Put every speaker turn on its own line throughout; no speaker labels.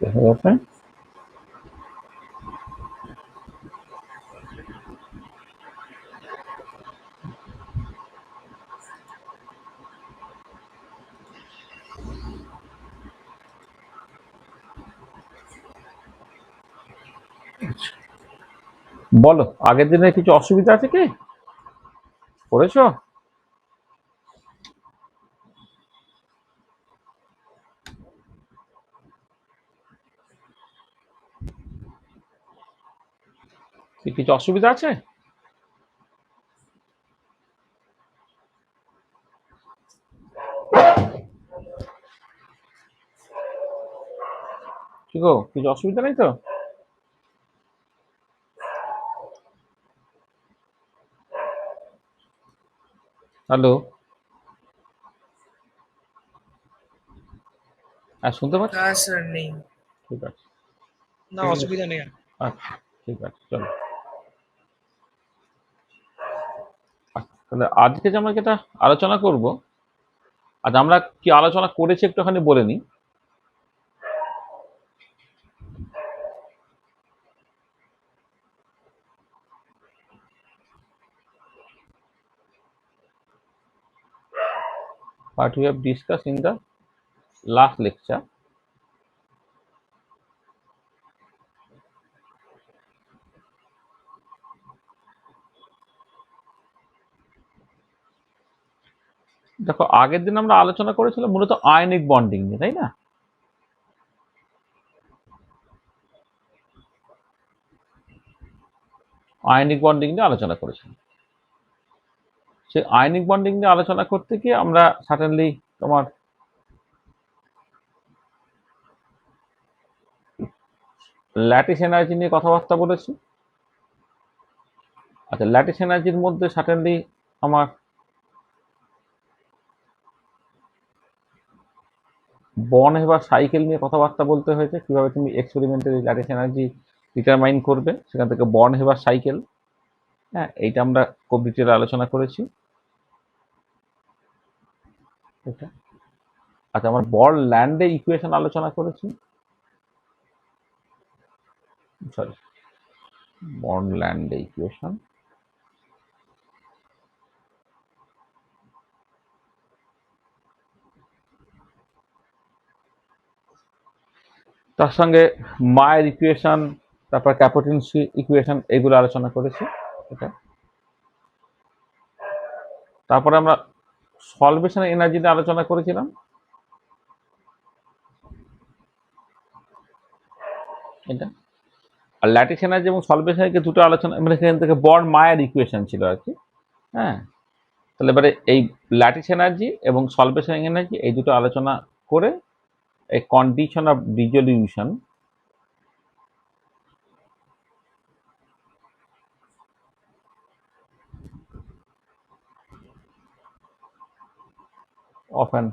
দেখা যাচ্ছে। বলো, আগের দিনে কিছু অসুবিধা আছে কি? করেছো? কি কিছু অসুবিধা আছে? কি গো, কিছু অসুবিধা নেই তো? হ্যালো? হ্যাঁ, শুনতে পাচ্ছ?
না স্যার নেই।
ঠিক আছে।
না অসুবিধা নেই আর।
আচ্ছা, ঠিক আছে, চলো। আচ্ছা, তাহলে আজকে যে আমরা যেটা আলোচনা করব, আজ আমরা কি আলোচনা করেছি একটুখানি বলে নিই। What we have discussed in the last lecture. দেখো, আগের দিন আমরা আলোচনা করেছিলাম মূলত আয়নিক বন্ডিং নিয়ে, তাই না? আয়নিক বন্ডিং নিয়ে আলোচনা করেছিলাম। সেই আয়নিক বন্ডিং নিয়ে আলোচনা করতে গিয়ে আমরা সার্টেনলি তোমার ল্যাটিস এনার্জি নিয়ে কথাবার্তা বলেছি। আচ্ছা, ল্যাটিস এনার্জির মধ্যে সার্টেনলি আমার বর্ন হেবার সাইকেল নিয়ে কথাবার্তা বলতে হয়েছে, কিভাবে তুমি এক্সপেরিমেন্টালি ল্যাটিস এনার্জি ডিটারমাইন করবে, সেখান থেকে বর্ন হেবার সাইকেল। হ্যাঁ, এইটা আমরা খুব ডিটেলে আলোচনা করেছি। এটা আচ্ছা, আমার বর্ন ল্যান্ডে ইকুয়েশন আলোচনা করেছি। সরি, বর্ন ল্যান্ডে ইকুয়েশন। তার সঙ্গে মায়ের ইকুয়েশন, তারপর ক্যাপোটিনসি ইকুয়েশন, এইগুলো আলোচনা করেছি। এটা তারপরে আমরা সলভেশন এনার্জি নিয়ে আলোচনা করেছিলাম। এটা আর ল্যাটিস এনার্জি এবং সলভেশন এনার্জি দুটো আলোচনা, মানে সেখান থেকে বর্ন মায়ের ইকুয়েশন ছিল আর কি। হ্যাঁ, তাহলে এবারে এই ল্যাটিস এনার্জি এবং সলভেশন এনার্জি এই দুটো আলোচনা করে এই condition of dissolution of an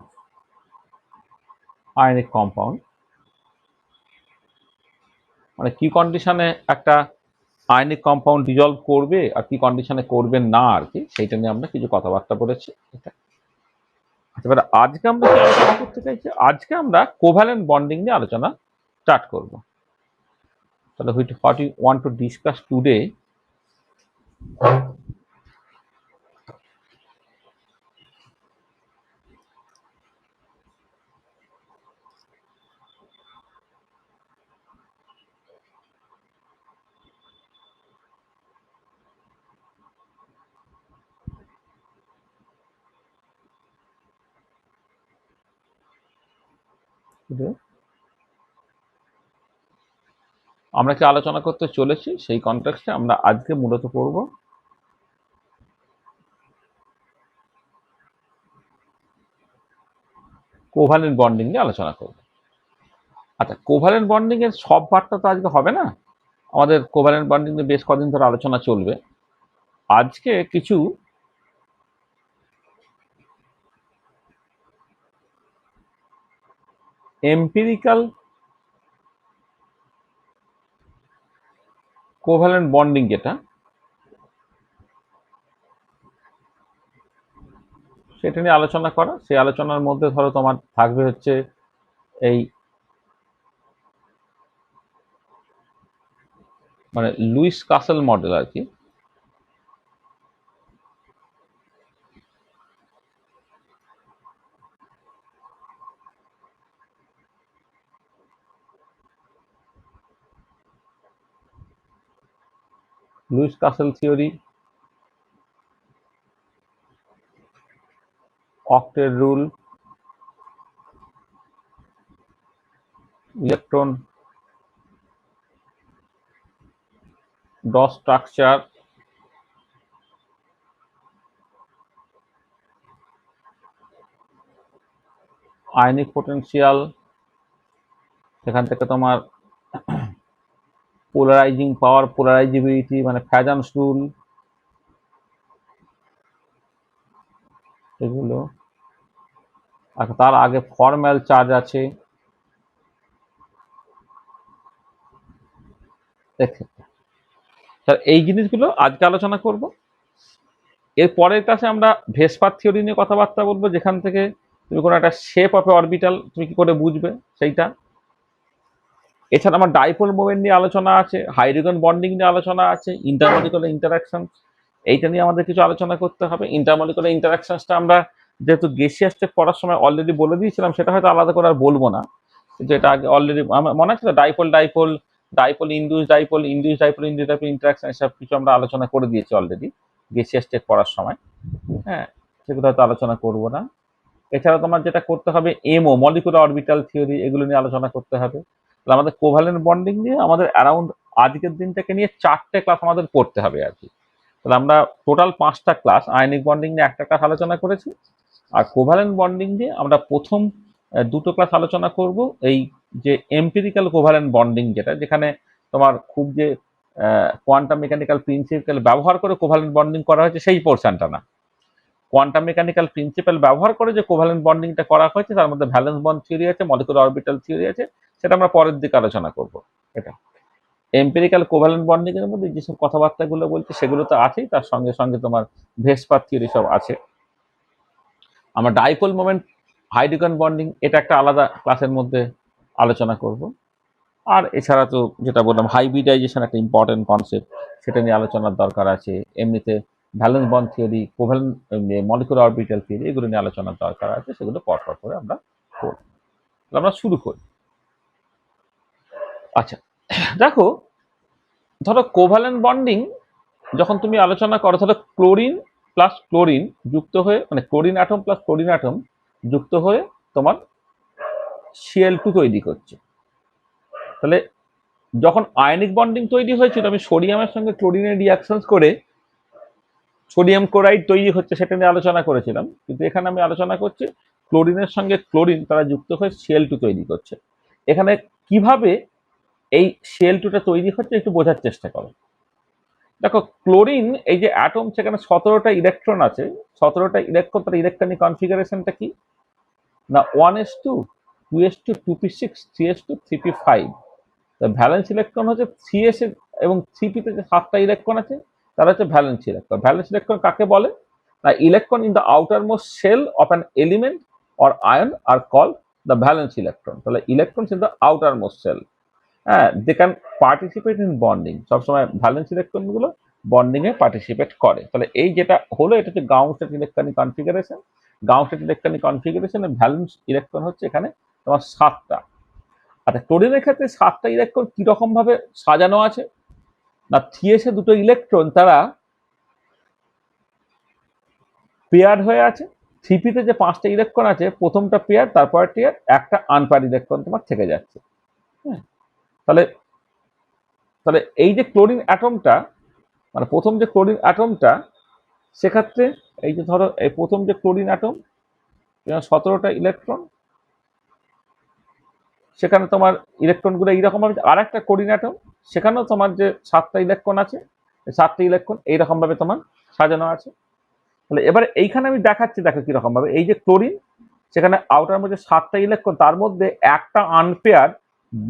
ionic compound, মানে কি কন্ডিশনে একটা আয়নিক কম্পাউন্ড ডিজলভ করবে আর কি কন্ডিশনে করবে না আর কি, সেইটা নিয়ে আমরা কিছু কথাবার্তা বলেছি। এটা এবার আজকে আমরা কি আলোচনা করতে চাইছি, আজকে আমরা কোভ্যালেন্ট বন্ডিং নিয়ে আলোচনা স্টার্ট করব। তাহলে what you want to discuss today. আমরা কি আলোচনা করতে চলেছি সেই কনটেক্সটে আমরা আজকে মূলত পড়ব কোভ্যালেন্ট বন্ডিং নিয়ে আলোচনা করব। আচ্ছা, কোভ্যালেন্ট বন্ডিং এর সব পার্টটা তো আজকে হবে না, আমাদের কোভ্যালেন্ট বন্ডিং নিয়ে বেশ কদিন ধরে আলোচনা চলবে। আজকে কিছু এম্পিরিক্যাল কোভ্যালেন্ট বন্ডিং যেটা, সেটা নিয়ে আলোচনা করা। সেই আলোচনার মধ্যে ধরো তোমার থাকবে হচ্ছে এই মানে লুইস কাসেল মডেল আর কি। Lewis Kossel theory, octet rule, electron dot structure, ionic potential, সেখান থেকে তোমার পোলারাইজিং পাওয়ার, পোলারাইজিবিলিটি মানে ফ্যাজান্স রুল, এগুলো। আর তার আগে ফর্ম্যাল চার্জ আছে, এক্সেট্রা। স্যার এই জিনিসগুলো আজকে আলোচনা করব। এর পরের ক্লাসে আমরা ভেসপার থিওরি নিয়ে কথাবার্তা বলবো, যেখান থেকে তুমি কোনো একটা শেপ অফ অরবিটাল তুমি কি করে বুঝবে সেইটা। এছাড়া আমার ডাইপোল মোমেন্ট নিয়ে আলোচনা আছে, হাইড্রোজেন বন্ডিং নিয়ে আলোচনা আছে, ইন্টারমলিকুলার ইন্টারাকশন, এইটা নিয়ে আমাদের কিছু আলোচনা করতে হবে। ইন্টারমলিকুলার ইন্টারাকশনসটা আমরা যেহেতু গেসিয়াস স্টেপ পড়ার সময় অলরেডি বলে দিয়েছিলাম, সেটা হয়তো আলাদা করে আর বলবো না, কিন্তু এটা আগে অলরেডি আমার মনে আছে। Dipole dipole, dipole induce dipole, induce dipole, induce dipole interaction, এসব কিছু আমরা আলোচনা করে দিয়েছি অলরেডি গেসিয়াস স্টেপ পড়ার সময়। হ্যাঁ, সেগুলো হয়তো আলোচনা করব না। এছাড়া তোমার যেটা করতে হবে এমও, মলিকুলার অরবিটাল থিওরি, এগুলো নিয়ে আলোচনা করতে হবে। তাহলে আমাদের কোভালেন্ট বন্ডিং নিয়ে আমাদের অ্যারাউন্ড আজকের দিনটাকে নিয়ে 4টে ক্লাস আমাদের পড়তে হবে আর কি। তাহলে আমরা টোটাল 5টা ক্লাস আয়নিক বন্ডিং নিয়ে একটা ক্লাস আলোচনা করেছি, আর কোভালেন্ট বন্ডিং নিয়ে আমরা প্রথম 2টো ক্লাস আলোচনা করব। এই যে এম্পিরিক্যাল কোভালেন্ট বন্ডিং, যেখানে তোমার খুব যে কোয়ান্টাম মেকানিক্যাল প্রিন্সিপাল ব্যবহার করে কোভালেন্ট বন্ডিং করা হয়েছে সেই পোর্শনটা না, কোয়ান্টাম মেকানিক্যাল প্রিন্সিপাল ব্যবহার করে যে কোভালেন্ট বন্ডিংটা করা হয়েছে, তার মধ্যে ভ্যালেন্স বন্ড থিওরি আছে, মলিকুলার অরবিটাল থিওরি আছে, সেটা আমরা পরের দিকে আলোচনা করব। এটা এম্পিরিক্যাল কোভালেন্ট বন্ডিং এর মধ্যে যেসব কথাবার্তাগুলো বলছে সেগুলো তো আছেই, তার সঙ্গে সঙ্গে তোমার ভেসপার থিওরি সব আছে। আমরা ডাইপোল মোমেন্ট, হাইড্রোজেন বন্ডিং, এটা একটা আলাদা ক্লাসের মধ্যে আলোচনা করব। আর এছাড়া তো যেটা বললাম হাইব্রিডাইজেশন একটা ইম্পর্টেন্ট কনসেপ্ট, সেটা নিয়ে আলোচনার দরকার আছে। এমনিতে valence bond theory, covalent molecular orbital theory, এগুলো নিয়ে আলোচনার দরকার আছে, সেগুলো পরপর করে আমরা করব। আমরা শুরু করি। আচ্ছা, দেখো, ধরো কোভ্যালেন্ট বন্ডিং যখন তুমি আলোচনা করো, ধরো ক্লোরিন প্লাস ক্লোরিন যুক্ত হয়ে, মানে chlorine atom plus chlorine atom যুক্ত হয়ে তোমার Cl2 তৈরি করছে। তাহলে যখন আয়নিক বন্ডিং তৈরি হয়েছিল, আমি সোডিয়ামের সঙ্গে ক্লোরিনের রিয়াকশন করে সোডিয়াম ক্লোরাইড তৈরি হচ্ছে সেটা নিয়ে আলোচনা করেছিলাম, কিন্তু এখানে আমি আলোচনা করছি ক্লোরিনের সঙ্গে ক্লোরিন তারা যুক্ত হয়ে Cl2 তৈরি করছে। এখানে কিভাবে এই Cl2টা তৈরি হচ্ছে একটু বোঝার চেষ্টা করো। দেখো, ক্লোরিন এই যে অ্যাটম, সেখানে 17টা ইলেকট্রন আছে। 17টা ইলেকট্রন, তার ইলেকট্রনিক কনফিগারেশনটা কি না, 1s2, 2s2, 2p6, 3s2, 3p5। Valence electron হচ্ছে 3s এবং 3p-তে যে 7টা ইলেকট্রন আছে তারা হচ্ছে ভ্যালেন্স ইলেকট্রন। ভ্যালেন্স ইলেকট্রন কাকে বলে না, electron in the outer most shell of an element or ion are called the valence electron. তাহলে electrons in the outer most shell, হ্যাঁ, they can participate in bonding. সবসময় valence electron গুলো bonding এ participate করে। তাহলে এই যেটা হলো, এটা হচ্ছে গাউস স্টেট ইলেকট্রনিক কনফিগারেশন। গাউস স্টেট ইলেকট্রনিক কনফিগারেশনের ভ্যালেন্স ইলেকট্রন হচ্ছে এখানে তোমার 7টা। আচ্ছা, ক্লোরিনের ক্ষেত্রে 7টা ইলেকট্রন কিরকম ভাবে সাজানো আছে না, 3s-এ 2টো ইলেকট্রন তারা পেয়ার হয়ে আছে। 3p-তে যে 5টা ইলেকট্রন আছে, প্রথমটা পেয়ার, তারপর পেয়ার, একটা আনপেয়ার ইলেকট্রন তোমার থেকে যাচ্ছে। হ্যাঁ, তাহলে তাহলে এই যে ক্লোরিন অ্যাটমটা, মানে প্রথম যে ক্লোরিন অ্যাটমটা, সেক্ষেত্রে এই যে ধরো এই প্রথম যে ক্লোরিন অ্যাটম, 17টা ইলেকট্রন, সেখানে তোমার ইলেকট্রনগুলো এইরকম ভাবে, আর একটা ক্লোরিন অ্যাটম, সেখানেও তোমার যে 7টা ইলেকট্রন আছে, 7টা ইলেকট্রন এইরকম ভাবে তোমার সাজানো আছে। তাহলে এবারে এইখানে আমি দেখাচ্ছি, দেখো কিরকম ভাবে এই যে ক্লোরিন, সেখানে আউটার মধ্যে 7টা ইলেকট্রন, তার মধ্যে একটা আনপেয়ার,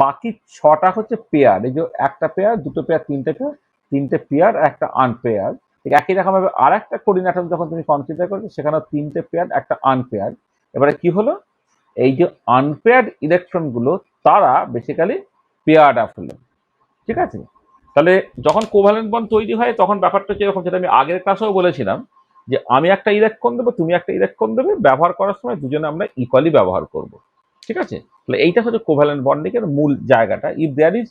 বাকি 6টা হচ্ছে পেয়ার। এই যে একটা পেয়ার, দুটো পেয়ার, তিনটে পেয়ার, তিনটে পেয়ার, একটা আনপেয়ার। ঠিক একই রকম ভাবে আর একটা ক্লোরিন অ্যাটম যখন তুমি কনসিডার করছো, সেখানে তিনটে পেয়ার, একটা আনপেয়ার। এবারে কি হলো, এই যে আনপেয়ার্ড ইলেকট্রন গুলো তারা বেসিক্যালি পেয়ার্ড আপ হলো। ঠিক আছে, তাহলে যখন কোভ্যালেন্ট বন্ড তৈরি হয় তখন ব্যাপারটা হচ্ছে এরকম, যেটা আমি আগের ক্লাসেও বলেছিলাম, যে আমি একটা ইলেকট্রন দেবো, তুমি একটা ইলেকট্রন দেবে, ব্যবহার করার সময় দুজনে আমরা ইকুয়ালি ব্যবহার করব। ঠিক আছে? তাহলে এইটা হচ্ছে কোভ্যালেন্ট বন্ডিং এর মূল জায়গাটা। ইফ দেয়ার ইজ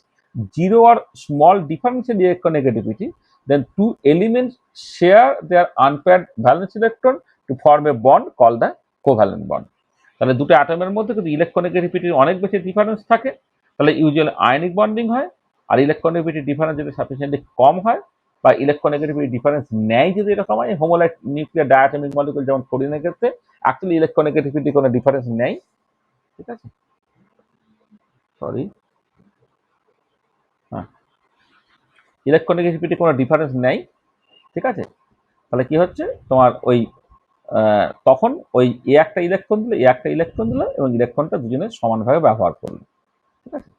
জিরো আর small difference in electronegativity, then two elements share their unpaired valence electron to form a bond called the covalent bond. তাহলে দুটো অ্যাটমের মধ্যে কিন্তু ইলেকট্রোনেগেটিভিটির অনেক বেশি ডিফারেন্স থাকে, তাহলে ইউজুয়ালি আয়নিক বন্ডিং হয়। আর ইলেকট্রোনেগেটিভিটি ডিফারেন্স যদি সাফিসিয়েন্টলি কম হয় বা ইলেকট্রোনেগেটিভিটি ডিফারেন্স নেয় যদি এরকম হয়, হোমোলাইট নিউক্লিয়ার ডায়াটমিক মলিকুল যেমন ফ্লোরিনের ক্ষেত্রে অ্যাকচুয়ালি ইলেকট্রোনেগেটিভিটি কোনো ডিফারেন্স নেই। ঠিক আছে, সরি, হ্যাঁ, ইলেকট্রোনেগেটিভিটি কোনো ডিফারেন্স নেই। ঠিক আছে, তাহলে কি হচ্ছে তোমার ওই তখন ওই এ একটা ইলেকট্রন দিলে, এ একটা ইলেকট্রন দিল এবং ইলেকট্রনটা দুজনে সমানভাবে ব্যবহার করলো। ঠিক আছে,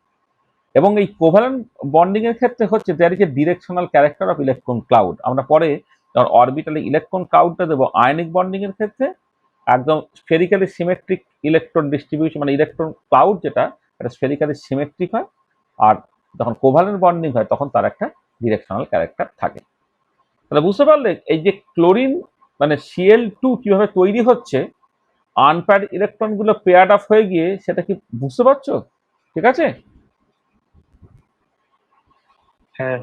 এবং এই কোভ্যালেন্ট বন্ডিং এর ক্ষেত্রে হচ্ছে there is a directional character of electron cloud. আমরা পরে যখন অরবিটালে ইলেকট্রন ক্লাউডটা দেবো আয়নিক বন্ডিং এর ক্ষেত্রে একদম স্ফেরিক্যালি সিমেট্রিক ইলেকট্রন ডিস্ট্রিবিউশন, মানে ইলেকট্রন ক্লাউড যেটা এটা স্ফেরিক্যালি সিমেট্রিক হয়। আর যখন কোভ্যালেন্ট বন্ডিং হয় তখন তার একটা ডিরেকশনাল ক্যারেক্টার থাকে। তাহলে বুঝতে পারলে এই যে ক্লোরিন মানে Cl2 কিভাবে তৈরি হচ্ছে, আনপেয়ার্ড ইলেকট্রন গুলো পেয়ার্ড অফ হয়ে গিয়ে, সেটা কি বুঝতে পারছো? ঠিক আছে,
হ্যাঁ।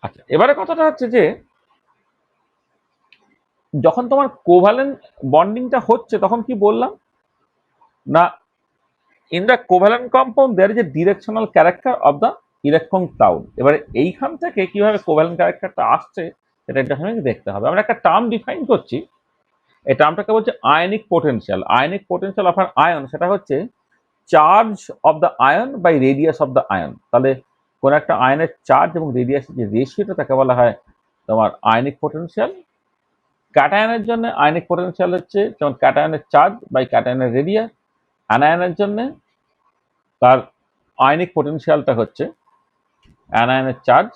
আচ্ছা, এবারে কথাটা হচ্ছে যে যখন তোমার কোভ্যালেন্ট বন্ডিংটা হচ্ছে তখন কি বললাম না, in the covalent compound there is a directional character of the electron cloud. এবারে এইখান থেকে কিভাবে কোভ্যালেন্ট ক্যারেক্টারটা আসছে সেটা ডেফিনেটলি দেখতে হবে। আমরা একটা টার্ম ডিফাইন করছি, এই টার্মটাকে বলছে ionic potential. Ionic potential of an ion সেটা হচ্ছে charge of the ion by radius of the ion. তাহলে কোন একটা আয়নের চার্জ এবং রেডিয়াসের যে রেশিওটা তাকে বলা হয় তোমার আয়নিক পোটেনশিয়াল। ক্যাটায়নের জন্য আয়নিক পোটেনশিয়াল হচ্ছে যেমন ক্যাটায়নের চার্জ বাই ক্যাটায়নের রেডিয়াস। অ্যানায়নের জন্য তার আয়নিক পোটেনশিয়ালটা হচ্ছে অ্যানায়নের চার্জ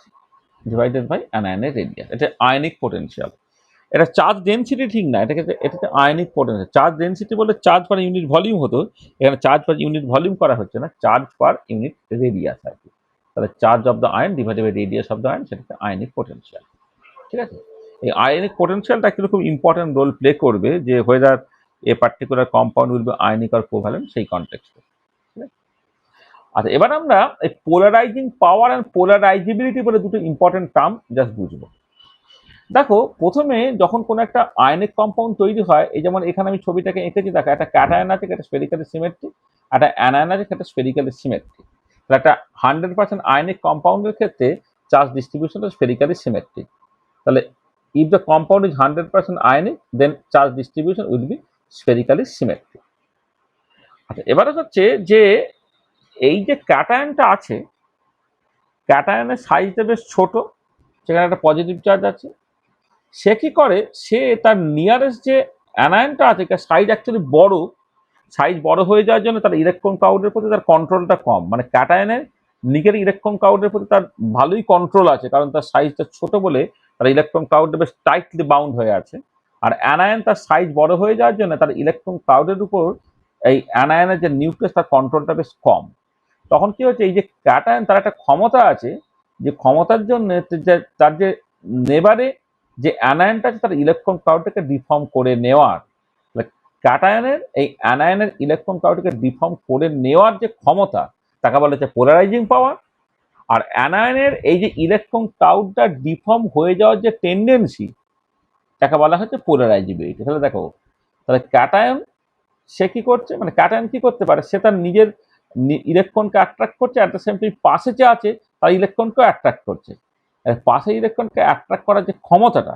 ডিভাইডেড বাই অ্যানায়নের রেডিয়াস। এটা আয়নিক পোটেনশিয়াল। এটা চার্জ ডেনসিটি ঠিক না, এটাকে আয়নিক পোটেনশিয়াল। চার্জ ডেনসিটি বলে চার্জ পার ইউনিট ভলিউম হতো, এখানে চার্জ পার ইউনিট ভলিউম করা হচ্ছে না, চার্জ পার ইউনিট রেডিয়াস আর কি। তাহলে charge of the ion divided by radius of the ion, সেটাকে আয়নিক পোটেনশিয়াল। ঠিক আছে, এই আয়নিক পোটেনশিয়ালটা কিন্তু খুব ইম্পর্টেন্ট রোল প্লে করবে যে whether a particular compound will be ionic আর কোভ্যালেন্ট সেই কনটেক্সটে। আচ্ছা, এবার আমরা এই পোলারাইজিং পাওয়ার অ্যান্ড পোলারাইজিবিলিটি বলে দুটো ইম্পর্টেন্ট টার্ম জাস্ট বুঝবো। দেখো, প্রথমে যখন কোনো একটা আয়নিক কম্পাউন্ড তৈরি হয়, এই যেমন এখানে আমি ছবিটাকে এঁকেছি, দেখো একটা ক্যাটায়ন আছে, একটা স্ফেরিক্যালি সিমেট্রিক, একটা অ্যানায়ন আছে, একটা স্ফেরিক্যালি সিমেট্রিক। তাহলে একটা 100% আয়নিক কম্পাউন্ডের ক্ষেত্রে চার্জ ডিস্ট্রিবিউশনটা স্ফেরিক্যালি সিমেট্রিক। তাহলে if the compound is 100% ionic, then charge distribution will be spherically symmetric. আচ্ছা, এবারে হচ্ছে যে এই যে ক্যাটায়নটা আছে, ক্যাটায়নের সাইজটা বেশ ছোট, সেখানে একটা পজিটিভ চার্জ আছে। সে কি করে, সে তার নিয়ারেস্ট যে অ্যানায়নটা আছে তার সাইজ অ্যাকচুয়ালি বড়, সাইজ বড় হয়ে যাওয়ার জন্য তার ইলেকট্রন ক্লাউডের প্রতি তার কন্ট্রোলটা কম। মানে ক্যাটায়নের নিকের ইলেকট্রন ক্লাউডের প্রতি তার ভালোই কন্ট্রোল আছে, কারণ তার সাইজটা ছোট বলে তার ইলেকট্রন ক্লাউডটা বেশ টাইটলি বাউন্ড হয়ে আছে। আর অ্যানায়ন তার সাইজ বড় হয়ে যাওয়ার জন্য তার ইলেকট্রন ক্লাউডের উপর এই অ্যানায়নের যে নিউক্লিয়াস তার কন্ট্রোলটা বেশ কম। তখন কি হচ্ছে, এই যে ক্যাটায়ন তার একটা ক্ষমতা আছে, যে ক্ষমতার জন্য তার যে নেবারে যে অ্যানায়নটা আছে তার ইলেকট্রন ক্লাউডটাকে ডিফর্ম করে নেওয়ার, ক্যাটায়নের এই অ্যানায়নের ইলেকট্রন ক্লাউডকে ডিফর্ম করে নেওয়ার যে ক্ষমতা তাকে বলা হচ্ছে পোলারাইজিং পাওয়ার। আর অ্যানায়নের এই যে ইলেকট্রন ক্লাউডটা ডিফর্ম হয়ে যাওয়ার যে টেন্ডেন্সি তাকে বলা হচ্ছে পোলারাইজিবিলিটি। তাহলে দেখো, তাহলে ক্যাটায়ন সে কি করছে, মানে ক্যাটায়ন কি করতে পারে, সে তার নিজের ইলেকট্রনকে অ্যাট্রাক্ট করছে, অ্যাট দ্য সেম টাইম পাশে যে আছে তার ইলেকট্রনকেও অ্যাট্রাক্ট করছে। পাশে ইলেকট্রনকে অ্যাট্রাক্ট করার যে ক্ষমতাটা,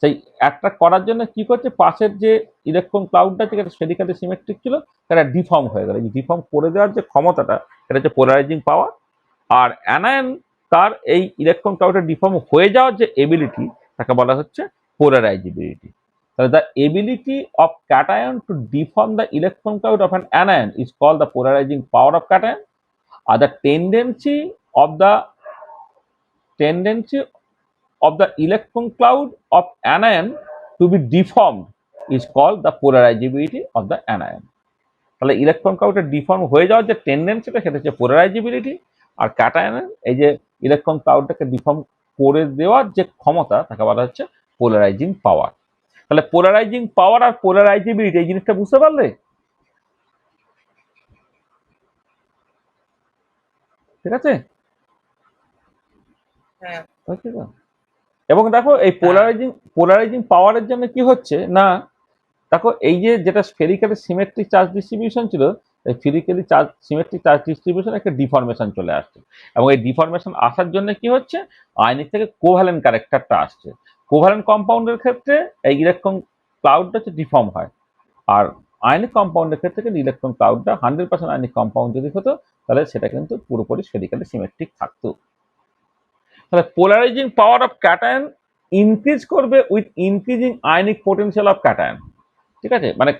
সেই অ্যাট্রাক্ট করার জন্য কি করছে, পাশের যে ইলেকট্রন ক্লাউডটা যেটা স্ফেরিক্যালি সিমেট্রিক ছিল সেটা ডিফর্ম হয়ে গেল। এই ডিফর্ম করে দেওয়ার যে ক্ষমতাটা সেটা হচ্ছে পোলারাইজিং পাওয়ার। আর অ্যানায়ন তার এই ইলেকট্রন ক্লাউডের ডিফর্ম হয়ে যাওয়ার যে এবিলিটি তাকে বলা হচ্ছে পোলারাইজিবিলিটি। তাহলে the ability of cation to deform the electron cloud of an anion is called the polarizing power of cation. আর the tendency of the electron cloud of anion to be deformed is called the polarizability of the anion. তাহলে electron ক্লাউডের deform হয়ে যাওয়ার যে টেন্ডেন্সিটা সেটা হচ্ছে পোলারাইজেবিলিটি, আর ক্যাটায়নের এই যে electron ক্লাউডটাকে deform করে দেওয়ার যে ক্ষমতা তাকে বলা হচ্ছে পোলারাইজিং পাওয়ার। তাহলে পোলারাইজিং পাওয়ার আর পোলারাইজেবিলিটি এই জিনিসটা বুঝতে পারলে? ঠিক আছে?
হ্যাঁ
বুঝলি তো? এবং দেখো এই
হ্যাঁ
পোলারাইজিং পাওয়ারের জন্য কি হচ্ছে না, দেখো এই যে যেটা স্ফেরিক্যালি সিমেট্রিক চার্জ ডিস্ট্রিবিউশন ছিল, এই physically charge symmetric charge distribution একটা ডিফরমেশন চলে আসছে, এবং এই ডিফরমেশন আসার জন্য কি হচ্ছে, আয়নিক থেকে কোভ্যালেন্ট ক্যারেক্টারটা আসছে। কোভ্যালেন্ট কম্পাউন্ডের ক্ষেত্রে এই ইলেকট্রন ক্লাউডটা হচ্ছে ডিফর্ম হয়, আর আয়নিক কম্পাউন্ডের ক্ষেত্রে কিন্তু ইলেকট্রন ক্লাউডটা 100% আয়নিক কম্পাউন্ড যদি হতো তাহলে সেটা কিন্তু পুরোপুরি স্ফেরিক্যালি সিমেট্রিক থাকতো। তাহলে polarizing power of cation increase করবে with increasing ionic potential of cation. ঠিক আছে, মানে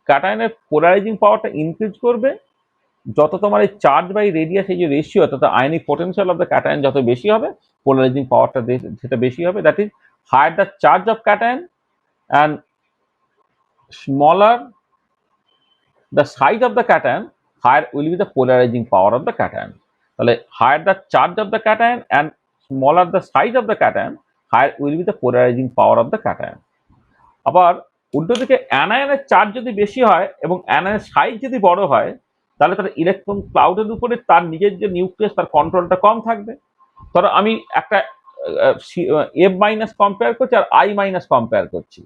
ক্যাটায়নের পোলারাইজিং পাওয়ারটা ইনক্রিজ করবে যত তোমার এই চার্জ বাই রেডিয়াস এই যে রেশিও, তত ionic potential of the cation যত বেশি হবে, পোলারাইজিং পাওয়ারটা সেটা বেশি হবে। That is higher the charge of cation and smaller the size of the cation, higher will be the polarizing power of the cation. তাহলে higher the charge of the cation and smaller the size of the cation, higher will be the polarizing power of the cation. আবার উল্টো দিকে অ্যানায়নের charge যদি বেশি হয় এবং অ্যানায়নের size যদি বড় হয়, তাহলে তার ইলেকট্রন ক্লাউডের উপরে তার নিজের যে নিউক্লিয়াস তার কন্ট্রোলটা কম থাকবে। ধরো আমি একটা এফ মাইনাস কম্পেয়ার করছি আর আই মাইনাস কম্পেয়ার করছি,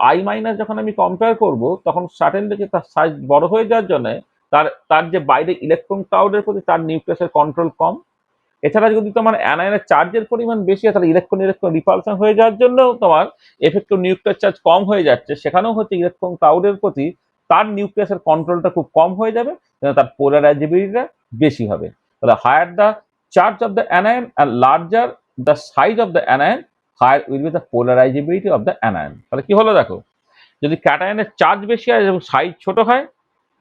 আই মাইনাস যখন আমি কম্পেয়ার করব তখন সার্টেনলি যে তার সাইজ বড় হয়ে যাওয়ার জন্য তার তার যে বাইরে ইলেকট্রন ক্লাউডের প্রতি তার নিউক্লিয়াসের কন্ট্রোল কম। এছাড়া যদি তোমার অ্যানায়নের চার্জের পরিমাণ বেশি হয় তাহলে ইলেকট্রন ইলেকট্রন রিপালশন হয়ে যাওয়ার জন্য তোমার এফেক্টিভ নিউক্লিয়ার চার্জ কম হয়ে যাচ্ছে, সেখানেও হচ্ছে ইলেকট্রন ক্লাউডের প্রতি তার নিউক্লিয়াসের কন্ট্রোলটা খুব কম হয়ে যাবে, তার পোলারাইজেবিলিটিটা বেশি হবে। তাহলে higher the charge of the anion and larger the size of the anion, higher will be the polarizability of the anion. তাহলে কি হলো দেখো, যদি ক্যাটায়নের চার্জ বেশি হয় এবং সাইজ ছোট হয়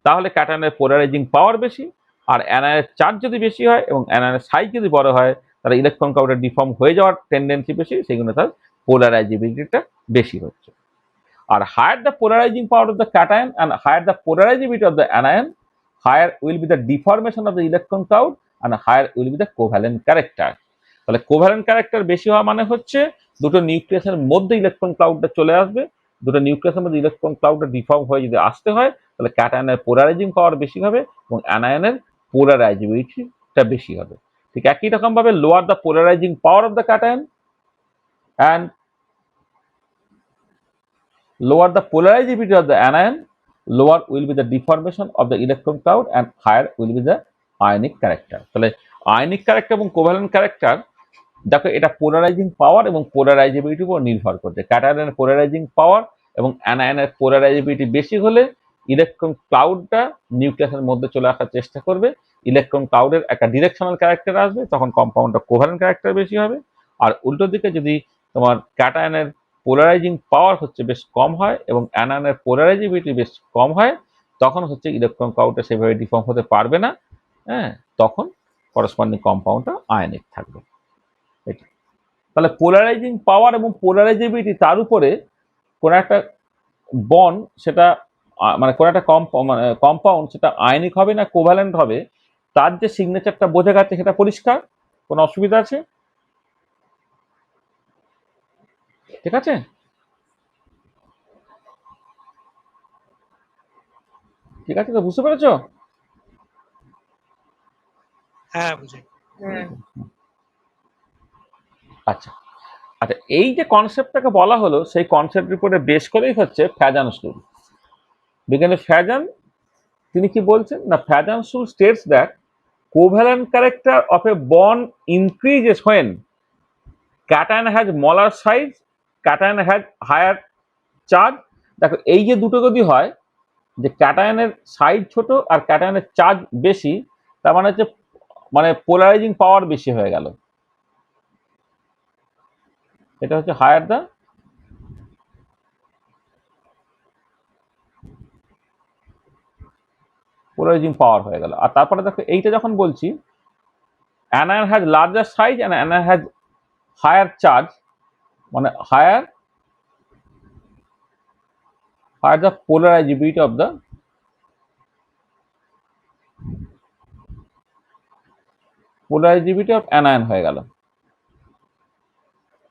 তাহলে ক্যাটায়নের পোলারাইজিং পাওয়ার বেশি, আর অ্যানায়নের চার্জ যদি বেশি হয় এবং অ্যানায়নের সাইজ যদি বড় হয় তাহলে ইলেকট্রন ক্লাউডের ডিফর্ম হয়ে যাওয়ার টেন্ডেন্সি বেশি, সেগুলো তার পোলারাইজেবিলিটিটা বেশি হচ্ছে। আর higher the polarizing power of the cation and higher the polarizability of the anion, higher will be the deformation of the electron cloud and higher will be the covalent character. তাহলে covalent character বেশি হওয়া মানে হচ্ছে দুটো নিউক্লিয়াসের মধ্যে electron ক্লাউডটা চলে আসবে, দুটো নিউক্লিয়াসের মধ্যে ইলেকট্রন ক্লাউডটা ডিফর্ম হয়ে যদি আসতে হয় তাহলে ক্যাটায়নের পোলারাইজিং পাওয়ার বেশি হবে এবং অ্যানায়নের পোলারাইজেবিলিটিটা বেশি হবে। ঠিক একই রকম ভাবে lower the polarizing power of the cation and lower the polarizability of the anion, lower will be the deformation of the electron cloud and higher will be the ionic character. তাহলে আয়নিক ক্যারেক্টার এবং covalent character দেখো এটা polarising পাওয়ার এবং পোলারাইজেবিলিটির উপর নির্ভর করছে। ক্যাটায়নের polarising পাওয়ার এবং অ্যানায়নের পোলারাইজেবিলিটি বেশি হলে ইলেকট্রন ক্লাউডটা নিউক্লিয়াসের মধ্যে চলে আসার চেষ্টা করবে, ইলেকট্রন ক্লাউডের একটা ডিরেকশনাল ক্যারেক্টার আসবে, তখন কম্পাউন্ডটা কোভ্যালেন্ট ক্যারেক্টার বেশি হবে। আর উল্টো দিকে যদি তোমার ক্যাটায়নের পোলারাইজিং পাওয়ার হচ্ছে বেশ কম হয় এবং অ্যানায়নের পোলারাইজেবিলিটি বেশ কম হয়, তখন হচ্ছে ইলেকট্রন ক্লাউডটা সেভাবে ডিফর্ম হতে পারবে না, হ্যাঁ, তখন করসপন্ডিং কম্পাউন্ডটা আয়নিক থাকবে। এটা তাহলে পোলারাইজিং পাওয়ার এবং পোলারাইজেবিলিটি তার উপরে কোন একটা বন্ড সেটা মানে কোন একটা কম্পাউন্ড সেটা আয়নিক হবে না কোভ্যালেন্ট হবে, তার যে সিগনেচারটা বোঝা যাচ্ছে সেটা পরিষ্কার? কোনো অসুবিধা আছে? ঠিক আছে, ঠিক আছে, তো বুঝতে পেরেছো?
হ্যাঁ বুঝি।
আচ্ছা আচ্ছা, এই যে কনসেপ্টটাকে বলা হলো সেই কনসেপ্টের উপরে বেশ করেই হচ্ছে ফ্যাজানস রুল। বিজ্ঞানী ফ্যাজান তিনি কি বলছেন না, Fajans rule states that covalent character of a bond increases when cation has smaller size, cation has higher charge। দেখো এই যে দুটো যদি হয় যে ক্যাটায়নের সাইজ ছোট আর ক্যাটায়নের চার্জ বেশি, তার মানে হচ্ছে মানে পোলারাইজিং পাওয়ার বেশি হয়ে গেল, এটা হচ্ছে হায়ার দ্য পোলারাইজিং পাওয়ার হয়ে গেল। আর তারপরে দেখো এইটা যখন বলছি anion has larger size and anion has higher charge, মানে higher the polarizability of the polarizability of anion হয়ে গেল,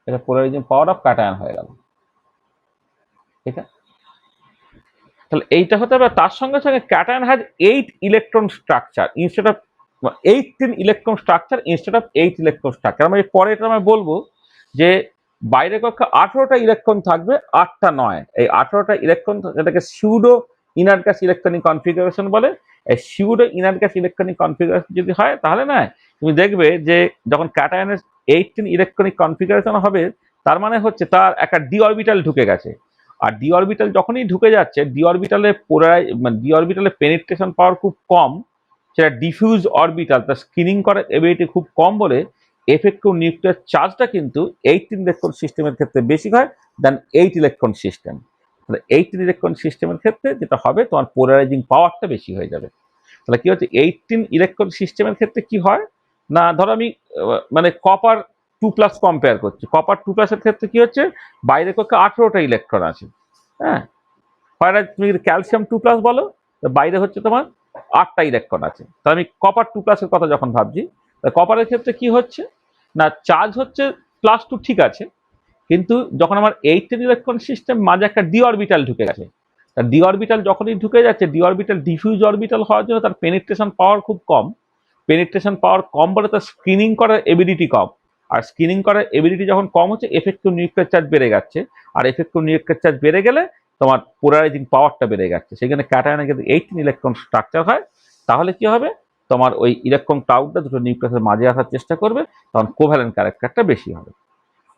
এটা পোলারাইজিং পাওয়ার অফ ক্যাটায়ন হয়ে গেল। ঠিক আছে, তাহলে এইটা হতে হবে। তার সঙ্গে সঙ্গে cation has 8 electron structure instead of 18 electron structure instead of 8 electron structure. আমি পরে এটা আমি বলবো যে বাইরের কক্ষে 18টা ইলেকট্রন থাকবে, 8টা নয়। এই 18টা ইলেকট্রন, এটাকে pseudo inner gas electronic configuration বলে। এই pseudo inner gas electronic configuration যদি হয় তাহলে না তুমি দেখবে যে যখন ক্যাটায়নের 18 ইলেকট্রনিক কনফিগারেশন হবে, তার মানে হচ্ছে তার একটা ডি অরবিটাল ঢুকে গেছে। আর ডি অরবিটাল যখনই ঢুকে যাচ্ছে, ডি অরবিটালে ডি অরবিটালে পেনিট্রেশন পাওয়ার খুব কম, সেটা ডিফিউজ অরবিটাল, তার স্ক্রিনিং করার এবিলিটি খুব কম বলে এফেক্টিভ নিউক্লিয়ার চার্জটা কিন্তু 18 ইলেকট্রন সিস্টেমের ক্ষেত্রে বেশি হয় দেন 8 ইলেকট্রন সিস্টেম। তাহলে 18 ইলেকট্রন সিস্টেমের ক্ষেত্রে যেটা হবে, তোমার পোলারাইজিং পাওয়ারটা বেশি হয়ে যাবে। তাহলে কি হচ্ছে, 18 ইলেকট্রন সিস্টেমের ক্ষেত্রে কি হয় না, ধরো আমি মানে কপার 2+ কম্পেয়ার করছি। কপার 2+-এর ক্ষেত্রে কি হচ্ছে, বাইরের কক্ষে 18টা ইলেকট্রন আছে। হ্যাঁ, তুমি ক্যালসিয়াম 2+ বলো, বাইরে হচ্ছে তোমার 8টা ইলেকট্রন আছে। তাহলে আমি কপার 2+-এর কথা যখন ভাবছি, কপারের ক্ষেত্রে কি হচ্ছে না, চার্জ হচ্ছে +2 ঠিক আছে, কিন্তু যখন আমার 18 ইলেকট্রন সিস্টেম মাঝে একটা ডি অরবিটাল ঢুকে গেছে, ডি অরবিটাল যখনই ঢুকে যাচ্ছে, ডি অরবিটাল ডিফিউজ অরবিটাল হওয়ার জন্য তার পেনিট্রেশন পাওয়ার খুব কম। পেনিট্রেশন পাওয়ার কম বলে তার স্ক্রিনিং করার এবিলিটি কম। আর স্ক্রিনিং করার এবিলিটি যখন কম হচ্ছে, এফেক্টিভ নিউক্লিয়ার চার্জ বেড়ে যাচ্ছে। আর এফেক্টিভ নিউক্লিয়ার চার্জ বেড়ে গেলে তোমার পোলারাইজিং পাওয়ারটা বেড়ে যাচ্ছে। সেখানে ক্যাটায়নে যদি 18 ইলেকট্রন স্ট্রাকচার হয়, তাহলে কি হবে, তোমার ওই ইলেকট্রন ক্লাউডটা দুটো নিউক্লিয়াসের মাঝে আসার চেষ্টা করবে, তখন কোভ্যালেন্ট ক্যারেক্টারটা বেশি হবে।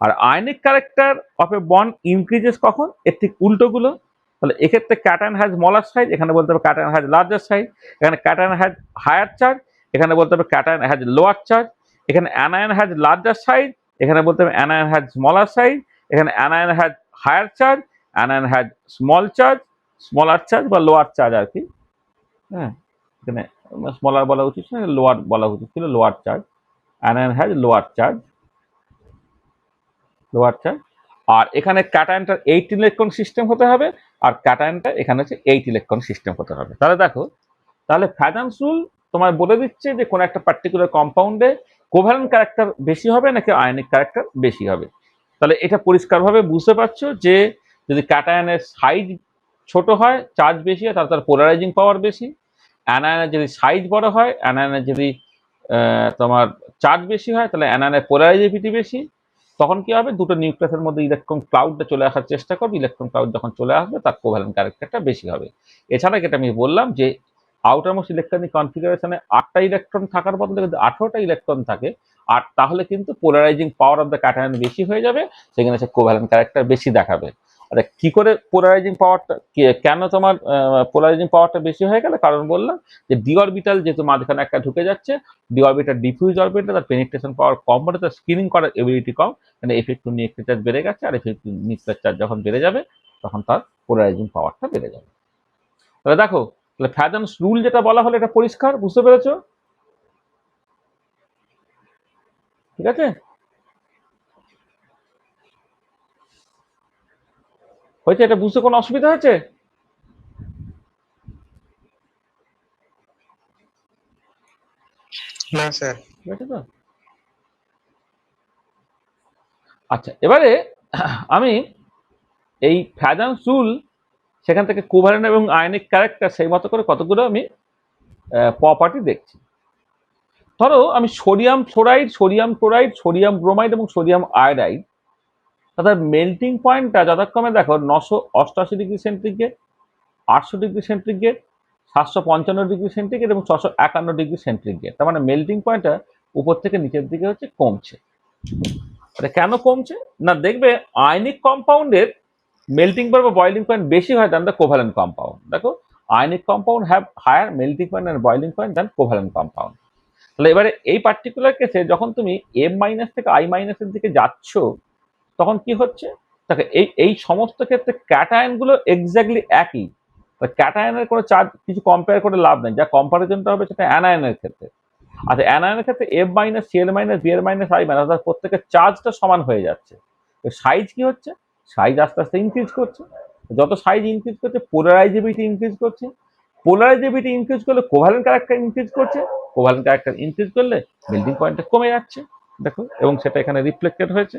আর ionic character of a bond increases কখন, এর ঠিক উল্টোগুলো। তাহলে এক্ষেত্রে ক্যাটায়ন হ্যাজ স্মলার সাইজ, এখানে বলতে হবে ক্যাটায়ন হ্যাজ লার্জার সাইজ। এখানে ক্যাটায়ন হ্যাজ হায়ার চার্জ, এখানে বলতে হবে ক্যাটায়ন হ্যাজ লোয়ার চার্জ। এখানে অ্যানায়ন হ্যাজ লার্জার সাইজ, এখানে বলতে হবে অ্যানায়ন হ্যাজ স্মলার সাইজ। এখানে anion has higher charge, anion has smaller charge বা লোয়ার চার্জ আর কি। হ্যাঁ, এখানে স্মলার বলা উচিত ছিল, লোয়ার বলা উচিত ছিল, lower charge. Anion has lower charge. আর এখানে ক্যাটায়নটার 8 ইলেকট্রন সিস্টেম হতে হবে, আর ক্যাটায়নটা এখানে হচ্ছে 8 ইলেকট্রন সিস্টেম হতে হবে। তাহলে দেখো, তাহলে ফ্যাজান্স রুল তোমায় বলে দিচ্ছে যে কোন একটা পার্টিকুলার কম্পাউন্ডে কোভ্যালেন্ট ক্যারেক্টার বেশি হবে নাকি আয়নিক ক্যারেক্টার বেশি হবে। তাহলে এটা পরিষ্কারভাবে বুঝতে পারছো যে যদি ক্যাটায়নের সাইজ ছোট হয়, চার্জ বেশি হয়, তাহলে তার পোলারাইজিং পাওয়ার বেশি। অ্যানায়নের যদি সাইজ বড় হয়, অ্যানায়নের যদি তোমার চার্জ বেশি হয়, তাহলে অ্যানায়নের পোলারাইজিবিলিটি বেশি। তখন কি হবে, দুটো নিউক্লিয়াসের মধ্যে ইলেকট্রন ক্লাউডটা চলে আসার চেষ্টা করবে। ইলেকট্রন ক্লাউড যখন চলে আসবে, তার কোভ্যালেন্ট ক্যারেক্টারটা বেশি হবে। এছাড়া যেটা আমি বললাম যে আউটারমোস্ট ইলেকট্রনিক কনফিগারেশনে 8টা ইলেকট্রন থাকার বদলে যদি 18টা ইলেকট্রন থাকে, আর তাহলে কিন্তু polarising power of the cation বেশি হয়ে যাবে, সেখানে সে কোভ্যালেন্ট ক্যারেক্টার বেশি দেখাবে। আর কি করে পোলারাইজিং পাওয়ারটা, কেন তোমার পোলারাইজিং পাওয়ারটা বেশি হয়ে গেল, কারণ বললাম যে ডি অরবিটাল যেহেতু মাঝখানে একটা ঢুকে যাচ্ছে, ডি অরবিটাল ডিফিউজ অরবিটাল, তার পেনিট্রেশন পাওয়ার কম বলে তার স্ক্রিনিং করার এবিলিটি কম। মানে এফেক্টিভ নিউক্লিয়ার চার্জ বেড়ে গেছে, আর এফেক্টিভ নিউক্লিয়ার চার্জ যখন বেড়ে যাবে, তখন তার পোলারাইজিং পাওয়ারটা বেড়ে যাবে। তাহলে দেখো, তাহলে ফ্যাজান্স রুল যেটা বলা হলো, এটা পরিষ্কার বুঝতে পেরেছো? ঠিক আছে, হয়েছে? এটা বুঝতে কোনো অসুবিধা হয়েছে?
না স্যার।
ঠিক আছে তো? আচ্ছা, এবারে আমি এই ফ্যাজান্স রুল সেখান থেকে কোভ্যালেন্ট এবং আয়নিক ক্যারেক্টার সেই মতো করে কতগুলো আমি প্রপার্টি দেখছি। ধরো আমি sodium fluoride, sodium chloride, sodium bromide এবং সোডিয়াম আয়োডাইড, তাদের মেল্টিং পয়েন্টটা যথাক্রমে দেখো 988 degree centigrade, 800 degree centigrade, 755 degree centigrade এবং 651 ডিগ্রি সেন্টিগ্রেড। তার মানে মেল্টিং পয়েন্টটা উপর থেকে নিচের দিকে হচ্ছে কমছে। এটা কেন কমছে না, দেখবে আয়নিক কম্পাউন্ডের মেল্টিং পয়েন্ট বা বয়লিং পয়েন্ট বেশি হয় দ্যান দ্য কোভ্যালেন্ট কম্পাউন্ড। দেখো, ionic compound have higher melting point and boiling point than covalent compound. তাহলে এবারে এই পার্টিকুলার কেসে যখন তুমি M- থেকে I- এর দিকে যাচ্ছ, তখন কি হচ্ছে, দেখো এই এই সমস্ত ক্ষেত্রে ক্যাটায়ন গুলো এক্স্যাক্টলি একই। ক্যাটায়নের কোনো চার্জ কিছু কম্পেয়ার করে লাভ নেই, যা কম্পারিজনটা হবে সেটা অ্যানায়নের ক্ষেত্রে। আচ্ছা, অ্যানায়নের ক্ষেত্রে F-, Cl-, Br-, I- অর্থাৎ প্রত্যেকের চার্জটা সমান হয়ে যাচ্ছে। তো সাইজ কি হচ্ছে, সাইজ আস্তে আস্তে ইনক্রিজ করছে। যত সাইজ ইনক্রিজ করছে, পোলারাইজেবিলিটি ইনক্রিজ করছে। পোলারাইজেবিলিটি ইনক্রিজ করলে কোভ্যালেন্ট ক্যারেক্টার ইনক্রিজ করছে, কোভ্যালেন্ট ক্যারেক্টার ইনক্রিজ করলে মেল্টিং পয়েন্টটা কমে যাচ্ছে, দেখো, এবং সেটা এখানে রিফ্লেক্টেড হয়েছে।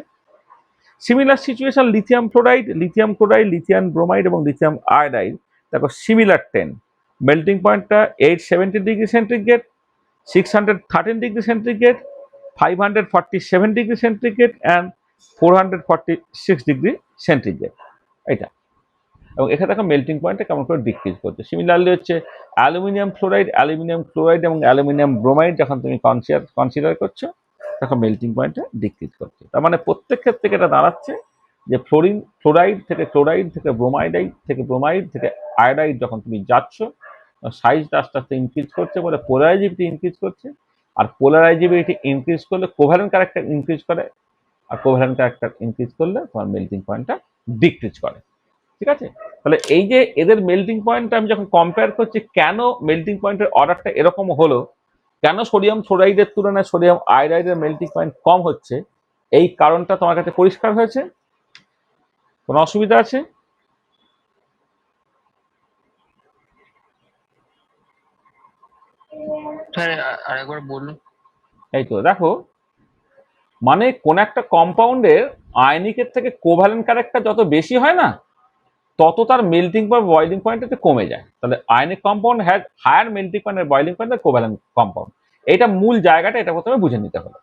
Similar situation lithium fluoride, lithium chloride, lithium bromide এবং লিথিয়াম আয়োডাইড, দেখো সিমিলার ট্রেন্ড। মেল্টিং পয়েন্টটা 870 degree centigrade, 613 degree centigrade, 547 degree centigrade and 446 degree centigrade, এটা। এবং এখানে দেখো মেল্টিং পয়েন্টটা কেমন করে ডিক্রিজ করছে। সিমিলারলি হচ্ছে অ্যালুমিনিয়াম ফ্লোরাইড, অ্যালুমিনিয়াম ক্লোরাইড এবং অ্যালুমিনিয়াম ব্রোমাইড যখন তুমি কনসিডার করছো, তখন মেল্টিং পয়েন্টটা ডিক্রিজ করছে। তার মানে প্রত্যেক ক্ষেত্রে এটা দাঁড়াচ্ছে যে ফ্লোরাইড থেকে ক্লোরাইড থেকে ব্রোমাইড থেকে আয়োডাইড যখন তুমি যাচ্ছ, সাইজটা আস্তে আস্তে ইনক্রিজ করছে বলে পোলারাইজিবিলিটি ইনক্রিজ করছে। আর পোলারাইজিবিলিটি ইনক্রিজ করলে কোভ্যালেন্ট ক্যারেক্টার ইনক্রিজ করে, আর কোভ্যালেন্ট ক্যারেক্টার ইনক্রিজ করলে তোমার মেল্টিং পয়েন্টটা ডিক্রিজ করে, ঠিক আছে? তাহলে এই যে এদের মেল্টিং পয়েন্ট আমি যখন কম্পেয়ার করছি, কেন মেল্টিং পয়েন্টের অর্ডারটা এরকম হলো, কেন সোডিয়াম ফ্লোরাইডের তুলনায় সোডিয়াম আয়োডাইডের মেল্টিং পয়েন্ট কম হচ্ছে, এই কারণটা তোমার কাছে পরিষ্কার হয়েছে? কোনো অসুবিধা আছে?
স্যার আরেকবার বলুন।
এই তো দেখো, মানে কোন একটা কম্পাউন্ডের আয়নিকের থেকে কোভ্যালেন্ট ক্যারেক্টার যত বেশি হয় না, তত তার মেল্টিং বা বয়লিং পয়েন্ট কমে যায়। তাহলে ionic compound has higher melting point আর বয়লিং পয়েন্ট কোভ্যালেন্ট কম্পাউন্ড। এটা মূল জায়গাটা, এটা প্রথমে বুঝে নিতে হবে।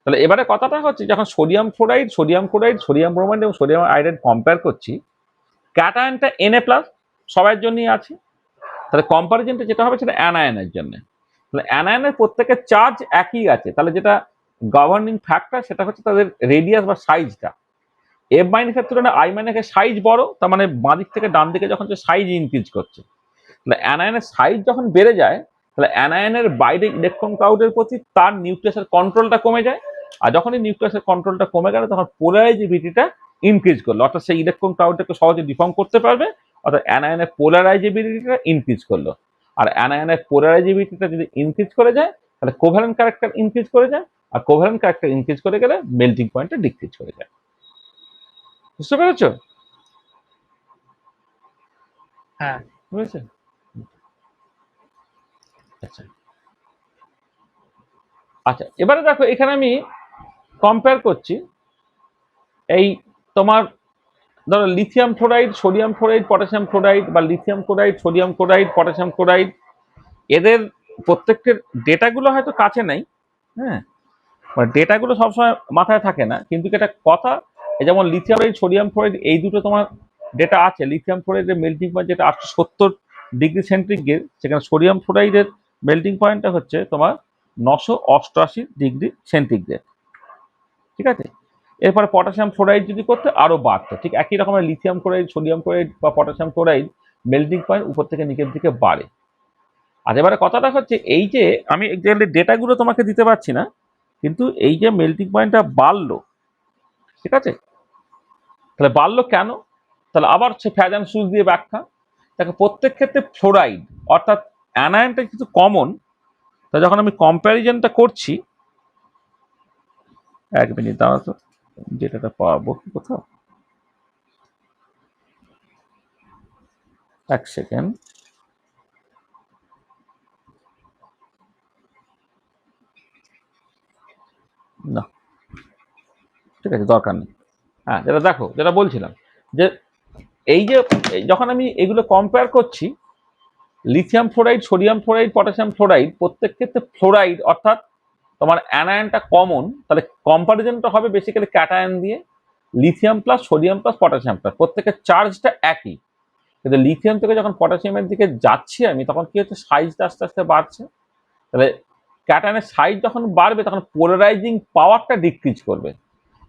তাহলে এবারে কথাটা হচ্ছে, যখন sodium fluoride, sodium chloride, sodium bromide এবং সোডিয়াম আয়োডাইড কম্পেয়ার করছি, ক্যাটায়নটা Na+ সবার জন্যই আছে। তাহলে কম্পারিজনটা যেটা হবে সেটা অ্যানায়নের জন্য। তাহলে অ্যানায়নের প্রত্যেকের চার্জ একই আছে, তাহলে যেটা গভর্নিং ফ্যাক্টর সেটা হচ্ছে তাদের রেডিয়াস বা সাইজটা। এফ মাইনাসের তুলনায় আই মাইনাসের সাইজ বড়, তার মানে বাঁ দিক থেকে ডান দিকে যখন সাইজ ইনক্রিজ করছে, তাহলে অ্যানায়নের সাইজ যখন বেড়ে যায়, তাহলে অ্যানায়নের বাইরে ইলেকট্রন ক্লাউডের প্রতি তার নিউক্লিয়াসের কন্ট্রোলটা কমে যায়। আর যখনই নিউক্লিয়াসের কন্ট্রোলটা কমে গেল, তখন পোলারাইজেবিলিটিটা ইনক্রিজ করলো, অর্থাৎ সেই ইলেকট্রন ক্লাউডটাকে সহজে ডিফর্ম করতে পারবে, অর্থাৎ অ্যানায়নের পোলারাইজেবিলিটিটা ইনক্রিজ করলো। আর অ্যানায়নের পোলারাইজেবিলিটিটা যদি ইনক্রিজ করে যায়, তাহলে কোভ্যালেন্ট ক্যারেক্টার ইনক্রিজ করে যায়, আর কোভ্যালেন্ট ক্যারেক্টার ইনক্রিজ করে গেলে মেল্টিং পয়েন্টটা ডিক্রিজ করে যায়। বুঝতে পেরেছো?
হ্যাঁ।
বুঝেছে? আচ্ছা আচ্ছা, এবারে দেখো এখানে আমি কম্পেয়ার করছি, এই তোমার ধরো lithium fluoride, sodium fluoride, potassium fluoride, বা lithium chloride, sodium chloride, potassium chloride, এদের প্রত্যেকটির ডেটাগুলো হয়তো কাছে নাই, হ্যাঁ, মানে ডেটাগুলো সবসময় মাথায় থাকে না, কিন্তু এটা কথা, যেমন লিথিয়াম সোডিয়াম ফ্লোরাইড এই দুটো তোমার ডেটা আছে। লিথিয়াম ফ্লোরাইডের মেল্টিং পয়েন্ট যেটা 870 ডিগ্রি সেন্টিগ্রেড, সেখানে সোডিয়াম ফ্লোরাইডের মেল্টিং পয়েন্টটা হচ্ছে তোমার 988 ডিগ্রি সেন্টিগ্রেড, ঠিক আছে? এরপরে পটাশিয়াম ফ্লোরাইড যদি করতে আরো বাড়তো, ঠিক একই রকমের লিথিয়াম ক্লোরাইড, সোডিয়াম ক্লোরাইড বা পটাশিয়াম ক্লোরাইড মেল্টিং পয়েন্ট উপর থেকে নিচের দিকে বাড়ে। আর এবারে কথাটা হচ্ছে, এই যে আমি এক্স্যাক্টলি ডেটাগুলো তোমাকে দিতে পারছি না, কিন্তু এই যে মেল্টিং পয়েন্টটা বাড়লো, ঠিক আছে, তাহলে বাড়লো কেন? তাহলে আবার সে ফ্যাজান সুজ দিয়ে ব্যাখ্যা। দেখো প্রত্যেক ক্ষেত্রে ফ্লোরাইড অর্থাৎ অ্যানায়নটা কিন্তু কমন, তা যখন আমি কম্প্যারিজনটা করছি, 1 মিনিট দাঁড়া তো, যেটা পাবো কোথাও, 1 সেকেন্ড। না, ঠিক আছে, দরকার নেই। হ্যাঁ, যেটা দেখো, যেটা বলছিলাম, যে এই যে যখন আমি এগুলো কম্পেয়ার করছি, lithium fluoride, sodium fluoride, potassium fluoride, প্রত্যেক ক্ষেত্রে ফ্লোরাইড অর্থাৎ তোমার অ্যানায়নটা কমন, তাহলে কম্পারিজনটা হবে বেসিক্যালি ক্যাটায়ন দিয়ে, lithium plus sodium plus potassium plus, প্রত্যেকের চার্জটা একই। কিন্তু লিথিয়াম থেকে যখন পটাশিয়ামের দিকে যাচ্ছি আমি, তখন কি হচ্ছে, সাইজটা আস্তে আস্তে বাড়ছে। তাহলে ক্যাটায়নের সাইজ যখন বাড়বে, তখন পোলারাইজিং পাওয়ারটা ডিক্রিজ করবে।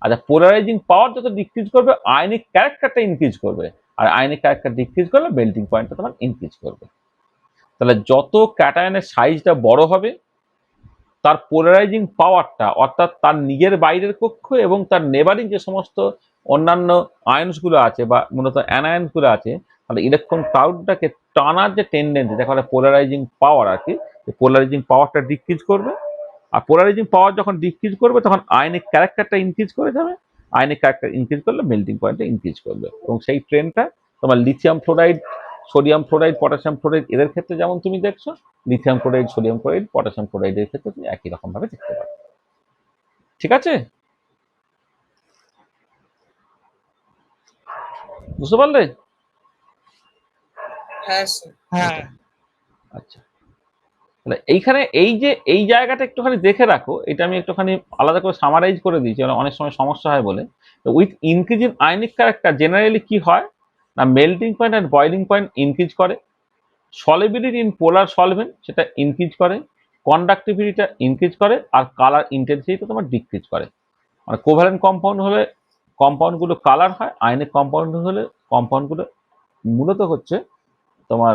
আচ্ছা, পোলারাইজিং পাওয়ার যত ডিক্রিজ করবে, আয়নিক ক্যারেক্টারটা ইনক্রিজ করবে, আর আয়নিক ক্যারেক্টার ডিক্রিজ করলে মেল্টিং পয়েন্টটা তোমার ইনক্রিজ করবে। তাহলে যত ক্যাটায়নের সাইজটা বড় হবে, তার পোলারাইজিং পাওয়ারটা অর্থাৎ তার নিজের বাইরের কক্ষ এবং তার নেবারিং যে সমস্ত অন্যান্য আয়নসগুলো আছে বা মূলত অ্যানায়নসগুলো আছে, তাহলে ইলেকট্রন ক্লাউডটাকে টানার যে টেন্ডেন্সি, দেখা যায় পোলারাইজিং পাওয়ার আর কি, পোলারাইজিং পাওয়ারটা ডিক্রিজ করবে। আর পোলারাইজিং পাওয়ার যখন ডিক্রিজ করবে, তখন আয়নিক ক্যারেক্টারটা ইনক্রিজ করে যাবে, আয়নিক ক্যারেক্টার ইনক্রিজ করলে মেল্টিং পয়েন্টটা ইনক্রিজ করবে। এবং সেই ট্রেন্ডটা তোমার lithium fluoride, sodium fluoride potassium fluoride এদের ক্ষেত্রে যেমন তুমি দেখছো, lithium chloride sodium chloride potassium ক্লোরাইডের ক্ষেত্রে তুমি একই রকম ভাবে দেখতে পাবে। ঠিক আছে, বুঝতে পারলে?
হ্যাঁ স্যার। হ্যাঁ
আচ্ছা, তাহলে এইখানে এই যে এই জায়গাটা একটুখানি দেখে রাখো, এটা আমি একটুখানি আলাদা করে সামারাইজ করে দিয়েছি, কারণ অনেক সময় সমস্যা হয় বলে। With increase in ionic character generally কি হয় না, melting point and boiling point increase করে, সলিবিলিটি ইন পোলার সলভেন্ট সেটা ইনক্রিজ করে, কন্ডাক্টিভিটিটা ইনক্রিজ করে, আর কালার ইন্টেন্সিটিটা তোমার ডিক্রিজ করে। মানে কোভ্যালেন্ট কম্পাউন্ড হলে কম্পাউন্ডগুলো কালার হয়, আয়নিক কম্পাউন্ড হলে কম্পাউন্ডগুলো মূলত হচ্ছে তোমার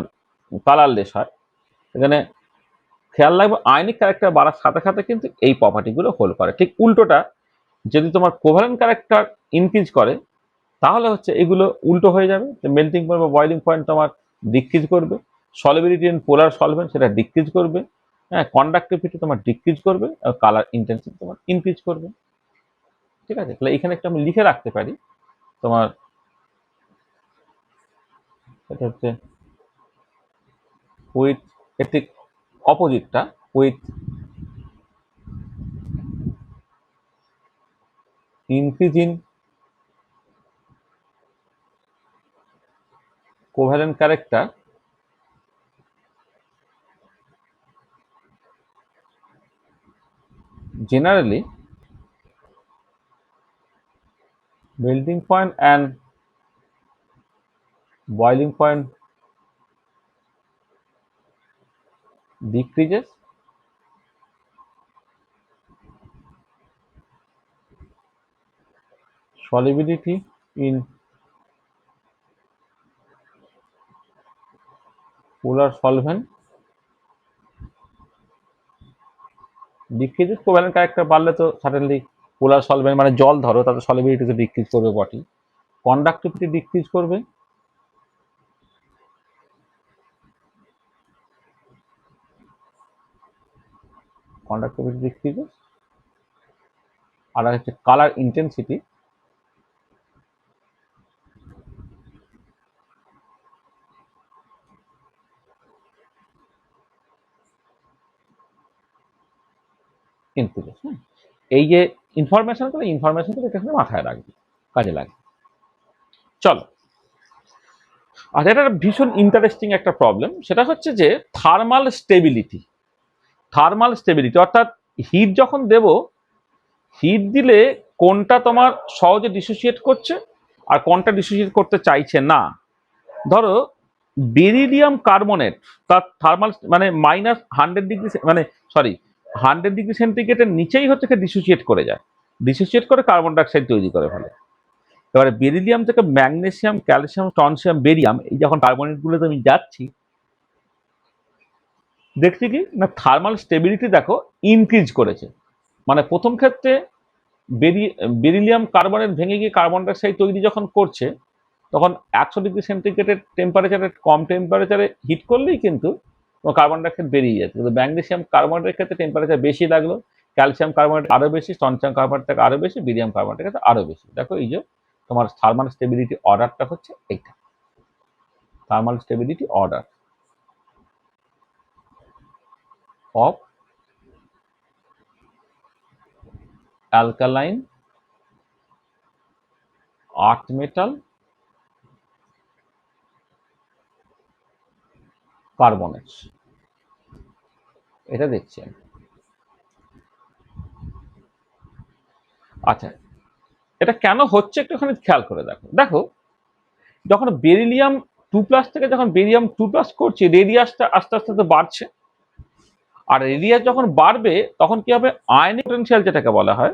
কালারলেস হয়। এখানে খেয়াল রাখবে আয়নিক ক্যারেক্টার বাড়ার সাথে সাথে কিন্তু এই প্রপার্টিগুলো হোল্ড করে। ঠিক উল্টোটা, যদি তোমার কোভ্যালেন্ট ক্যারেক্টার ইনক্রিজ করে তাহলে হচ্ছে এগুলো উল্টো হয়ে যাবে, মেল্টিং পয়েন্ট বা বয়লিং পয়েন্ট তোমার ডিক্রিজ করবে, সলিবিলিটি ইন পোলার সলভেন্ট সেটা ডিক্রিজ করবে, হ্যাঁ, কন্ডাক্টিভিটি তোমার ডিক্রিজ করবে, আর কালার ইন্টেন্সিটি তোমার ইনক্রিজ করবে। ঠিক আছে, তাহলে এখানে একটু আমি লিখে রাখতে পারি তোমার, এটা হচ্ছে উইথ এর ঠিক অপোজিটটা, with increase in covalent character generally melting point and boiling point decreases, solubility in polar solvent decreases, covalent character বাড়লে তো সাডেনলি পোলার সলভেন্ট মানে জল ধরো তাতে সলিবিলিটি তো ডিক্রিজ করবে বটে, কন্ডাক্টিভিটি ডিক্রিজ করবে, কন্ডাক্টিভিটি ডিক্রিজেস, আর হচ্ছে কালার ইন্টেন্সিটি ইনক্রিজেস। হ্যাঁ, এই যে ইনফরমেশনগুলো এখানে মাথায় রাখবে, কাজে লাগবে। চলো, আর এটা একটা ভীষণ ইন্টারেস্টিং একটা প্রবলেম, সেটা হচ্ছে যে থার্মাল স্টেবিলিটি অর্থাৎ হিট যখন দেব, হিট দিলে কোনটা তোমার সহজে ডিসোসিয়েট করছে আর কোনটা ডিসোসিয়েট করতে চাইছে না। ধরো বেরিলিয়াম কার্বনেট, তার থার্মাল মানে -100 ডিগ্রি, মানে সরি 100 ডিগ্রি সেন্টিগ্রেডের নিচেই হচ্ছে ডিসোসিয়েট করে যায়, ডিসোসিয়েট করে কার্বন ডাইঅক্সাইড তৈরি করে ফেলে। এবারে বেরিলিয়াম থেকে ম্যাগনেসিয়াম, ক্যালসিয়াম, টনসিয়াম, বেরিয়াম, এই যখন কার্বনেটগুলোতে আমি যাচ্ছি, দেখছি কি না থার্মাল স্টেবিলিটি দেখো ইনক্রিজ করেছে। মানে প্রথম ক্ষেত্রে বেরিলিয়াম কার্বনেট ভেঙে গিয়ে কার্বন ডাইঅক্সাইড তৈরি যখন করছে, তখন 100 ডিগ্রি সেন্টিগ্রেডের টেম্পারেচারে, কম টেম্পারেচারে হিট করলেই কিন্তু কার্বন ডাইঅক্সাইড বেরিয়ে যাচ্ছে। কিন্তু ম্যাগনেসিয়াম কার্বনেটের ক্ষেত্রে টেম্পারেচার বেশি লাগলো, ক্যালসিয়াম কার্বনেট আরো বেশি, টনসিয়াম কার্বনেট থেকে আরো বেশি, বেরিয়াম কার্বনেটের ক্ষেত্রে আরো বেশি। দেখো এই যে তোমার থার্মাল স্টেবিলিটি অর্ডারটা হচ্ছে এইটা, thermal stability order of alkaline earth metal carbonates, এটা দেখছি আমি। আচ্ছা, এটা কেন হচ্ছে একটুখানি খেয়াল করে দেখো। দেখো যখন বেরিলিয়াম 2+ থেকে যখন বেরিয়াম 2+ করছে, রেডিয়াসটা আস্তে আস্তে তো বাড়ছে, আর রেডিয়াস যখন বাড়বে তখন কি হবে, আয়নিক পোটেনশিয়াল যেটাকে বলা হয়,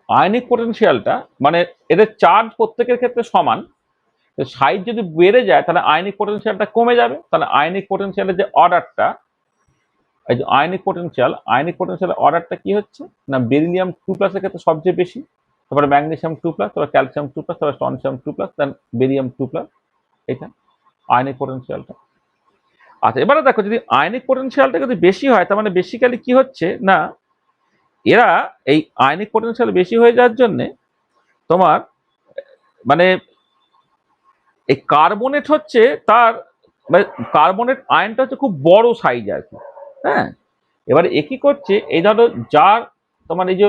আয়নিক পোটেনশিয়ালটা মানে এদের চার্জ প্রত্যেকের ক্ষেত্রে সমান, তো সাইজ যদি বেড়ে যায় তাহলে আয়নিক পোটেনশিয়ালটা কমে যাবে। তাহলে আয়নিক পোটেনশিয়ালের যে অর্ডারটা, এই যে আয়নিক পোটেনশিয়াল অর্ডারটা কি হচ্ছে না, বেরিলিয়াম 2+ এর ক্ষেত্রে সবচেয়ে বেশি, তারপরে ম্যাগনেসিয়াম 2+, তারপরে ক্যালসিয়াম 2+, তারপরে টনসিয়াম 2+, দেন বেরিয়াম 2+, এটা আয়নিক পোটেনশিয়ালটা। আচ্ছা, এবারে দেখো যদি আয়নিক পোটেনশিয়ালটা যদি বেশি হয়, তার মানে বেসিক্যালি কি হচ্ছে না, এরা এই আয়নিক পোটেনশিয়াল বেশি হয়ে যাওয়ার জন্যে তোমার মানে এই কার্বনেট হচ্ছে তার কার্বনেট আয়নটা হচ্ছে খুব বড় সাইজ আর কি। হ্যাঁ, এবারে এ কি করছে, এই ধরো যার তোমার এই যে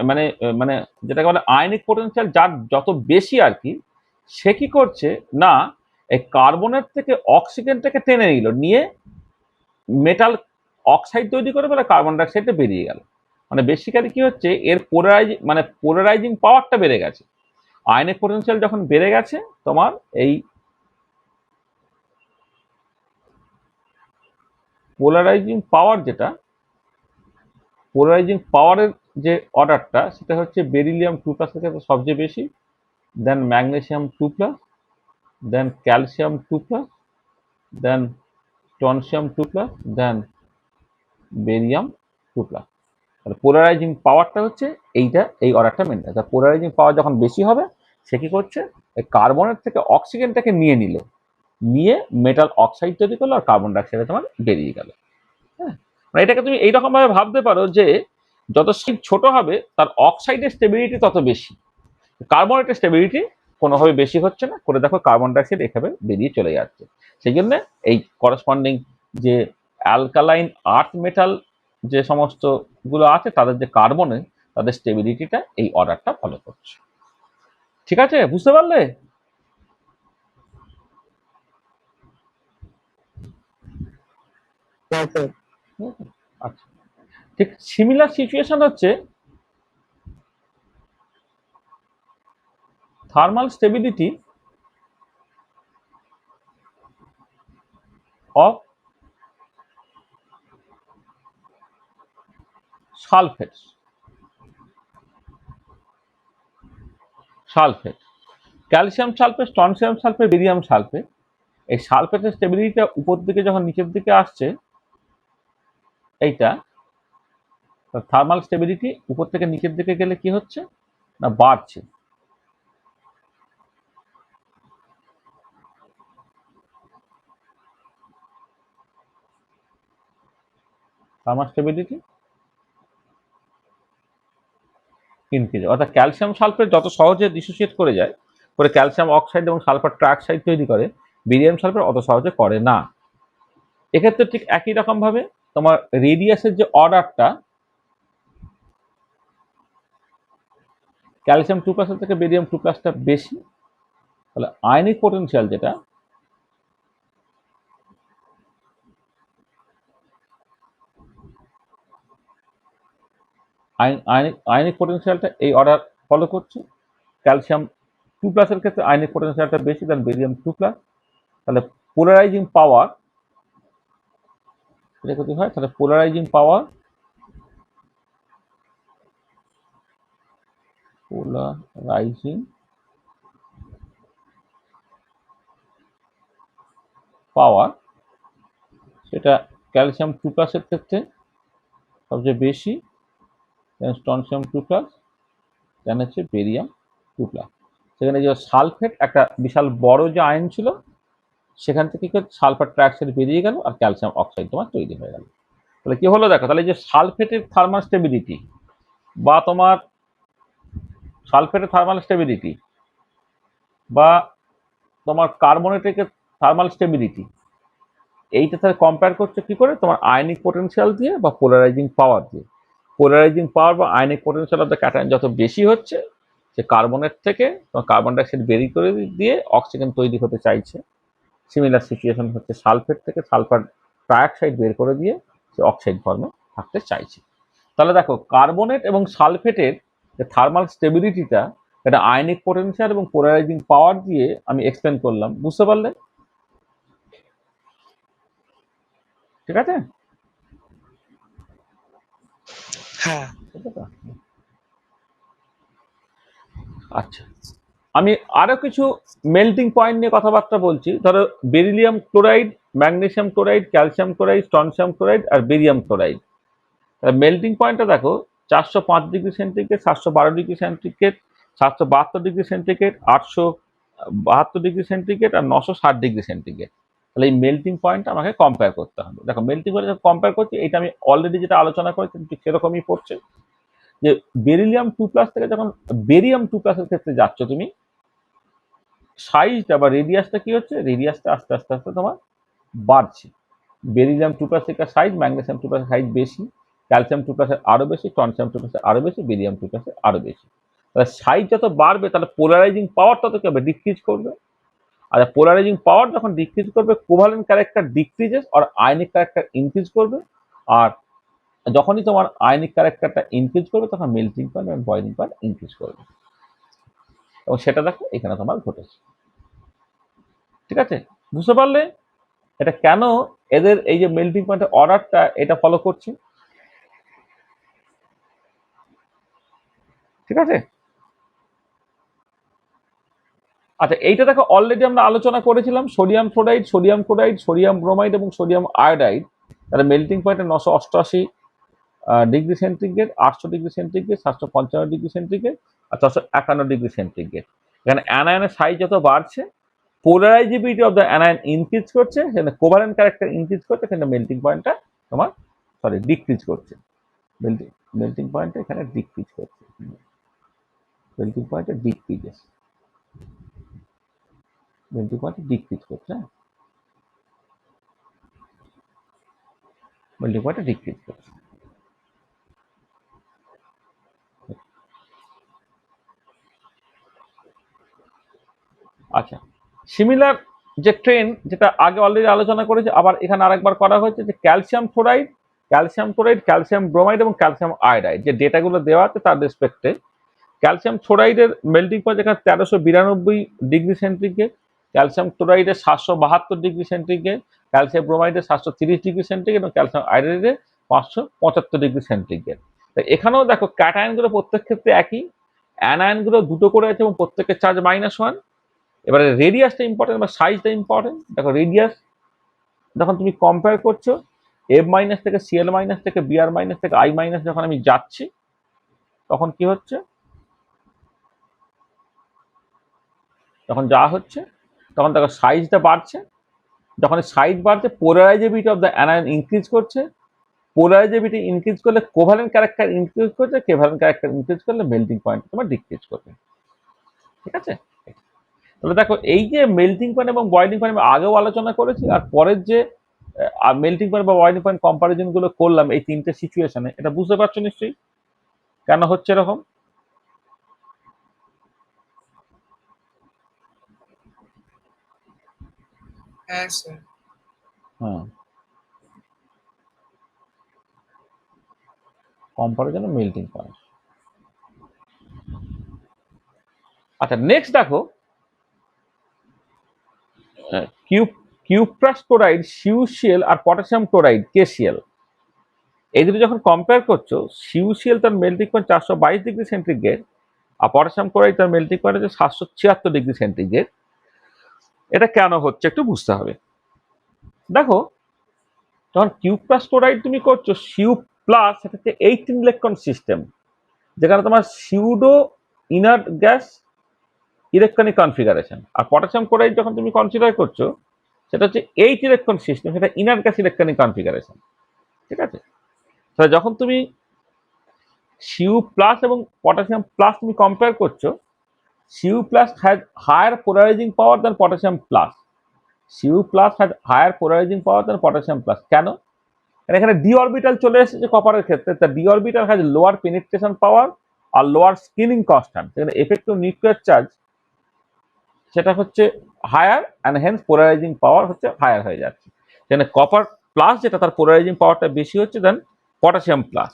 মানে মানে যেটাকে বলে আয়নিক পোটেনশিয়াল যার যত বেশি আর কি, সে কি করছে না এই কার্বনের থেকে অক্সিজেনটাকে টেনে নিল, নিয়ে মেটাল অক্সাইড তৈরি করে ফেলে, কার্বন ডাইঅক্সাইডটা বেরিয়ে গেল। মানে বেসিক্যালি কি হচ্ছে, এর পোলারাইজিং পাওয়ারটা বেড়ে গেছে। আয়নিক পোটেনশিয়াল যখন বেড়ে গেছে, তোমার এই পোলারাইজিং পাওয়ার পোলারাইজিং পাওয়ারের যে অর্ডারটা, সেটা হচ্ছে বেরিলিয়াম 2+ এর ক্ষেত্রে সবচেয়ে বেশি, দেন ম্যাগনেসিয়াম 2+, দেন ক্যালসিয়াম 2+, দেন স্ট্রনসিয়াম 2+, দেন বেরিয়াম 2+। তাহলে পোলারাইজিং পাওয়ারটা হচ্ছে এইটা, এই অর্ডারটা মেনটেন। তা পোলারাইজিং পাওয়ার যখন বেশি হবে, সে কি করছে, এই কার্বনের থেকে অক্সিজেনটাকে নিয়ে নিল, নিয়ে মেটাল অক্সাইড তৈরি করলো, আর কার্বন ডাইঅক্সাইড তোমার বেরিয়ে গেল। হ্যাঁ, মানে এটাকে তুমি এইরকম ভাবে ভাবতে পারো যে যত শীত ছোট হবে, তার অক্সাইডের স্টেবিলিটি তত বেশি। কার্বনেটের স্টেবিলিটি কোনোভাবে বেশি হচ্ছে না, করে দেখো কার্বন ডাইঅক্সাইড এভাবে বেরিয়ে চলে যাচ্ছে। সেই জন্য এই করসপন্ডিং যে অ্যালকালাইন আর্থ মেটাল যে সমস্ত গুলো আছে, তাদের যে কার্বনে, তাদের স্টেবিলিটিটা এই অর্ডারটা ফলো করছে। ঠিক আছে, বুঝতে পারলে?
হ্যাঁ স্যার।
আচ্ছা, ঠিক সিমিলার সিচুয়েশন হচ্ছে thermal stability of sulphates. Calcium sulphate, strontium sulphate, barium sulphate, এই সালফেটের স্টেবিলিটিটা উপর দিকে যখন নিচের দিকে আসছে, এইটা থার্মাল স্টেবিলিটি উপর থেকে নিচের দিকে গেলে কি হচ্ছে না, বাড়ছে। থার্মাল স্টেবিলিটি ইনক্রিজ, অর্থাৎ ক্যালসিয়াম সালফেট যত সহজে ডিসোসিয়েট করে যায়, করে ক্যালসিয়াম অক্সাইড এবং সালফার ট্রাইঅক্সাইড তৈরি করে, বেরিয়াম সালফেট অত সহজে করে না। এক্ষেত্রে ঠিক একই রকম ভাবে তোমার রেডিয়াসের যে অর্ডারটা, ক্যালসিয়াম 2+ থেকে বেরিয়াম 2+টা বেশি। তাহলে আয়নিক পোটেনশিয়াল যেটা, আয়নিক পোটেনশিয়ালটা এই অর্ডার ফলো করছে। ক্যালসিয়াম 2+ এর ক্ষেত্রে আয়নিক পোটেনশিয়ালটা বেশি দেন বেরিয়াম 2+। তাহলে পোলারাইজিং পাওয়ার, এটা যদি হয়, তাহলে পোলারাইজিং পাওয়ার সেটা ক্যালসিয়াম 2+ এর ক্ষেত্রে সবচেয়ে বেশি, দেন স্ট্রনসিয়াম 2+, দেন হচ্ছে বেরিয়াম 2+। সেখানে যে সালফেট একটা বিশাল বড় যে আয়ন ছিল, সেখান থেকে সালফার ট্রাইঅক্সাইড বেরিয়ে গেল, আর ক্যালসিয়াম অক্সাইড তোমার তৈরি হয়ে গেল। তাহলে কি হলো দেখো, তাহলে যে সালফেটের থার্মাল স্টেবিলিটি বা তোমার সালফেটের থার্মাল স্টেবিলিটি বা তোমার কার্বনেটের থার্মাল স্টেবিলিটি, এইটা তাহলে কম্পেয়ার করছে কি করে, তোমার আয়নিক পোটেনশিয়াল দিয়ে বা পোলারাইজিং পাওয়ার দিয়ে। পোলারাইজিং পাওয়ার বা ionic potential of the cation যত বেশি হচ্ছে, সে কার্বনের থেকে তোমার কার্বন ডাইঅক্সাইড বেরিয়ে করে দিয়ে অক্সিজেন তৈরি হতে চাইছে। সিমিলার সিচুয়েশন হচ্ছে সালফেট থেকে সালফার ট্রাইঅক্সাইড বের করে দিয়ে সে অক্সাইড ফর্মে থাকতে চাইছে। তাহলে দেখো, কার্বনেট এবং সালফেটের যে থার্মাল স্টেবিলিটিটা, এটা আয়নিক পোটেনশিয়াল এবং পোলারাইজিং পাওয়ার দিয়ে আমি এক্সপ্লেন করলাম। বুঝতে পারলে? ঠিক আছে?
হ্যাঁ।
আচ্ছা, আমি আরো কিছু মেল্টিং পয়েন্ট নিয়ে কথাবার্তা বলছি। ধরো beryllium chloride, magnesium chloride, calcium chloride, strontium chloride আর বেরিয়াম ক্লোরাইড। মেল্টিং পয়েন্টটা দেখো, 405°C, 712°C, 772°C, 872°C আর 960°C। তাহলে এই মেল্টিং পয়েন্টটা আমাকে কম্পেয়ার করতে হবে। দেখো, মেল্টিং পয়েন্ট কম্পেয়ার করছি, এটা আমি অলরেডি যেটা আলোচনা করেছি ঠিক সেরকমই পড়ছে, যে বেরিলিয়াম 2+ থেকে যখন বেরিয়াম 2+ এর ক্ষেত্রে যাচ্ছ তুমি, সাইজটা বা রেডিয়াসটা কি হচ্ছে, রেডিয়াসটা আস্তে আস্তে আস্তে তোমার বাড়ছে। বেরিলিয়াম 2+এর সাইজ, ম্যাগনেসিয়াম 2+এর সাইজ বেশি, ক্যালসিয়াম 2+এর আরো বেশি, টনসিয়াম 2+এর আরো বেশি, বেরিয়াম 2+এর আরো বেশি। তাহলে সাইজ যত বাড়বে তাহলে পোলারাইজিং পাওয়ার তত কি হবে, ডিক্রিজ করবে। আর পোলারাইজিং পাওয়ার যখন ডিক্রিজ করবে, কোভালেন্ট ক্যারেক্টার ডিক্রিজেস আর আয়নিক ক্যারেক্টার ইনক্রিজ করবে। আর যখনই তোমার আয়নিক ক্যারেক্টারটা ইনক্রিজ করবে তখন মেল্টিং পয়েন্ট এবং বয়লিং পয়েন্ট ইনক্রিজ করবে, এবং সেটা দেখো এখানে তোমার ঘটেছে। ঠিক আছে, বুঝতে পারলে এটা কেন এদের এই যে মেল্টিং পয়েন্টের অর্ডারটা এটা ফলো করছে। ঠিক আছে, আচ্ছা এইটা দেখো অলরেডি আমরা আলোচনা করেছিলাম, sodium fluoride, sodium chloride, sodium bromide এবং সোডিয়াম আয়োডাইড, তার মেল্টিং পয়েন্টে 988 degree centigrade, 800 degree centigrade, 755 degree centigrade আর 651 ডিগ্রি সেন্টিগ্রেড। এখানে অ্যানায়নের সাইজ যত বাড়ছে, polarizability of the anion increase করছে, সেখানে কোভালেন্ট ক্যারেক্টার ইনক্রিজ করছে, সেখানে মেল্টিং পয়েন্টটা তোমার ডিক্রিজ করছে। মেল্টিং পয়েন্টটা এখানে ডিক্রিজ করছে, মেল্টিং পয়েন্টে ডিক্রিজেস, মেল্টিং পয়েন্টে ডিক্রিজ করছে, হ্যাঁ মেল্টিং পয়েন্টে ডিক্রিজ করছে। আচ্ছা, সিমিলার যে ট্রেন যেটা আগে অলরেডি আলোচনা করেছে, আবার এখানে আরেকবার করা হয়েছে যে calcium fluoride, calcium fluoride, calcium bromide এবং ক্যালসিয়াম আয়োডাইড যে ডেটাগুলো দেওয়া আছে তার রেসপেক্টে ক্যালসিয়াম ফ্লোরাইডের মেল্টিং পয়েন্ট এখানে 1392 ডিগ্রি সেন্টিগ্রেড, ক্যালসিয়াম ক্লোরাইডের 772 ডিগ্রি সেন্টিগ্রেড, ক্যালসিয়াম ব্রোমাইডের 730 ডিগ্রি সেন্টিগ্রেড এবং ক্যালসিয়াম আয়োডাইডের 575 ডিগ্রি সেন্টিগ্রেড। তো এখানেও দেখো ক্যাটায়নগুলো প্রত্যেক ক্ষেত্রে একই, অ্যানায়নগুলো দুটো করে আছে এবং প্রত্যেকের চার্জ -1। এবারে রেডিয়াসটা ইম্পর্টেন্ট বা সাইজটা ইম্পর্টেন্ট। দেখো রেডিয়াস যখন তুমি কম্পেয়ার করছো, এফ মাইনাস থেকে সিএল মাইনাস থেকে বিআর মাইনাস থেকে আই মাইনাস যখন আমি যাচ্ছি তখন কি হচ্ছে, যখন যা হচ্ছে তখন দেখো সাইজটা বাড়ছে, যখন সাইজ বাড়ছে পোলারাইজেবিলিটি অফ দ্য অ্যানায়ন ইনক্রিজ করছে, পোলারাইজেবিলিটি ইনক্রিজ করলে কোভালেন্ট ক্যারেক্টার ইনক্রিজ করছে, কোভালেন্ট ক্যারেক্টার ইনক্রিজ করলে মেল্টিং পয়েন্ট তোমার ডিক্রিজ করবে। ঠিক আছে, তাহলে দেখো এই যে মেল্টিং পয়েন্ট এবং বয়লিং পয়েন্ট আমি আগেও আলোচনা করেছি, আর পরের যে মেল্টিং পয়েন্ট বা বয়লিং পয়েন্ট কম্পারিজন গুলো করলাম এই তিনটে সিচুয়েশনে, এটা বুঝতে পারছো নিশ্চয়ই কেন হচ্ছে এরকম।
হ্যাঁ স্যার।
হ্যাঁ, কম্পারিজন মেল্টিং পয়েন্ট। আচ্ছা নেক্সট দেখো কিউপ্রাস ক্লোরাইড সিউসিএল আর পটাশিয়াম ক্লোরাইড কেসিএল, এই দুটো যখন কম্পেয়ার করছো, সিউসিএল তার মেল্টিং পয়েন্ট 422 ডিগ্রি সেন্টিগ্রেড আর পটাশিয়াম ক্লোরাইড তার মেল্টিং পয়েন্ট হচ্ছে 776 ডিগ্রি সেন্টিগ্রেড। এটা কেন হচ্ছে একটু বুঝতে হবে। দেখো যখন কিউপ্রাস ক্লোরাইড তুমি করছো, সিউ প্লাস এটা হচ্ছে 18 ইলেকট্রন সিস্টেম, যেখানে তোমার pseudo inert gas electronic configuration. আর পটাশিয়াম ক্লোরাইড যখন তুমি কনসিডার করছো সেটা হচ্ছে 8 ইলেকট্রন সিস্টেম, সেটা ইনার্ট গ্যাস ইলেকট্রনিক কনফিগারেশন। ঠিক আছে, তাহলে যখন তুমি সিউ প্লাস এবং পটাশিয়াম প্লাস তুমি কম্পেয়ার করছো, C U plus has higher polarizing power than potassium plus, C U plus has higher polarizing power than potassium plus. কেন? এখানে ডি অরবিটাল চলে এসেছে কপারের ক্ষেত্রে, তা d orbital has lower penetration power R lower স্কিনিং constant, সেখানে এফেক্টিভ নিউক্লিয়ার চার্জ সেটা হচ্ছে হায়ার অ্যান্ড হেন্স পোলারাইজিং পাওয়ার হচ্ছে হায়ার হয়ে যাচ্ছে। সেখানে কপার প্লাস যেটা তার পোলারাইজিং পাওয়ারটা বেশি হচ্ছে দেন পটাশিয়াম প্লাস,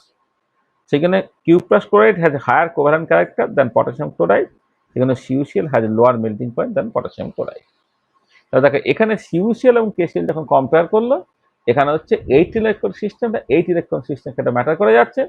সেখানে cuprous chloride has higher covalent character than potassium chloride, সেখানে C U C L has lower melting point than potassium chloride. তাহলে দেখো এখানে সিউসিএল এবং কেসিএল যখন কম্পেয়ার করলো, এখানে হচ্ছে 8 ইলেকট্রন সিস্টেমটা 8 ইলেকট্রন সিস্টেম সেটা ম্যাটার করে যাচ্ছে।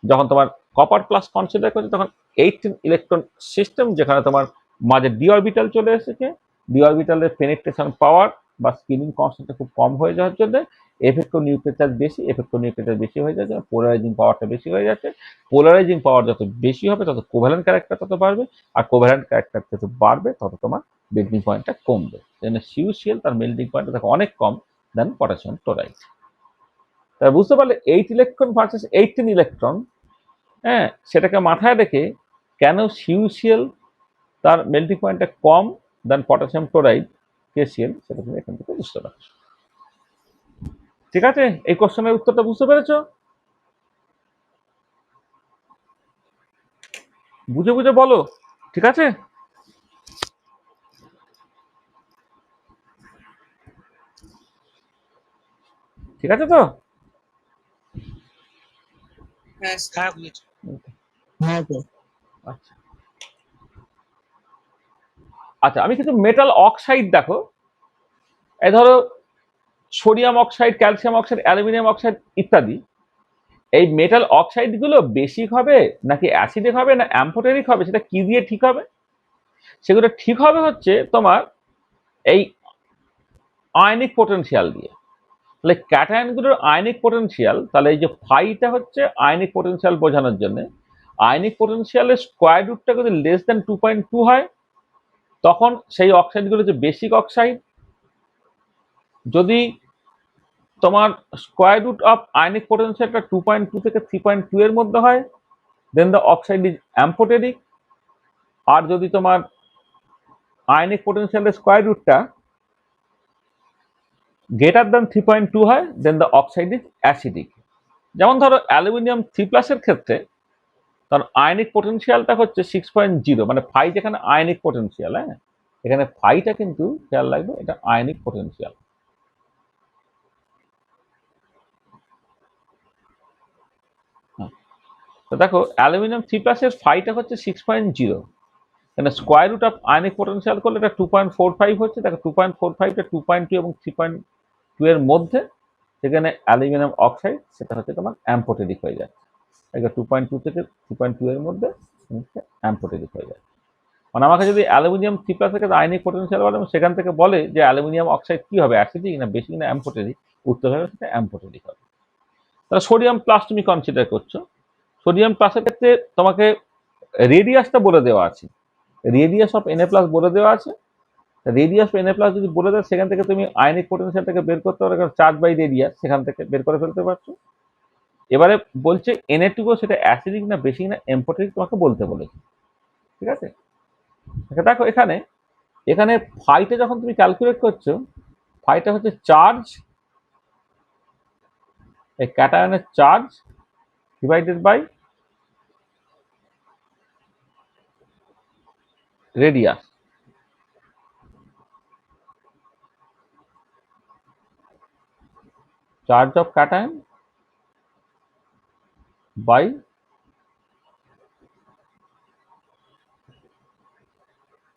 যখন তোমার কপার প্লাস কনসিডার করছে তখন 18 ইলেকট্রন সিস্টেম, যেখানে তোমার মাঝে ডি অরবিটাল চলে এসেছে, ডি অরবিটালের পেনিট্রেশন পাওয়ার বা স্কিনিং কনস্ট্যান্টটা খুব কম হয়ে যাওয়ার জন্য এফেক্টিভ নিউক্লিয়ার চার্জ বেশি, এফেক্টিভ নিউক্লিয়ার চার্জ বেশি হয়ে যাচ্ছে, পোলারাইজিং পাওয়ারটা বেশি হয়ে যাচ্ছে। পোলারাইজিং পাওয়ার যত বেশি হবে তত কোভ্যালেন্ট ক্যারেক্টার তত বাড়বে, আর কোভ্যালেন্ট ক্যারেক্টার যত বাড়বে তত তোমার মেল্টিং পয়েন্টটা কমবে। যেন সিউসিএল তার মেল্টিং পয়েন্টটা দেখো অনেক কম দেন পটাশিয়াম ক্লোরাইড। তাই বুঝতে পারলে 8 ইলেকট্রন ভার্সেস 18 ইলেকট্রন, হ্যাঁ সেটাকে মাথায় রেখে কেন সিউসিএল তার মেল্টিং পয়েন্টটা কম দেন পটাশিয়াম ক্লোরাইড KCl, সেটা তুমি এখান থেকে বুঝতে পারছো। ঠিক আছে, এই কোশ্চেনের উত্তরটা বুঝতে পেরেছো? বুঝে বুঝে বলো, ঠিক আছে? ঠিক আছে তো?
হ্যাঁ স্যার বুঝেছি। হ্যাঁ তো
আচ্ছা আচ্ছা, আমি কিন্তু মেটাল অক্সাইড দেখো, এই ধরো sodium oxide, calcium oxide, aluminium oxide ইত্যাদি, এই মেটাল অক্সাইড গুলো বেসিক হবে নাকি অ্যাসিডিক হবে না অ্যাম্ফোটেরিক হবে, সেটা কি দিয়ে ঠিক হবে? সেগুলো ঠিক হবে হচ্ছে তোমার এই আয়নিক পোটেনশিয়াল দিয়ে। তাহলে ক্যাটায়নগুলোর আয়নিক পোটেনশিয়াল, তাহলে এই যে ফাইটা হচ্ছে আয়নিক পোটেনশিয়াল বোঝানোর জন্য, আয়নিক পোটেনশিয়ালের স্কোয়ার রুটটা যদি লেস দেন 2.2 হয় তখন সেই অক্সাইডগুলো হচ্ছে বেসিক অক্সাইড। যদি তোমার স্কোয়ার রুট অফ আয়নিক পোটেনশিয়ালটা 2.2 থেকে 3.2 এর মধ্যে হয় দেন দ্য অক্সাইড ইজ অ্যাম্ফোটেরিক। আর যদি তোমার আয়নিক পোটেনশিয়ালের স্কোয়ার রুটটা গ্রেটার দেন 3.2 হয় দেন দ্য অক্সাইড ইজ অ্যাসিডিক। যেমন ধরো অ্যালুমিনিয়াম 3+ এর ক্ষেত্রে তার আয়নিক পোটেনশিয়ালটা হচ্ছে 6.0, মানে ফাই যেখানে আয়নিক পোটেনশিয়াল, হ্যাঁ এখানে ফাইটা কিন্তু খেয়াল রাখবে এটা আয়নিক পোটেনশিয়াল। তো দেখো অ্যালুমিনিয়াম 3+ এর ফাইটা হচ্ছে 6.0, মানে square root of ionic potential করলে এটা 2.45 হচ্ছে। দেখো 2.45টা 2.2 এবং 3.2 এর মধ্যে, সেখানে অ্যালুমিনিয়াম অক্সাইড সেটা হচ্ছে তোমার অ্যাম্ফোটেরিক হয়ে যায়। এটা 2.2 থেকে 3.2 এর মধ্যে অ্যাম্ফোটেরিক হয়ে যায়। মানে আমাকে যদি অ্যালুমিনিয়াম 3+ থেকে আয়নিক পোটেনশিয়াল বলে এবং সেখান থেকে বলে যে অ্যালুমিনিয়াম অক্সাইড কি হবে, অ্যাসিডিক না বেসিক না অ্যাম্ফোটেরিক, উত্তর হবে সেটা অ্যাম্ফোটেরিক হবে। তাহলে সোডিয়াম প্লাস তুমি কনসিডার করছো। সোডিয়াম প্লাসের ক্ষেত্রে তোমাকে রেডিয়াসটা বলে দেওয়া আছে, রেডিয়াস অফ Na+ বলে দেওয়া আছে। রেডিয়াস অফ Na+ যদি বলে দেয় সেখান থেকে তুমি আয়নিক পোটেনশিয়ালটাকে বের করতে পারো, কারণ চার্জ বাই রেডিয়াস সেখান থেকে বের করে ফেলতে পারছো। এবারে বলছে Na2 সেটা অ্যাসিডিক না বেসিক না অ্যাম্ফোটেরিক তোমাকে বলতে বলেছে। ঠিক আছে, দেখো এখানে এখানে ফাইটা যখন তুমি ক্যালকুলেট করছো, ফাইটা হচ্ছে চার্জ, এই ক্যাটায়নের charge divided by radius. Charge of cation by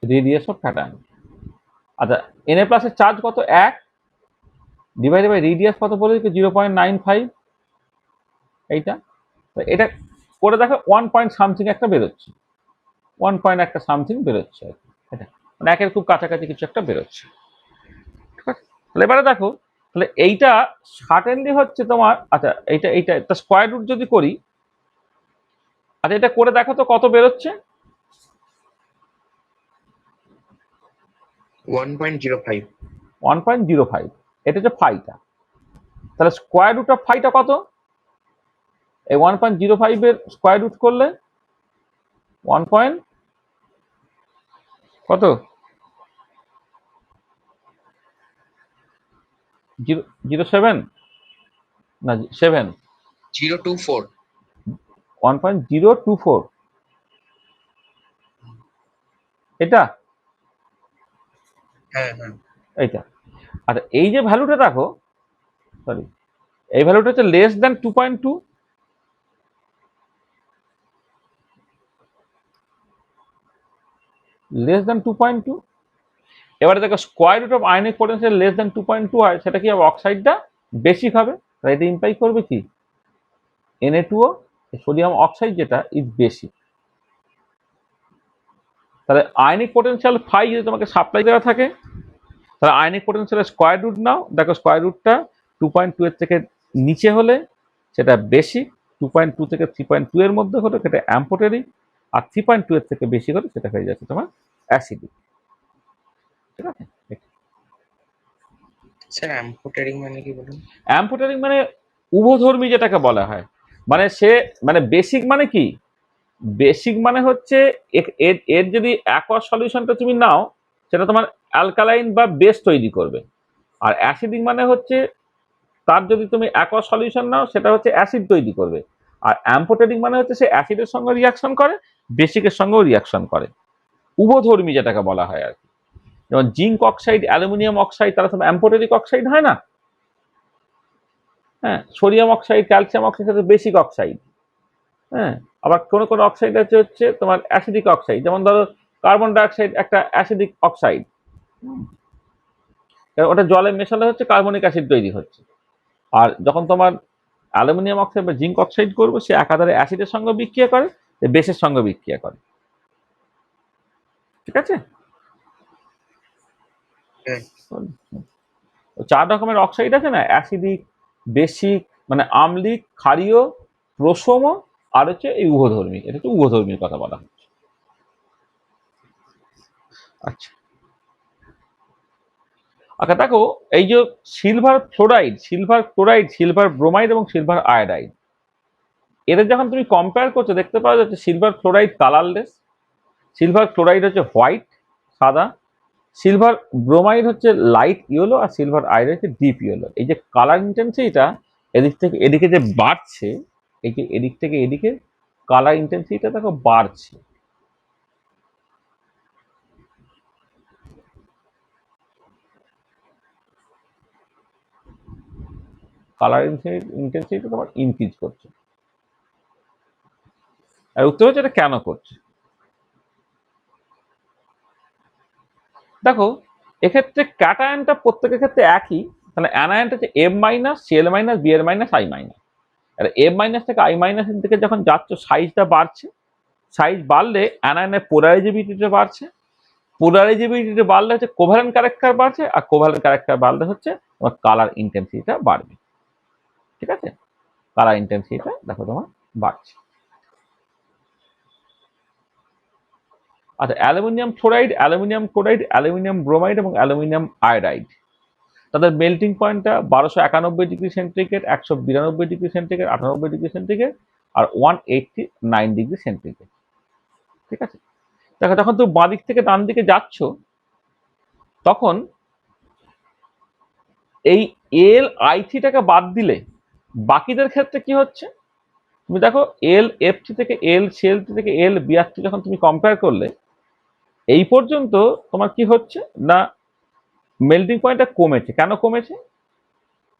radius of cation. আচ্ছা Na+ এর চার্জ কত, 1, ডিভাইডেড বাই রেডিয়াস কত বলে 0.95, এইটা। তো এটা করে দেখো 1 পয়েন্ট সামথিং একটা বেরোচ্ছে, 1 পয়েন্ট একটা সামথিং বেরোচ্ছে আর কি, এটা মানে একের খুব কাছাকাছি কিছু একটা বেরোচ্ছে। ঠিক আছে, তাহলে এবারে দেখো, তাহলে এইটা সার্টেনলি হচ্ছে তোমার, আচ্ছা এইটা এইটা স্কোয়ার রুট যদি করি, আচ্ছা এটা করে দেখো তো কত বেরোচ্ছে।
1.05।
1.05, এটা হচ্ছে ফাইটা। তাহলে স্কোয়ার রুট অফ ফাইটা কত, এই 1.05 এর স্কোয়ার রুট করলে 1 পয়েন্ট কত, 0.07 না 7,
0.24।
1.024, এটা
হ্যাঁ হ্যাঁ
এইটা। আচ্ছা এই যে ভ্যালুটা দেখো, সরি এই ভ্যালুটা হচ্ছে লেস দেন 2.2, লেস দেন 2.2। এবারে দেখো square root of ionic potential less than 2.2 হয়, সেটা কি হবে, অক্সাইডটা বেসিক হবে। তাই এটা ইমপ্লাই করবে কি Na2O, সোডিয়াম অক্সাইড যেটা ইজ বেসিক। তাহলে আয়নিক পোটেনশিয়াল ফাই যদি তোমাকে সাপ্লাই দেওয়া থাকে, তাহলে আয়নিক পোটেনশিয়ালের স্কোয়ার রুট নাও। দেখো স্কোয়ার রুটটা 2.2 এর থেকে নিচে হলে সেটা বেসিক, 2.2 থেকে 3.2 এর মধ্যে হলে সেটা অ্যাম্ফোটেরিক, আর 3.2 এর থেকে বেশি হলে সেটা হয়ে যাচ্ছে তোমার অ্যাসিডিক। ঠিক আছে,
স্যার অ্যাম্পোটারিং মানে কি বলুন?
অ্যাম্ফোটেরিক মানে উভধর্মী যেটাকে বলা হয়, মানে সে মানে বেসিক মানে কি, বেসিক মানে হচ্ছে এর যদি অ্যাকোয়াস সলিউশনটা তুমি নাও, সেটা তোমার অ্যালকালাইন বা বেস তৈরি করবে। আর অ্যাসিডিক মানে হচ্ছে তার যদি তুমি অ্যাকোয়াস সলিউশন নাও সেটা হচ্ছে অ্যাসিড তৈরি করবে। আর অ্যাম্ফোটেরিক মানে হচ্ছে সে অ্যাসিডের সঙ্গে রিয়াকশন করে, বেসিকের সঙ্গেও রিয়াকশন করে, উভধর্মী যেটাকে বলা হয় আর কি। যেমন জিঙ্ক অক্সাইড, অ্যালুমিনিয়াম অক্সাইড, তারা সব অ্যাম্ফোটেরিক অক্সাইড হয় না? হ্যাঁ, সোডিয়াম অক্সাইড, ক্যালসিয়াম অক্সাইড হচ্ছে বেসিক অক্সাইড। হ্যাঁ, আবার কোনো কোনো অক্সাইড হচ্ছে তোমার অ্যাসিডিক অক্সাইড, যেমন ধরো কার্বন ডাইঅক্সাইড একটা অ্যাসিডিক অক্সাইড, ওটা জলে মেশালে হচ্ছে কার্বনিক অ্যাসিড তৈরি হচ্ছে। আর যখন তোমার অ্যালুমিনিয়াম অক্সাইড বা জিঙ্ক অক্সাইড করবে, সে একাধারে অ্যাসিডের সঙ্গে বিক্রিয়া করে, বেসের সঙ্গে বিক্রিয়া করে। ঠিক আছে?
Okay.
চার রকমের অক্সাইড আছে না, অ্যাসিডিক, বেসিক মানে আম্লিক, ক্ষারীয়, প্রশম, আর হচ্ছে এই উভধর্মী। এটা হচ্ছে উভধর্মীর কথা বলা হচ্ছে। আচ্ছা আচ্ছা, দেখো এই যে silver fluoride, silver chloride, silver bromide এবং সিলভার আয়োডাইড, এদের যখন তুমি কম্পেয়ার করছো দেখতে পাওয়া যাচ্ছে silver fluoride colourless, silver chloride হচ্ছে হোয়াইট, সাদা, সিলভার ব্রোমাইড হচ্ছে লাইট ইয়েলো, আর সিলভার আয়োডাইড হচ্ছে ডিপ ইয়েলো। এই যে কালার ইন্টেন্সিটিটা এদিক থেকে এদিকে যে বাড়ছে, এই যে এদিক থেকে এদিকে কালার ইন্টেন্সিটিটা দেখো বাড়ছে। কালার ইন্টেন্সিটি তোমার ইনক্রিজ করছে। আর উত্তর হচ্ছে এটা কেন করছে। দেখো এক্ষেত্রে ক্যাটায়নটা প্রত্যেকের ক্ষেত্রে একই, তাহলে অ্যানায়নটা হচ্ছে M minus, CL minus, BL minus, I minus. আর এম মাইনাস থেকে আই মাইনাসের দিকে যখন যাচ্ছ সাইজটা বাড়ছে, সাইজ বাড়লে অ্যানায়নের পোলারাইজেবিলিটিটা বাড়ছে, পোলারাইজেবিলিটিটা বাড়লে হচ্ছে কোভ্যালেন্ট ক্যারেক্টার বাড়ছে, আর কোভ্যালেন্ট ক্যারেক্টার বাড়লে হচ্ছে তোমার কালার ইন্টেন্সিটিটা বাড়বে। ঠিক আছে, কালার ইন্টেন্সিটিটা দেখো তোমার বাড়ছে। আচ্ছা, aluminium fluoride, aluminium chloride, aluminium bromide এবং অ্যালুমিনিয়াম আয়োডাইড, তাদের মেল্টিং পয়েন্টটা 1291 degree centigrade, 192 degree centigrade, 98 degree centigrade, আর 189 ডিগ্রি সেন্টিগ্রেড। ঠিক আছে, দেখো যখন তুমি বাঁ দিক থেকে ডান দিকে যাচ্ছ তখন এই এল আই থ্রিটাকে বাদ দিলে বাকিদের ক্ষেত্রে কি হচ্ছে, তুমি দেখো এল এফ থ্রি থেকে এল সিএল থ্রি থেকে এল বিআর থ্রি যখন তুমি কম্পেয়ার করলে এই পর্যন্ত তোমার কি হচ্ছে না, মেল্টিং পয়েন্টটা কমেছে। কেন কমেছে?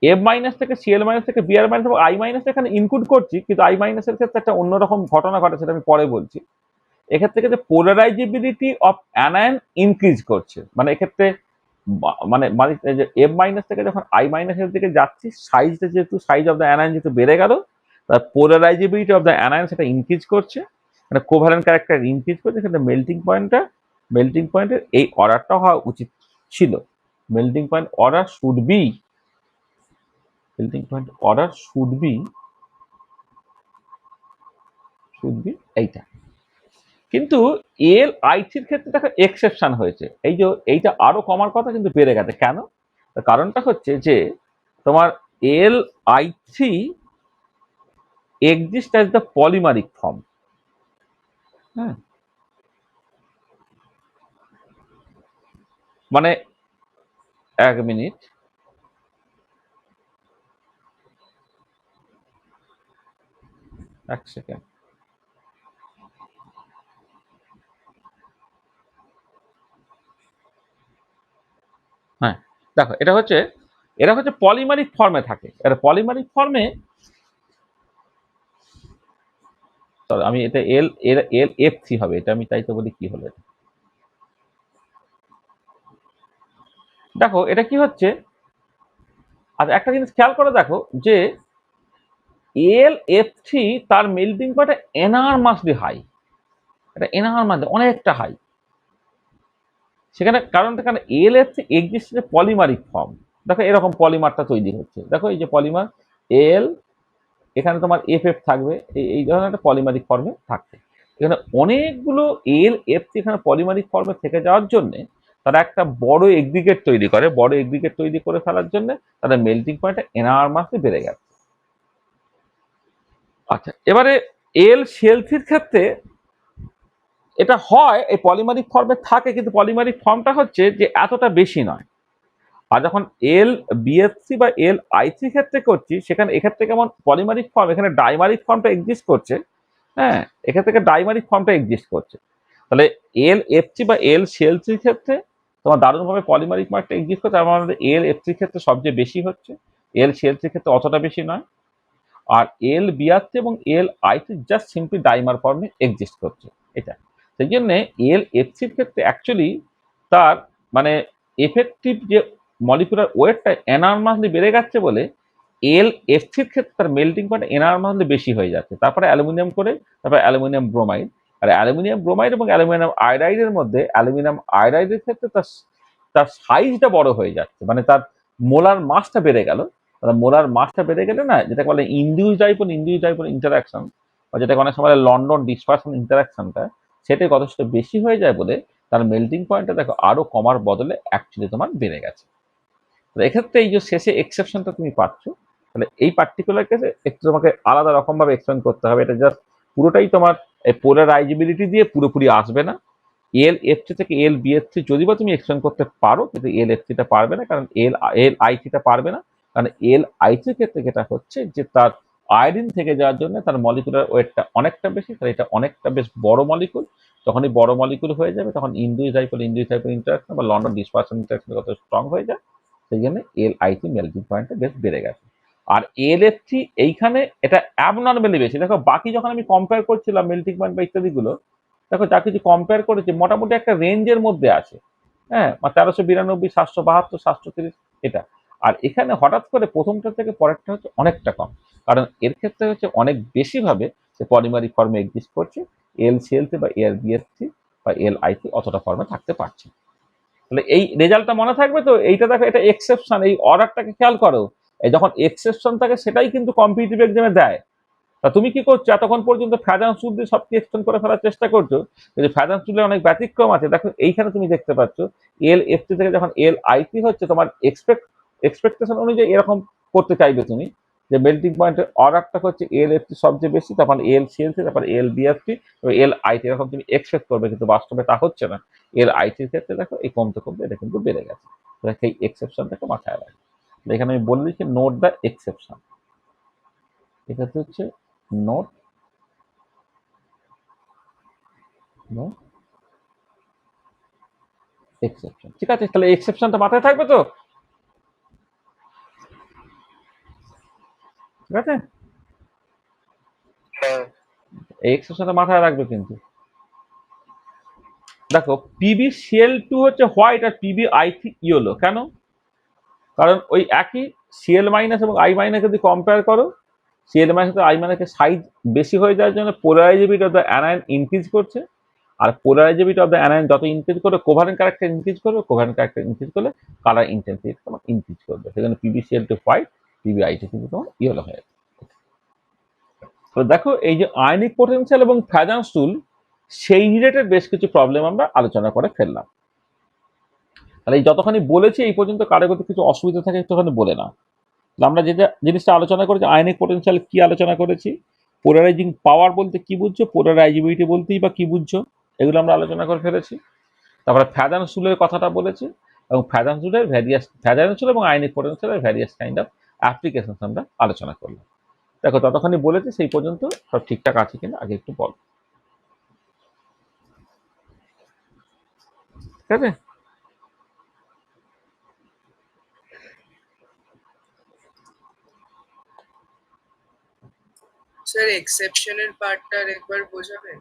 এফ মাইনাস থেকে সিএল মাইনাস থেকে বিআর মাইনাস এবং আই মাইনাস এখানে ইনক্লুড করছি, কিন্তু আই মাইনাসের ক্ষেত্রে একটা অন্যরকম ঘটনা ঘটে, সেটা আমি পরে বলছি। এক্ষেত্রে কিন্তু পোলারাইজেবিলিটি অফ অ্যানায়ন ইনক্রিজ করছে, মানে এক্ষেত্রে মানে মানে এফ মাইনাস থেকে যখন আই মাইনাসের দিকে যাচ্ছি, সাইজটা যেহেতু সাইজ অফ দ্য অ্যানায়ন যেহেতু বেড়ে গেল, তার পোলারাইজেবিলিটি অফ দ্য অ্যানায়ন সেটা ইনক্রিজ করছে, মানে কোভ্যালেন্ট ক্যারেক্টার ইনক্রিজ করছে। সেটা মেল্টিং পয়েন্টের এই অর্ডারটা হওয়া উচিত ছিল। Melting point order should be, melting point order should be এইটা। কিন্তু এল আই থ্রির ক্ষেত্রে দেখো এক্সেপশন হয়েছে, এই যে এইটা আরো কমার কথা কিন্তু বেড়ে গেছে। কেন? তার কারণটা হচ্ছে যে তোমার L I three exist as the polymeric form. হ্যাঁ, মানে এক মিনিট, এক সেকেন্ড। হ্যাঁ, দেখো এরা হচ্ছে পলিমারিক ফর্মে থাকে। এরা পলিমারিক ফর্মে, আমি এটা এল এল এল এফ থ্রি হবে, এটা আমি তাই তো বলি কি হলো এটা। দেখো এটা কি হচ্ছে, আচ্ছা একটা জিনিস খেয়াল করে দেখো যে এল এফ থ্রি তার মেল্টিং পয়েন্ট এনারমাসলি হাই, এটা এনারমাসলি অনেকটা হাই। সেখানে কারণটা কেন, L F three exist polymeric form. দেখো এরকম পলিমারটা তৈরি হচ্ছে, দেখো এই যে পলিমার এল, এখানে তোমার এফ এফ থাকবে, এই ধরনের একটা পলিমারিক ফর্মে থাকবে। এখানে অনেকগুলো এল এফ থ্রি এখানে পলিমারিক ফর্মে থেকে যাওয়ার জন্য তারা একটা বড় এগ্রিগেট তৈরি করে, বড় এগ্রিগেট তৈরি করে ফেলার জন্য তাদের মেল্টিং পয়েন্টটা এনারমাসলি বেড়ে গেছে। আচ্ছা, এবারে এল সিএল থ্রির ক্ষেত্রে এটা হয় এই পলিমারিক ফর্মে থাকে, কিন্তু পলিমারিক ফর্মটা হচ্ছে যে এতটা বেশি নয়। আর যখন এল বিএসসি বা এল আইসি ক্ষেত্রে করছি, সেখানে এক্ষেত্রে কেমন পলিমারিক ফর্ম, এখানে ডাইমারিক ফর্মটা এক্সিস্ট করছে। হ্যাঁ, এখান থেকে ডাইমারিক ফর্মটা এক্সিস্ট করছে। তাহলে এল এফসি বা এল সিএলসির ক্ষেত্রে তোমার দারুণভাবে পলিমারিক মার্কটা এক্সিস্ট করছে। আমার মধ্যে এল এফসির ক্ষেত্রে সবচেয়ে বেশি হচ্ছে, এল সিএলসির ক্ষেত্রে অতটা বেশি নয়। আর এল বিআরসি এবং এল আইসি জাস্ট সিম্পলি ডাইমার ফর্মে এক্সিস্ট করছে এটা। সেই জন্য এল এফসির ক্ষেত্রে অ্যাকচুয়ালি তার মানে এফেক্টিভ যে মলিকুলার ওয়েটটা এনার্মাসলি বেড়ে যাচ্ছে বলে এল এফসির ক্ষেত্রে তার মেল্টিং পয়েন্ট এনার্মাসলি বেশি হয়ে যাচ্ছে। তারপরে অ্যালুমিনিয়াম করে, তারপরে অ্যালুমিনিয়াম ব্রোমাইড। আর অ্যালুমিনিয়াম ব্রোমাইড এবং অ্যালুমিনিয়াম আয়োডাইডের মধ্যে অ্যালুমিনিয়াম আয়োডাইডের ক্ষেত্রে তার তার সাইজটা বড় হয়ে যাচ্ছে, মানে তার মোলার মাসটা বেড়ে গেল। মোলার মাসটা বেড়ে গেলে না, যেটাকে বলে ইনডিউস ডাইপোল ইন্টারাকশন, বা যেটাকে অনেক সময় লন্ডন ডিসপারশন ইন্টারাকশনটা, সেটা যথেষ্ট বেশি হয়ে যায় বলে তার মেল্টিং পয়েন্টটা দেখো আরো কমার বদলে অ্যাকচুয়ালি তোমার বেড়ে গেছে। তো এক্ষেত্রে এই যে শেষে এক্সেপশনটা তুমি পাচ্ছ, তাহলে এই পার্টিকুলার কেসে একটু তোমাকে আলাদা রকম ভাবে এক্সপ্লেন করতে হবে। এটা জাস্ট পুরোটাই তোমার পোলারাইজেবিলিটি দিয়ে পুরোপুরি আসবে না। এল এফসি থেকে এল বিএফসি যদি বা তুমি এক্সপ্লেন করতে পারো, কিন্তু এল এফসিটা পারবে না, কারণ এল আইসিটা পারবে না। কারণ এল আইসির ক্ষেত্রে যেটা হচ্ছে যে তার আয়োডিন থেকে যাওয়ার জন্য তার মলিকুলার ওয়েটটা অনেকটা বেশি, তাহলে এটা অনেকটা বেশ বড় মলিকুল। যখনই বড় মলিকুল হয়ে যাবে তখন ইন্ডিউস ডাইপোল ইন্টারাকশন বা লন্ডন ডিসপারশন ইন্টারাকশন কত স্ট্রং হয়ে যায়, সেই জন্য এল আইসি মেল্টিং পয়েন্টটা বেশ বেড়ে গেছে। আর এল এফসি এইখানে এটা অ্যাবনর্মালি বেশি। দেখো বাকি যখন আমি কম্পেয়ার করছিলাম মেল্টিং পয়েন্ট বা ইত্যাদিগুলো, দেখো যা কিছু কম্পেয়ার করেছে মোটামুটি একটা রেঞ্জের মধ্যে আছে। হ্যাঁ, 1392, 772, 730 এটা। আর এখানে হঠাৎ করে প্রথমটা থেকে পরেরটা হচ্ছে অনেকটা কম, কারণ এর ক্ষেত্রে হচ্ছে অনেক বেশি ভাবে সে পলিমারিক ফর্মে এক্সিস্ট করছে। এল সিএলসি বা এল বিএসসি বা এল আইসি অতটা ফর্মে থাকতে পারছে না। তাহলে এই রেজাল্টটা মনে থাকবে তো। এইটা দেখো, এটা এক্সেপশন, এই অর্ডারটাকে খেয়াল করো। এই যখন এক্সেপশন থাকে সেটাই কিন্তু কম্পিটিটিভ এক্সামে দেয়। তা তুমি কি করছো, এতক্ষণ পর্যন্ত ফ্যাজান সুল দিয়ে সবকে এক্সটেন্ড করে ফেলার চেষ্টা করছো, কিন্তু ফ্যাজান সুলের অনেক ব্যতিক্রম আছে। দেখো এইখানে তুমি দেখতে পাচ্ছ এল এফসি থেকে যখন এল আইসি হচ্ছে, তোমার এক্সপেকটেশন অনুযায়ী এরকম করতে চাইবে তুমি, যে মেল্টিং পয়েন্টের অর্ডারটা হচ্ছে এল এফসি সবচেয়ে বেশি, তখন এল সিএলসি, তারপর এল বিএফসি, এল আইসি, এরকম তুমি এক্সপেক্ট করবে, কিন্তু বাস্তবে তা হচ্ছে না। এল আইসির ক্ষেত্রে দেখো এই কমতে কমতে এটা কিন্তু বেড়ে গেছে। দেখো এই এক্সেপশনটাকে মাথায় রাখবে। এখানে আমি বলে দিচ্ছি নোট দ্য এক্সেপশন। এক্ষেত্রে হচ্ছে নোট নো এক্সেপশন। ঠিক আছে, তাহলে এক্সেপশনটা মাথায় থাকবে তো। ঠিক আছে,
হ্যাঁ
এই এক্সেপশনটা মাথায় রাখবে কিন্তু। দেখো পিবি সিএল টু হচ্ছে হোয়াইট আর পিবি আই থ্রি ইয়েলো। কেন? কারণ ওই একই সিএল মাইনাস এবং আই মাইনাস যদি কম্পেয়ার করো, সিএল মাইনাস আই মাইনাসের সাইজ বেশি হয়ে যাওয়ার জন্য polarizability of the anion increase করছে। আর পোলারাইজেবিলিটি অফ দ্য অ্যানায়ন যত ইনক্রিজ করবে, কোভারেন্ট ক্যারেক্টার ইনক্রিজ করবে, কোভারেন্ট ক্যারেক্টার ইনক্রিজ করলে কালার ইন্টেন্সিটি তোমার ইনক্রিজ করবে। সেজন্য PB CL two white, PB I two কিন্তু তোমার ইয়েলো হয়ে যাবে। তো দেখো এই যে আয়নিক পোটেনশিয়াল এবং ফ্যাজান স্টুল, সেই রিলেটেড বেশ কিছু প্রবলেম আমরা আলোচনা করে ফেললাম। তাহলে এই যতখানি বলেছি এই পর্যন্ত কারো যদি কিছু অসুবিধা থাকে একটুখানি বলে না। আমরা যেটা জিনিসটা আলোচনা করেছি, আয়নিক পোটেনশিয়াল কি আলোচনা করেছি, পোলারাইজিং পাওয়ার বলতে কি বুঝছো, পোলারাইজিবিলিটি বলতেই বা কি বুঝছো, এগুলো আমরা আলোচনা করে ফেলেছি। তারপরে ফ্যাজান স্টুলের কথাটা বলেছি, এবং ফ্যাজান স্টুলের ফ্যাজান স্টুল এবং আয়নিক পোটেনশিয়ালের ভ্যারিয়াস কাইন্ড অফ অ্যাপ্লিকেশন আমরা আলোচনা করলাম। দেখো ততখানি বলেছি, সেই পর্যন্ত সব ঠিকঠাক আছে কিনা আগে একটু বল। ঠিক আছে,
স্যার এক্সেপশনের পার্টটা একবার বোঝাবেন?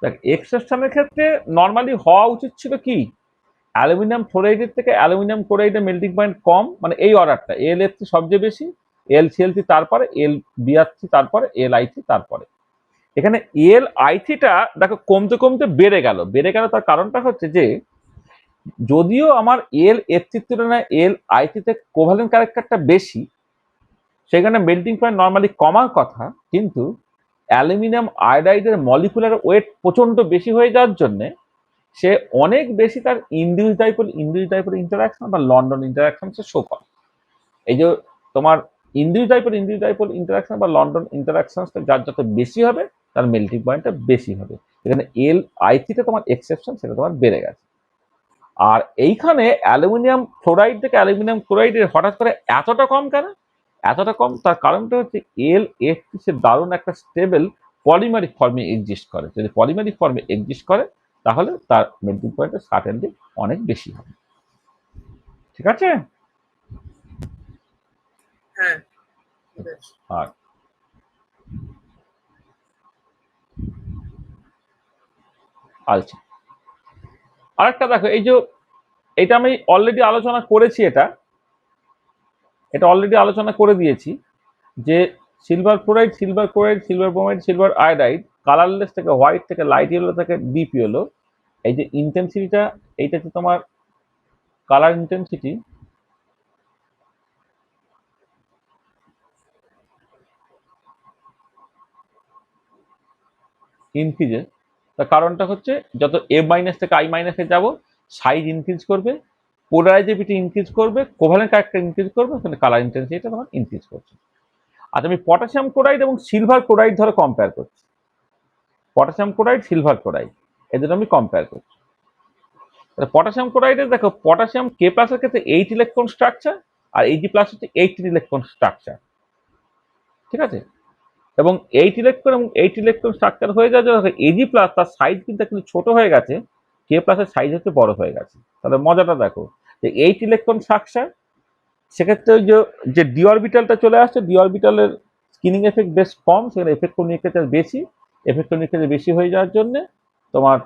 দেখ এক্সেপশনের ক্ষেত্রে নর্মালি হওয়া উচিত ছিল কি, অ্যালুমিনিয়াম ফ্লোরাইডের থেকে অ্যালুমিনিয়াম ক্লোরাইডের মেল্টিং পয়েন্ট কম, মানে এই অর্ডারটা এল এফসি সবচেয়ে বেশি, এল সিএলসি তারপরে, এল বিআরসি তারপরে, এল আইসি তারপরে। এখানে এল আইসিটা দেখো কমতে কমতে বেড়ে গেল। তার কারণটা হচ্ছে যে যদিও আমার এল এফসির তুলনায় এল আইসিতে কোভালেন্ট ক্যারেক্টারটা বেশি, সেখানে মেল্টিং পয়েন্ট নর্মালি কমার কথা, কিন্তু অ্যালুমিনিয়াম আয়োডাইডের মলিকুলার ওয়েট প্রচন্ড বেশি হয়ে যাওয়ার জন্যে সে অনেক বেশি তার ইন্ডিউস ডাইপোল ইন্টারাকশন বা লন্ডন ইন্টারাকশন সে শো করে। এই যে তোমার ইন্ডিউস ডাইপোল ইন্টারাকশন বা লন্ডন ইন্টারাকশন যার যত বেশি হবে, তার মেল্টিং পয়েন্টটা বেশি হবে। এখানে Li3টা তোমার এক্সেপশন, সেটা তোমার বেড়ে গেছে। আর এইখানে অ্যালুমিনিয়াম ফ্লোরাইড থেকে অ্যালুমিনিয়াম ক্লোরাইডের হঠাৎ করে এতটা কম কেন? এতটা কম তার কারণটা হচ্ছে Lf3 সে দারুণ একটা স্টেবল পলিমারিক ফর্মে এক্সিস্ট করে। যদি পলিমারিক ফর্মে এক্সিস্ট করে তাহলে তার মেল্টিং পয়েন্টটা সার্টেনলি অনেক বেশি হবে। ঠিক আছে?
হ্যাঁ ঠিক আছে।
আর আচ্ছা, আরেকটা দেখো, এই যে এটা আমি অলরেডি আলোচনা করেছি, এটা অলরেডি আলোচনা করে দিয়েছি যে silver chloride, silver bromide, silver iodide colourless থেকে হোয়াইট থেকে লাইট ইয়েলো থেকে ডিপ ইয়েলো, এই যে ইন্টেন্সিটিটা, এইটা হচ্ছে তোমার কালার ইন্টেন্সিটি। ইনক্রিজেস, তার কারণটা হচ্ছে যত এম মাইনাস থেকে আই মাইনাসে যাব সাইজ ইনক্রিজ করবে, পোলারাইজেবিলিটি ইনক্রিজ করবে, কোভালেন্ট ক্যারেক্টার ইনক্রিজ করবে, ওখানে কালার ইন্টেন্সিটিটা তোমার ইনক্রিজ করছে। আচ্ছা, আমি পটাশিয়াম ক্লোরাইড এবং সিলভার ক্লোরাইড ধরে কম্পেয়ার করছি। পটাশিয়াম ক্লোরাইড, সিলভার ক্লোরাইড, এদের আমি কম্পেয়ার করছি। পটাশিয়াম ক্লোরাইডে দেখো, পটাশিয়াম কে প্লাসের ক্ষেত্রে 8 ইলেকট্রন স্ট্রাকচার আর Ag প্লাস হচ্ছে 18 ইলেকট্রন স্ট্রাকচার। ঠিক আছে? এবং 8 ইলেকট্রন এবং 8 ইলেকট্রন স্ট্রাকচার হয়ে যাওয়ার জন্য Ag প্লাস তার সাইজ কিন্তু ছোট হয়ে গেছে, কে প্লাসের সাইজ হচ্ছে বড় হয়ে গেছে। তাহলে মজাটা দেখো যে 8 ইলেকট্রন স্ট্রাকচার, সেক্ষেত্রে ওই যে ডি অরবিটালটা চলে আসছে, ডি অরবিটালের স্কিনিং এফেক্ট বেশ কম, সেখানে এফেক্টোনিকেটার বেশি, এফেক্টোনিকেটার বেশি হয়ে যাওয়ার জন্য তোমার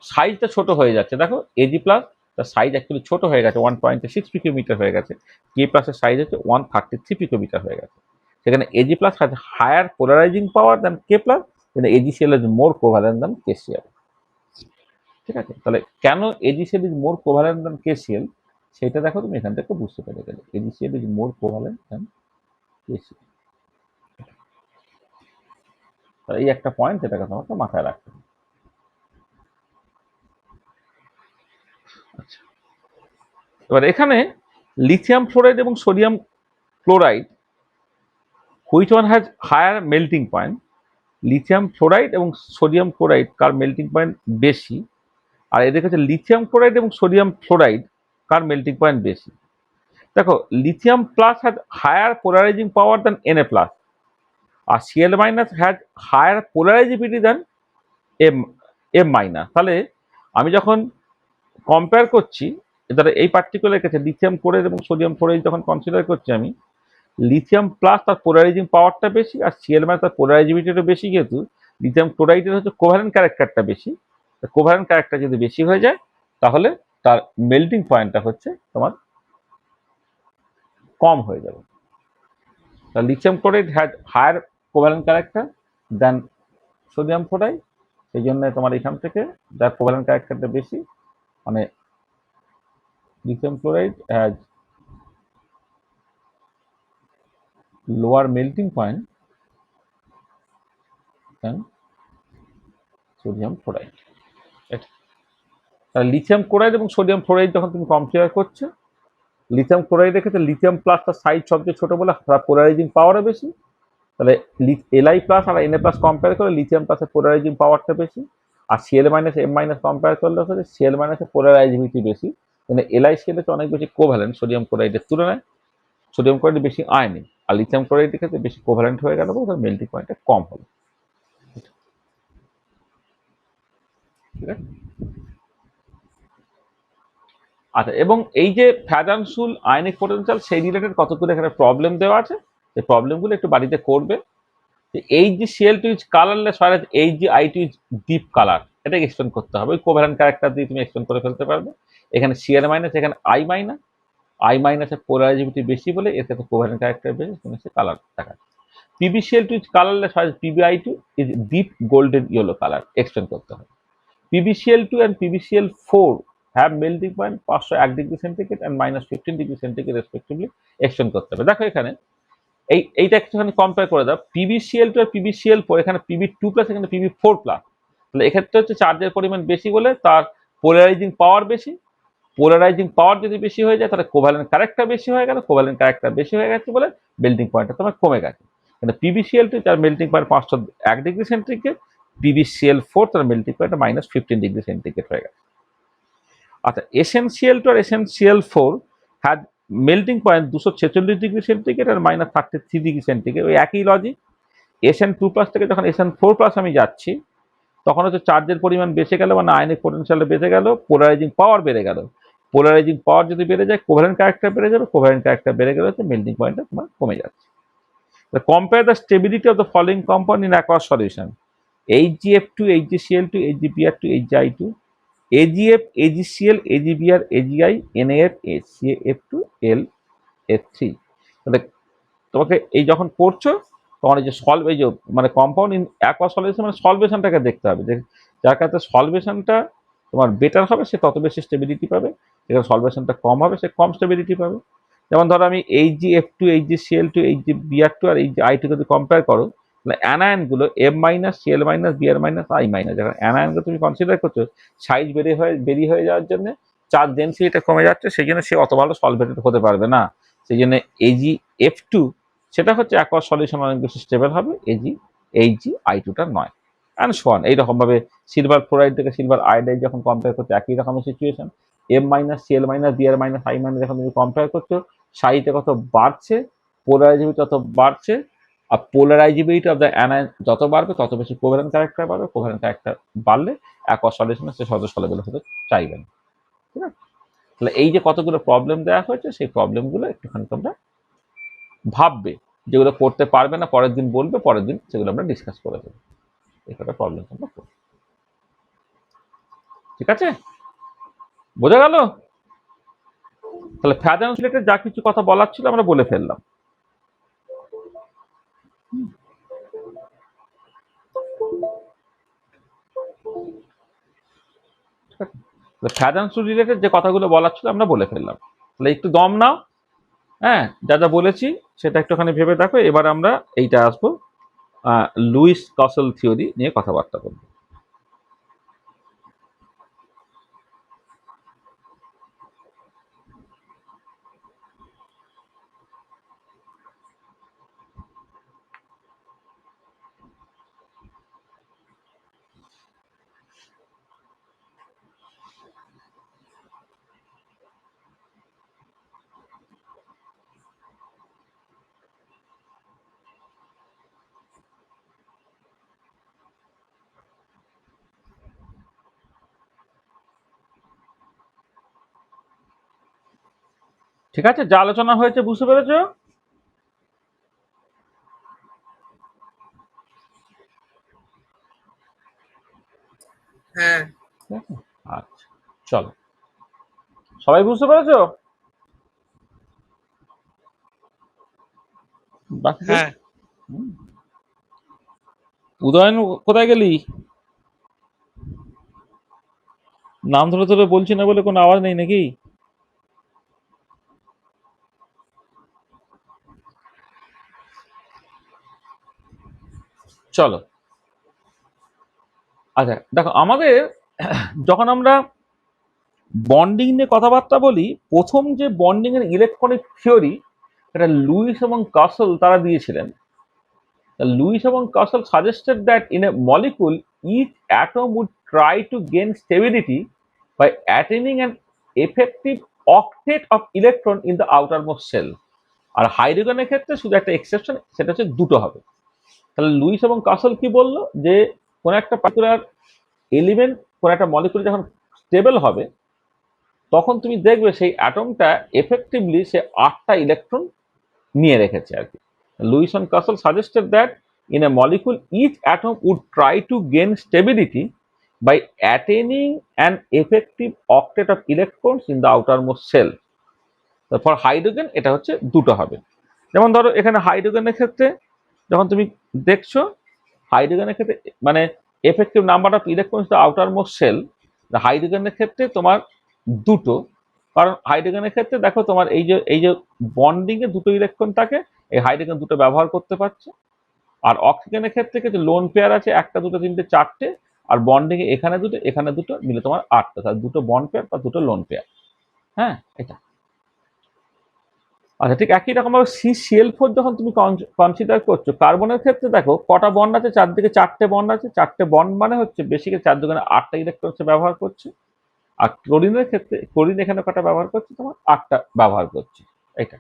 সাইজটা ছোট হয়ে যাচ্ছে। দেখো Ag প্লাস তার সাইজ অ্যাকচুয়ালি ছোট হয়ে গেছে, 1.6 পিকোমিটার হয়ে গেছে, কে প্লাসের সাইজ হচ্ছে 133 পিকোমিটার হয়ে গেছে। সেখানে Ag plus has higher polarizing power than K plus, AgCl is more covalent than KCl। ঠিক আছে? তাহলে কেন AgCl is more covalent than KCl, সেটা দেখো তুমি এখান থেকে বুঝতে পেরে গেলে। AgCl is more covalent than KCl। তাহলে এই একটা পয়েন্ট, যেটাকে তোমাকে মাথায় রাখতে হবে। আচ্ছা, এবার এখানে লিথিয়াম ফ্লোরাইড এবং sodium chloride, which one has higher melting point? Lithium fluoride এবং সোডিয়াম ক্লোরাইড কার মেল্টিং পয়েন্ট বেশি? আর এদের কাছে লিথিয়াম ক্লোরাইড এবং সোডিয়াম ফ্লোরাইড কার মেল্টিং পয়েন্ট বেশি? দেখো, lithium plus has higher polarizing power than Na plus, আর Cl minus has higher polarizability than M minus. তাহলে আমি যখন কম্পেয়ার করছি, ধরো এই পার্টিকুলার ক্ষেত্রে লিথিয়াম ক্লোরাইড এবং সোডিয়াম ফ্লোরাইড যখন কনসিডার করছি আমি, লিথিয়াম প্লাস তার পোলারাইজিং পাওয়ারটা বেশি আর Cl মাইনাস তার পোলারাইজিবিলিটিটা বেশি, যেহেতু লিথিয়াম ক্লোরাইডের হচ্ছে কোভ্যালেন্ট ক্যারেক্টারটা বেশি, কোভ্যালেন্ট ক্যারেক্টার যদি বেশি হয়ে যায় তাহলে তার মেল্টিং পয়েন্টটা হচ্ছে তোমার কম হয়ে যাবে। তাহলে lithium chloride has higher covalent character than sodium chloride, সেই জন্য তোমার এখান থেকে যার কোভ্যালেন্ট ক্যারেক্টারটা বেশি, মানে lithium chloride has lower melting point than sodium fluoride. তাহলে লিথিয়াম ক্লোরাইড এবং সোডিয়াম ফ্লোরাইড যখন তুমি কম্পেয়ার করছো, লিথিয়াম ক্লোরাইডের ক্ষেত্রে লিথিয়াম প্লাস তার সাইজ সবচেয়ে ছোট বলে তার পোলারাইজিং পাওয়ারও বেশি। তাহলে Li প্লাস আর Na প্লাস কম্পেয়ার করে লিথিয়াম প্লাসের পোলারাইজিং পাওয়ারটা বেশি, আর Cl minus M minus compare করলে হচ্ছে Cl মাইনাসের পোলারাইজিবিলিটি বেশি, মানে Li হচ্ছে অনেক বেশি কোভ্যালেন্ট সোডিয়াম ক্লোরাইডের তুলনায়, সোডিয়াম ক্লোরাইড বেশি আয়নিক, আর লিথিয়াম ক্লোরাইডের ক্ষেত্রে বেশি কোভ্যালেন্ট হয়ে গেল, তার মেল্টিং পয়েন্টটা কম হলো। ঠিক আছে? আচ্ছা, এবং এই যে ফ্যাজানসুল আয়নিক পোটেনশিয়াল, সেই রিলেটেড কতগুলো এখানে প্রবলেম দেওয়া আছে, সেই প্রবলেমগুলো একটু বাড়িতে করবে। Hg Cl2 is colourless, whereas Hgi2 is deep colour, এটাকে এক্সপ্লেন করতে হবে। ওই কোভ্যালেন্ট ক্যারেক্টার দিয়ে তুমি এক্সপ্লেন করে ফেলতে পারবে। এখানে Cl মাইনাস, এখানে I মাইনাস, I মাইনাসের পোলারাইজিবিলিটি বেশি বলে এর সাথে কোভ্যালেন্ট ক্যারেক্টার বেশি, তুমি সে কালার দেখাচ্ছে। PbCl2 is colourless, whereas Pbi2 is deep golden yellow colour, explain করতে হবে। PbCl2 and PbCl4 have melting point 501 degree centigrade and -15 degree centigrade respectively, explain করতে হবে। দেখো এখানে এইটা একটুখানি কম্পেয়ার করে দাও, PbCl2 আর PbCl4, এখানে Pb2 প্লাস, এখানে Pb4 প্লাস। তাহলে এক্ষেত্রে হচ্ছে চার্জের পরিমাণ বেশি বলে তার পোলারাইজিং পাওয়ার বেশি, পোলারাইজিং পাওয়ার যদি বেশি হয়ে যায় তাহলে কোভ্যালেন্ট ক্যারেক্টার বেশি হয়ে গেল, কোভ্যালেন্ট ক্যারেক্টার বেশি হয়ে গেছে বলে মেল্টিং পয়েন্টটা তোমার কমে গেছে। মানে PbCl2 তার melting point 501 degree centigrade, PbCl4 তার মেল্টিং পয়েন্ট -15 ডিগ্রি সেন্টিগ্রেড হয়ে গেছে। আচ্ছা, SnCl2 আর SnCl4 had melting point 246 degree centigrade আর -33 ডিগ্রি সেন্টিগ্রেড। ওই একই লজিক। Sn2+ থেকে যখন Sn4+ আমি যাচ্ছি, তখন হচ্ছে চার্জের পরিমাণ বেঁচে গেল, মানে আয়নিক পোটেনশিয়াল বেড়ে গেল, পোলারাইজিং পাওয়ার বেড়ে গেল। পোলারাইজিং পাওয়ার যদি বেড়ে যায়, কোভ্যালেন্ট ক্যারেক্টার বেড়ে যাবে, কোভ্যালেন্ট ক্যারেক্টার বেড়ে গেলে হচ্ছে মেল্টিং পয়েন্টটা তোমার কমে যাচ্ছে। Compare the stability of the following compound in aqueous solution: HgF2, HgCl2, HgBr2, HgI2, AgF, AgCl, AgBr, AgI, NaF, CaF2, LF3। তাহলে তোমাকে এই যখন করছো, তখন এই যে এই যে মানে কম্পাউন্ড ইন অ্যাকোয়াস সলিউশন মানে সলভেশনটাকে দেখতে হবে, যে যার ক্ষেত্রে সলভেশনটা তোমার বেটার হবে সে তত বেশি স্টেবিলিটি পাবে, যেখানে সলভেশনটা কম হবে সে কম স্টেবিলিটি পাবে। যেমন ধরো আমি HgF2, HgCl2, HgBr2 আর HgI2 যদি কম্পেয়ার করো, তাহলে অ্যানায়নগুলো M-, Cl-, Br-, I-, যখন অ্যানায়নগুলো তুমি কনসিডার করছো, সাইজ বেরিয়ে হয়ে যাওয়ার জন্য চার্জ ডেন্সিটিটা কমে যাচ্ছে, সেই জন্য সে অত ভালো সলভেটেড হতে পারবে না। সেই জন্য AgF2 সেটা হচ্ছে অ্যাকোয়াস সলিউশন অনেক বেশি স্টেবল হবে, HgI2টা নয়। And so on. এইরকমভাবে সিলভার ফ্লোরাইড থেকে সিলভার আয়োডাইড যখন কম্পেয়ার করতে একই রকমের situation. M-, Cl-, Br-, I- যখন তুমি কম্পেয়ার করছো, সাইজটা কত বাড়ছে, পোলারাইজিবিলিটি তত বাড়ছে, আর পোলারাইজিবিলিটি অফ দ্য অ্যানায়ন যত বাড়বে তত বেশি কোভ্যালেন্ট ক্যারেক্টার বাড়বে। কোভ্যালেন্ট ক্যারেক্টার বাড়লে অ্যাকোয়াস সলিউশনে সে সহজে সলেবল হতে চাইবে না। ঠিক আছে? তাহলে এই যে কতগুলো প্রবলেম দেওয়া হয়েছে, সেই প্রবলেমগুলো একটুখানি তোমরা ভাববে, যেগুলো করতে পারবে না পরের দিন বলবে, পরের দিন সেগুলো আমরা ডিসকাস করে দেবো। এই কটা প্রবলেম তোমরা করবে। ঠিক আছে, বোঝা গেল? তাহলে ফ্যাজান্স রিলেটেড যা কিছু কথা বলার ছিল আমরা বলে ফেললাম। ফ্যাজান্স রিলেটেড যে কথাগুলো বলার ছিল আমরা বলে ফেললাম। তাহলে একটু দম নাও, হ্যাঁ, যা যা বলেছি সেটা একটুখানি ভেবে দেখো। এবার আমরা এইটা আসবো, লুইস কাসল থিওরি নিয়ে কথাবার্তা বলবো। ঠিক আছে, যা আলোচনা হয়েছে বুঝতে পেরেছো?
হ্যাঁ।
আচ্ছা, চলো, সবাই বুঝতে পেরেছো? বাকি
হ্যাঁ।
উদয়ন কোথায় গেলি? নাম ধরে ধরে বলছি না বলে কোনো আওয়াজ নেই নাকি? চলো, আচ্ছা দেখো, আমাদের যখন আমরা বন্ডিং নিয়ে কথাবার্তা বলি, প্রথম যে বন্ডিং এর ইলেকট্রনিক থিওরি, এটা লুইস এবং কাসল তারা দিয়েছিলেন। লুইস এবং castle suggested that in a molecule each atom would try to gain stability by attaining an effective octet of electron in the outermost shell. আর হাইড্রোজেনের ক্ষেত্রে শুধু একটা এক্সেপশন, সেটা হচ্ছে দুটো হবে। তাহলে লুইস এবং কাসল কি বললো, যে কোন একটা পার্টিকুলার এলিমেন্ট, কোন একটা মলিকুল যখন স্টেবল হবে, তখন তুমি দেখবে সেই অ্যাটমটা এফেক্টিভলি সে 8টা ইলেকট্রন নিয়ে রেখেছে আর কি। Lewis and Castle suggested that in a molecule each atom would try to gain stability by attaining an effective octet of electrons in the outermost shell. For hydrogen এটা হচ্ছে দুটো হবে। যেমন ধরো এখানে হাইড্রোজেনের ক্ষেত্রে যখন তুমি দেখছো, হাইড্রোজেনের ক্ষেত্রে মানে effective number of electrons the outermost shell, হাইড্রোজেনের ক্ষেত্রে তোমার দুটো। কারণ হাইড্রোজেনের ক্ষেত্রে দেখো তোমার এই যে বন্ডিং এ দুটো ইলেকট্রন থাকে, এই হাইড্রোজেন দুটো ব্যবহার করতে পারছে। আর অক্সিজেনের ক্ষেত্রে কিছু লোন পেয়ার আছে, একটা দুটো তিনটে চারটে, আর বন্ডিং এ এখানে দুটো মিলে তোমার 8টা, তাহলে দুটো বন্ড পেয়ার বা দুটো লোন পেয়ার। হ্যাঁ, এটা আচ্ছা, ঠিক একই রকম ভাবে CCl4 যখন তুমি কনসিডার করছো, কার্বনের ক্ষেত্রে দেখো কটা বন্ড আছে, চারদিকে চারটে বন্ড আছে। চারটে বন্ড মানে হচ্ছে বেশিকে 4 দুগুণে 8টা ইলেকট্রন সে ব্যবহার করছে। আর ক্লোরিনের ক্ষেত্রে ক্লোরিন এখানে কটা ব্যবহার করছে, তোমার 8টা ব্যবহার করছে। এটা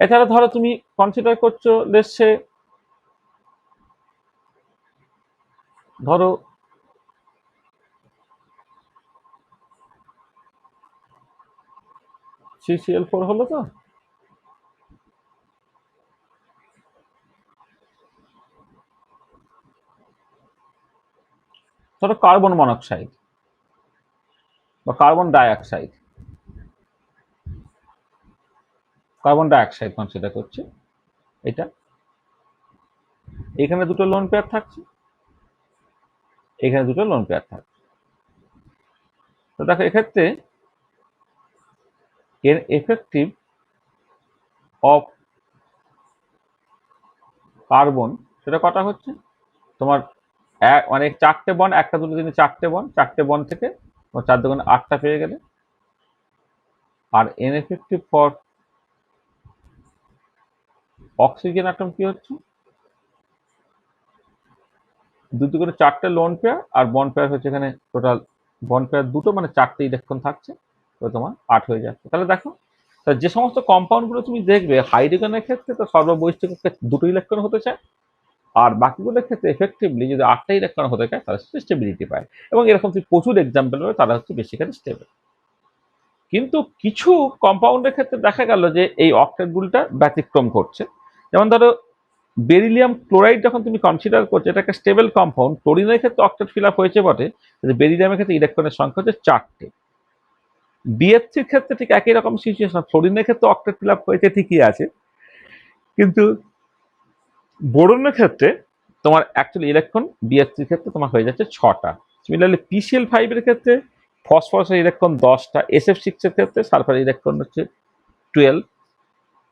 এছাড়া ধরো তুমি কনসিডার করছো লেটসে, ধরো CCl4 হলো তো, ধরো কার্বন মনোক্সাইড বা কার্বন ডাইঅক্সাইড, কনসিডার করছি। এটা এখানে দুটো লোন পেয়ার থাকছে, এখানে দুটো লোন পেয়ার থাকছে। তো দেখো এক্ষেত্রে এর এফেক্টিভ অফ কার্বন সেটা কটা হচ্ছে তোমার, মানে চারটে বন, একটা দুটো দিনে চারটে বন থেকে তোমার 4 দুগুণে 8টা পেয়ে গেলে। আর N effective for oxygen atom কি হচ্ছে, দুটো করে চারটে লোন পেয়ার আর বন পেয়ার হচ্ছে এখানে টোটাল বন পেয়ার দুটো, মানে 4টে ইলেকট্রন থাকছে, তো তোমার 8 হয়ে যাচ্ছে। তাহলে দেখো, তা যে সমস্ত কম্পাউন্ড গুলো তুমি দেখবে হাইড্রোজেনের ক্ষেত্রে তো সর্ববৈশিষ্ট্য দুটো ইলেকট্রন হতে চায়, আর বাকিগুলোর ক্ষেত্রে এফেক্টিভলি যদি 8টা ইলেকট্রন হতে চায় তাহলে স্টেবিলিটি পায়। এবং এরকম তুমি প্রচুর এক্সাম্পল পাবে, তারা হচ্ছে বেসিক্যালি স্টেবল। কিন্তু কিছু কম্পাউন্ডের ক্ষেত্রে দেখা গেল যে এই অক্টেট রুলটা ব্যতিক্রম করছে। যেমন ধরো বেরিলিয়াম ক্লোরাইড যখন তুমি কনসিডার করছো, এটা একটা স্টেবল কম্পাউন্ড। ক্লোরিনের ক্ষেত্রে অক্টেট ফিল আপ হয়েছে বটে, বেরিলিয়ামের ক্ষেত্রে ইলেকট্রনের সংখ্যা হচ্ছে 4টে। BF3-র ক্ষেত্রে ঠিক একই রকম সিচুয়েশন, ফ্লোরিনের ক্ষেত্রে অক্টেট ফিল আপ হয়েছে ঠিকই আছে, কিন্তু বোরনের ক্ষেত্রে তোমার অ্যাকচুয়ালি ইলেকট্রন BF3-র ক্ষেত্রে তোমার হয়ে যাচ্ছে 6টা। সিমিলারলি PCl5-এর ক্ষেত্রে ফসফরাসের ইলেকট্রন 10টা, SF6-এর ক্ষেত্রে সালফার ইলেকট্রন হচ্ছে 12।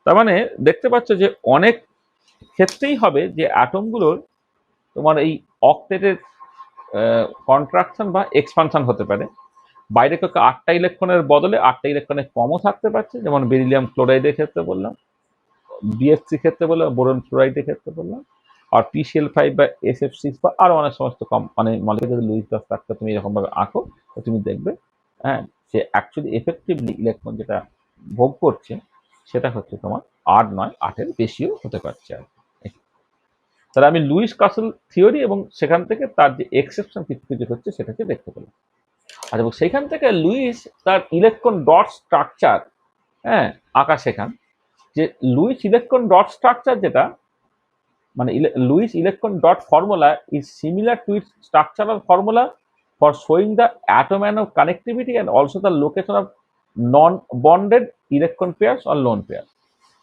তার মানে দেখতে পাচ্ছ যে অনেক ক্ষেত্রেই হবে যে অ্যাটমগুলোর তোমার এই অক্টেটের কন্ট্রাকশন বা এক্সপানশন হতে পারে। বাইরে কাউকে 8টা ইলেকট্রনের বদলে 8টা ইলেকট্রনের কমও থাকতে পারছে, যেমন বেরিলিয়াম ক্লোরাইডের ক্ষেত্রে বললাম, BF3 ক্ষেত্রে বললাম, বোরন ফ্লোরাইডের ক্ষেত্রে বললাম। আর PCl5 বা SF6 বা আরো অনেক সমস্ত কম মানে মলিকুলার লুইস দা স্ট্রাকচার তুমি এরকম ভাবে আঁকো, তো তুমি দেখবে হ্যাঁ সে অ্যাকচুয়ালি এফেক্টিভলি ইলেকট্রন যেটা ভোগ করছে সেটা হচ্ছে তোমার 8 নয় 8-এর বেশিও হতে পারছে আর কি। তাহলে আমি লুইস কাসেল থিওরি এবং সেখান থেকে তার যে এক্সেপশন কিছু কিছু হচ্ছে সেটাকে দেখতে পেলাম। আর এবং সেখান থেকে লুইস তার ইলেকট্রন ডট স্ট্রাকচার আঁকা শেখান, যে লুইস ইলেকট্রন ডট স্ট্রাকচার যেটা মানে Lewis electron dot formula is similar to its structural formula for showing the atom and of connectivity and also the location of non bonded electron pairs or lone pair.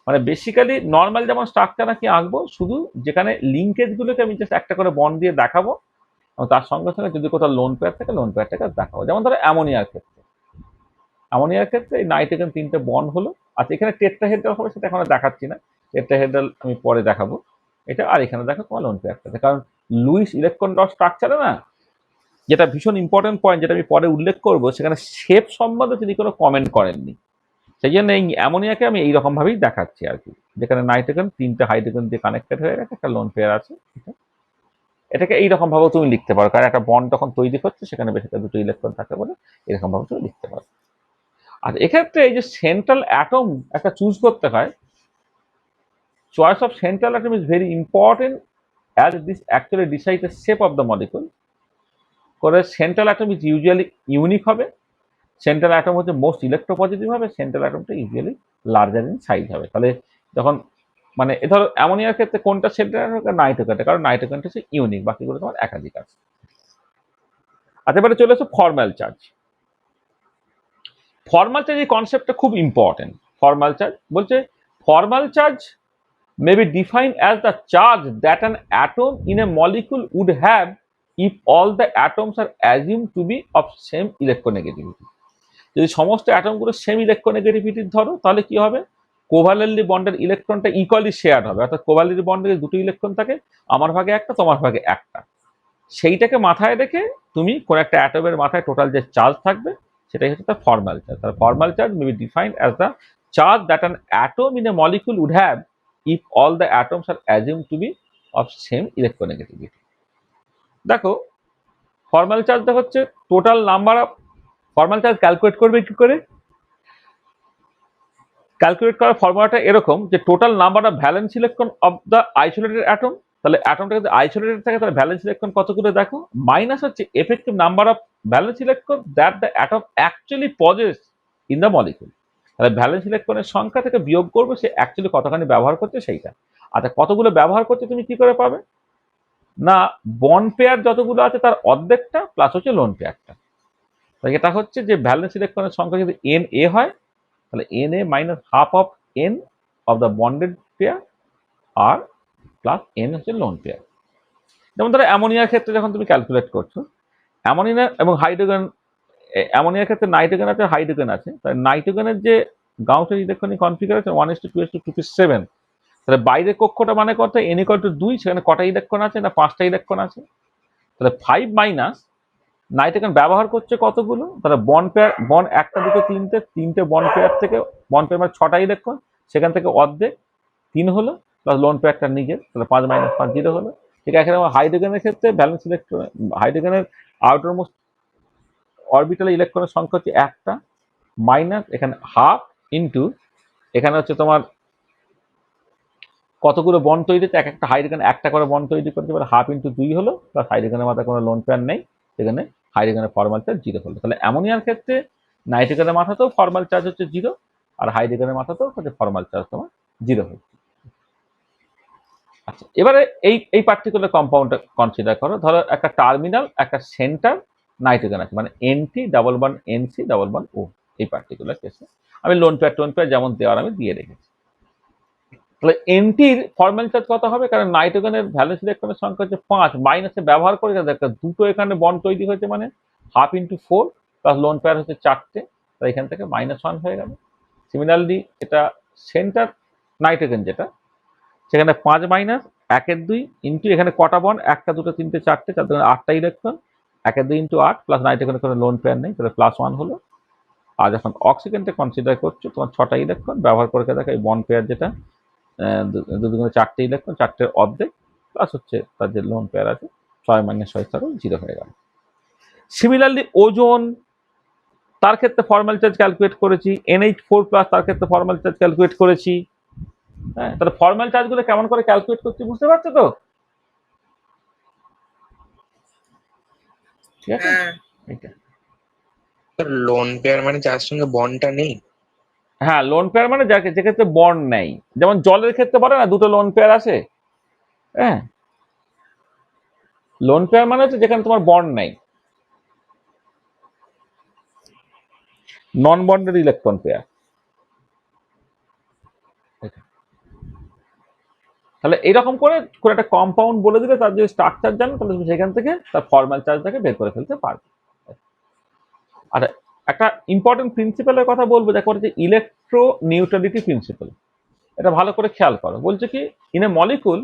মানে basically normal যেমন structure নাকি আঁকবো, শুধু যেখানে linkage গুলোকে আমি just একটা করে বন্ড দিয়ে দেখাবো, এবং তার সঙ্গে সঙ্গে যদি কোথাও লোন পেয়ার থাকে লোন পেয়ারটাকে দেখাবো। যেমন ধরো অ্যামোনিয়ার ক্ষেত্রে এই নাইট্রোজেন 3টে বন্ড হলো। আচ্ছা, এখানে টেট্রাহেড্রাল হবে সেটা এখনো দেখাচ্ছি না, টেট্রাহেড্রাল আমি পরে দেখাবো। এটা আর এখানে দেখো তোমার লোন পেয়ারটাতে, কারণ লুইস ইলেকট্রন ডট স্ট্রাকচারে না, যেটা ভীষণ ইম্পর্টেন্ট পয়েন্ট যেটা আমি পরে উল্লেখ করবো, সেখানে শেপ সম্বন্ধে তিনি কোনো কমেন্ট করেননি। সেই জন্য এই অ্যামোনিয়াকে আমি এইরকম ভাবেই দেখাচ্ছি আর কি, যেখানে নাইট্রোজেন 3টে হাইড্রোজেন দিয়ে কানেক্টেড হয়ে গেছে, একটা লোন পেয়ার আছে। এটাকে এইরকম ভাবে তুমি লিখতে পারো, কারণ একটা বন্ড তখন তৈরি হচ্ছে সেখানে বেশি দুটো ইলেকট্রন থাকে বলে এরকম ভাবে তুমি লিখতে পারো। আর এক্ষেত্রে এই যে সেন্ট্রাল অ্যাটম একটা চুজ করতে হয়, choice of central atom is very important as this actually decide the shape of the molecule. করে central atom is usually unique হবে, সেন্ট্রাল অ্যাটম হচ্ছে মোস্ট ইলেকট্রোপজিটিভ হবে, সেন্ট্রাল অ্যাটমটা ইউজুয়ালি লার্জার ইন সাইজ হবে। তাহলে যখন মানে ধরো অ্যামোনিয়ার ক্ষেত্রে কোনটা সেন্ট্রাল অ্যাটম, নাইট্রোজেনটা, কারণ নাইট্রোজেনটা হচ্ছে ইউনিক, বাকিগুলো তোমার একাধিক আছে। আচ্ছা, এবারে চলে আসো ফর্মাল চার্জ। ফর্মাল চার্জ এই কনসেপ্টটা খুব ইম্পর্টেন্ট। ফর্মাল চার্জ বলছে formal charge may be defined as the charge that an atom in a molecule would have if all the atoms are assumed to be of same electronegativity। যদি সমস্ত অ্যাটমগুলো same ইলেকট্রোনেগেটিভিটির ধরো, তাহলে কি হবে, কোভালেন্টলি বন্ডের ইলেকট্রনটা equally share হবে। অর্থাৎ কোভালেন্টলি বন্ডে দুটো ইলেকট্রন থাকে, আমার ভাগে একটা তোমার ভাগে একটা, সেইটাকে মাথায় রেখে তুমি কোন একটা অ্যাটমের মাথায় টোটাল যে চার্জ থাকবে সেটাই হচ্ছে তার ফর্মাল চার্জ। তার formal charge may be defined as the charge that an atom in a molecule would have if all the atoms are assumed to be of same electronegativity. দেখো formal চার্জটা হচ্ছে total number of formal charge calculate করবে কি করে? Calculate করার ফর্মুলাটা এরকম যে total number of valence electron of the isolated atom, তাহলে অ্যাটমটা যদি আইসোলেটেড থাকে তাহলে ভ্যালেন্স ইলেকট্রন কতগুলো দেখো, মাইনাস হচ্ছে effective number of valence electron that the atom actually possess in the molecule. তাহলে ভ্যালেন্স ইলেকট্রনের সংখ্যা থেকে বিয়োগ করবে সে অ্যাকচুয়ালি কতখানি ব্যবহার করছে সেইটা। আচ্ছা কতগুলো ব্যবহার করছে তুমি কি করে পাবে? না বন্ড পেয়ার যতগুলো আছে তার অর্ধেকটা প্লাস হচ্ছে লোন পেয়ারটা। তাই এটা হচ্ছে যে ভ্যালেন্স ইলেকট্রনের সংখ্যা যদি এন এ হয় তাহলে N A minus half of N of the bonded pair আর প্লাস এন হচ্ছে লোন পেয়ার। যেমন ধরো অ্যামোনিয়ার ক্ষেত্রে যখন তুমি ক্যালকুলেট করছো, অ্যামোনিয়া এবং হাইড্রোজেন, অ্যামোনিয়ার ক্ষেত্রে নাইট্রোজেন আছে হাইড্রোজেন আছে, তাই নাইট্রোজেনের যে গাউসের ইলেকট্রনিক কনফিগারেশন 1:2:2:7, তাহলে বাইরের কক্ষটা মানে কত, n = 2, সেখানে কটা ইলেকট্রন আছে না 5টা ইলেকট্রন আছে, তাহলে 5 মাইনাস নাইট্রোজেন ব্যবহার করছে কতগুলো, তাহলে বন্ড পেয়ার বন্ড একটা দুটো তিনটে বন্ড পেয়ার থেকে বন্ড পেয়ার মানে 6টা ইলেকট্রন, সেখান থেকে অর্ধেক 3 হলো প্লাস লোন পেয়ারটা নিজের, তাহলে 5 - 5 0 হলো। ঠিক আছে, হাইড্রোজেনের ক্ষেত্রে ব্যালেন্স ইলেকট্রন হাইড্রোজেনের আউটার মোস্ট অরবিটাল ইলেকট্রনের সংখ্যা হচ্ছে একটা মাইনাস এখানে হাফ ইন্টু এখানে হচ্ছে তোমার কতগুলো বন্ড তৈরি হচ্ছে, এক একটা হাইড্রোজেন একটা করে বন্ড তৈরি করতে পারে, হাফ ইন্টু 2 হলো প্লাস হাইড্রোজেনের মাথায় কোনো লোন পেয়ার নেই, সেখানে হাইড্রোজেনের ফর্মাল চার্জ 0 হলো। তাহলে অ্যামোনিয়ার ক্ষেত্রে নাইট্রোজেনের মাথাতেও ফর্মাল চার্জ হচ্ছে 0 আর হাইড্রোজেনের মাথাতেও হচ্ছে ফর্মাল চার্জ তোমার 0 হচ্ছে। আচ্ছা এবারে এই পার্টিকুলার কম্পাউন্ডটা কনসিডার করো, ধরো একটা টার্মিনাল একটা সেন্টার নাইট্রোজেন আছে, মানে NT double bond NC double bond O। এই পার্টিকুলার কেসে আমি লোন পেয়ার যেমন দেওয়ার আমি দিয়ে রেখেছি। তাহলে NTর ফর্মাল চার্জ কত হবে, কারণ নাইট্রোজেনের ভ্যালেন্স ইলেকট্রনের সংখ্যা হচ্ছে 5, মাইনাসে ব্যবহার করে একটা দুটো এখানে বন্ড তৈরি হয়েছে মানে half into 4 plus lone pair হচ্ছে 4টে, তাই এখান থেকে -1 হয়ে গেল। সিমিলারলি এটা সেন্টার নাইট্রোজেন যেটা, সেখানে 5 মাইনাস 1/2 ইন্টু এখানে কটা বন্ড, একটা দুটো তিনটে চারটে 8টা ইলেকট্রন, 1/2 ইন্টু 8 প্লাস নাইট্রোজেনের কোনো লোন পেয়ার নেই, তাহলে +1 হলো। আর যখন অক্সিজেনটা কনসিডার করছো তোমার 6টা ইলেকট্রন ব্যবহার করে দেখো এই বন্ড পেয়ার যেটা দুগুণে 4টে ইলেকট্রন, 4টের অর্ধেক প্লাস হচ্ছে তার যে লোন পেয়ার আছে 6 - 6 0 হয়ে গেল। সিমিলারলি ওজোন, তার ক্ষেত্রে ফর্মাল চার্জ ক্যালকুলেট করেছি, NH4+ তার ক্ষেত্রে ফর্মাল চার্জ ক্যালকুলেট করেছি। হ্যাঁ, তাহলে ফর্মাল চার্জগুলো কেমন করে ক্যালকুলেট করছি বুঝতে পারছো তো? ঠিক আছে,
হ্যাঁ
এইটা
লোন পেয়ার মানে যার সঙ্গে বন্ডটা নেই।
হ্যাঁ লোন পেয়ার মানে যাকে যে ক্ষেত্রে বন্ড নেই, যেমন জলের ক্ষেত্রে বলে না দুটো লোন পেয়ার আছে। হ্যাঁ, লোন পেয়ার মানে হচ্ছে যেখানে তোমার বন্ড নেই, নন বন্ডেড ইলেকট্রন পেয়ার। তাহলে এইরকম করে করে একটা কম্পাউন্ড বলে দিলে তার যদি স্ট্রাকচার জানো তাহলে তুমি সেখান থেকে তার ফর্মাল চার্জটাকে বের করে ফেলতে পারবে। আচ্ছা একটা ইম্পর্টেন্ট প্রিন্সিপালের কথা বলবো, দেখো হচ্ছে ইলেকট্রো নিউট্রালিটি প্রিন্সিপাল। এটা ভালো করে খেয়াল করো, বলছে কি in a molecule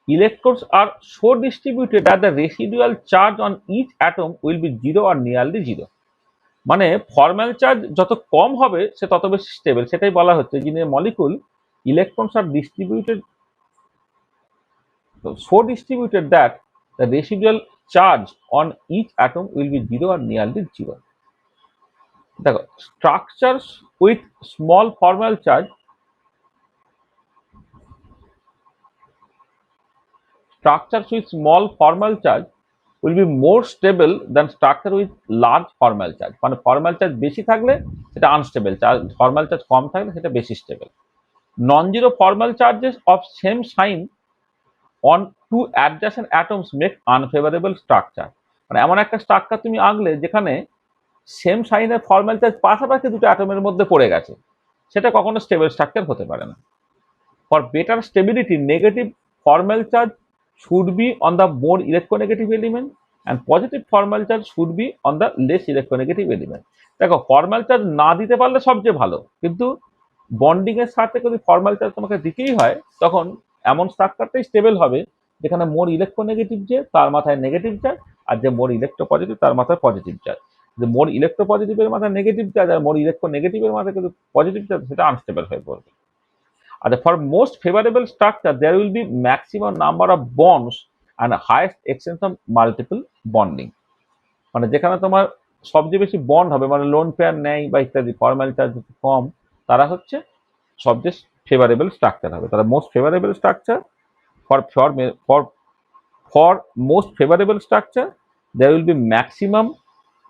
electrons are so distributed that the residual charge on each atom will be 0 or nearly 0। মানে ফর্মাল চার্জ যত কম হবে সে তত বেশি স্টেবল, সেটাই বলা হচ্ছে যে molecule electrons are distributed so distributed that the residual charge on each atom will be 0 or nearly 0। দেখো structures with small formal charge will be more stable than structure with large formal charge। মানে formal charge বেশি থাকলে সেটা unstable, formal charge কম থাকলে সেটা বেশি stable. Non zero formal charges of same sign on two adjacent atoms make unfavourable structure. মানে এমন একটা স্ট্রাকচার তুমি আঁকলে যেখানে সেম সাইনের ফর্মাল চার্জ পাশাপাশি দুটো অ্যাটমের মধ্যে পড়ে গেছে, সেটা কখনো স্টেবল স্ট্রাকচার হতে পারে না। For better stability negative formal charge should be on the more electronegative element and positive formal charge should be on the less electronegative element। দেখো ফর্মাল চার্জ না দিতে পারলে সবচেয়ে ভালো, কিন্তু বন্ডিং এর সাথে যদি ফর্মাল চার্জ তোমাকে দিতেই হয় তখন এমন স্ট্রাকচারটাই স্টেবল হবে যেখানে মোর ইলেকট্রোনেগেটিভ যে তার মাথায় নেগেটিভ চার্জ আর যে মোর ইলেকট্রো পজিটিভ তার মাথায় পজিটিভ চার্জ। যে মোর ইলেকট্রোপজিটিভের মাথায় নেগেটিভ চার্জ আর মোর ইলেকট্রোনেগেটিভের মাথায় কিন্তু পজিটিভ চার্জ, সেটা আনস্টেবল হয়ে পড়বে। আর for most favourable structure there will be maximum number of bonds and highest extent of multiple bonding. মানে যেখানে তোমার সবচেয়ে বেশি বন্ড হবে, মানে লোন পেয়ার নেয় বা ইত্যাদি, ফর্মাল চার্জ কম, তারা হচ্ছে সবচেয়ে ফেভারেবল স্ট্রাকচার হবে, তারা most favourable structure. For for for for most favourable structure there will be maximum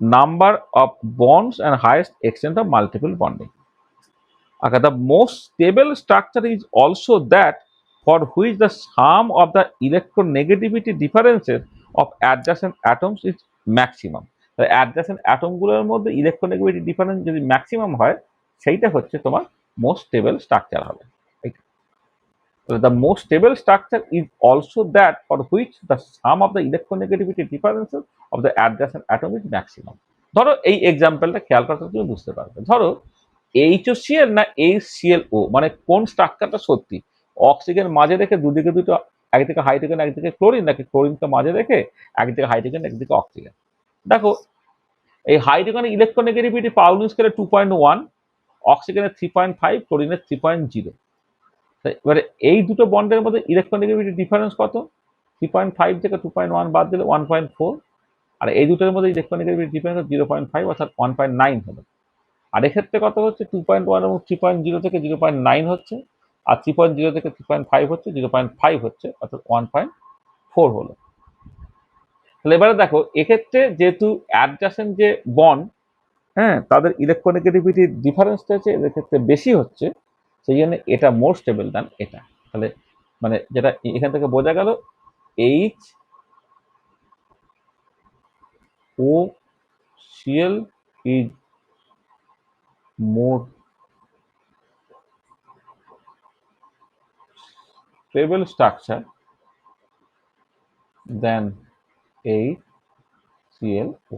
number of bonds and highest extent of multiple bonding. Okay, the most stable structure is also that for which the sum of the electronegativity differences of adjacent atoms is maximum. তাহলে adjacent atom গুলোর মধ্যে electronegativity difference যদি maximum হয়, সেইটা হচ্ছে তোমার most stable structure হবে। So the most stable structure is also that for which the sum of the electronegativity differences of the adjacent atom is maximum. ধরো এই এক্সাম্পলটা খেয়াল করতে তুমি বুঝতে পারবে। ধরো HCl না HClO, মানে কোন স্ট্রাকচারটা সত্যি, অক্সিজেন মাঝে রেখে দুদিকে দুটো, একদিকে হাইড্রোজেন একদিকে ক্লোরিন, নাকি ক্লোরিনকে মাঝে রেখে একদিকে হাইড্রোজেন একদিকে অক্সিজেন। দেখো এই হাইড্রোজেনের ইলেকট্রোনেগেটিভিটি পাউলিন স্কেলে 2.1, অক্সিজেনের 3.5, ক্লোরিনের 3.0। এবারে এই দুটো বন্ডের মধ্যে ইলেকট্রোনেগেটিভিটি ডিফারেন্স কত? 3.5 থেকে 2.1 বাদ দিলে 1.4, আর এই দুটোর মধ্যে ইলেকট্রোনেগেটিভিটি ডিফারেন্স 0.5 অর্থাৎ 1.9 হলো। আর এক্ষেত্রে কত হচ্ছে? 2.1 এবং 3.0 থেকে 0.9 হচ্ছে, আর 3.0 থেকে 3.5 হচ্ছে 0.5 হচ্ছে, অর্থাৎ 1.4 হলো। তাহলে এবারে দেখো এক্ষেত্রে যেহেতু অ্যাডজাসেন্ট যে বন্ড, হ্যাঁ, তাদের ইলেকট্রোনেগেটিভিটি ডিফারেন্সটা হচ্ছে এদের ক্ষেত্রে বেশি হচ্ছে, সেই জন্য এটা মোর স্টেবল দ্যান এটা। তাহলে মানে যেটা এখান থেকে বোঝা গেল, HOCl is more stable structure than HClO.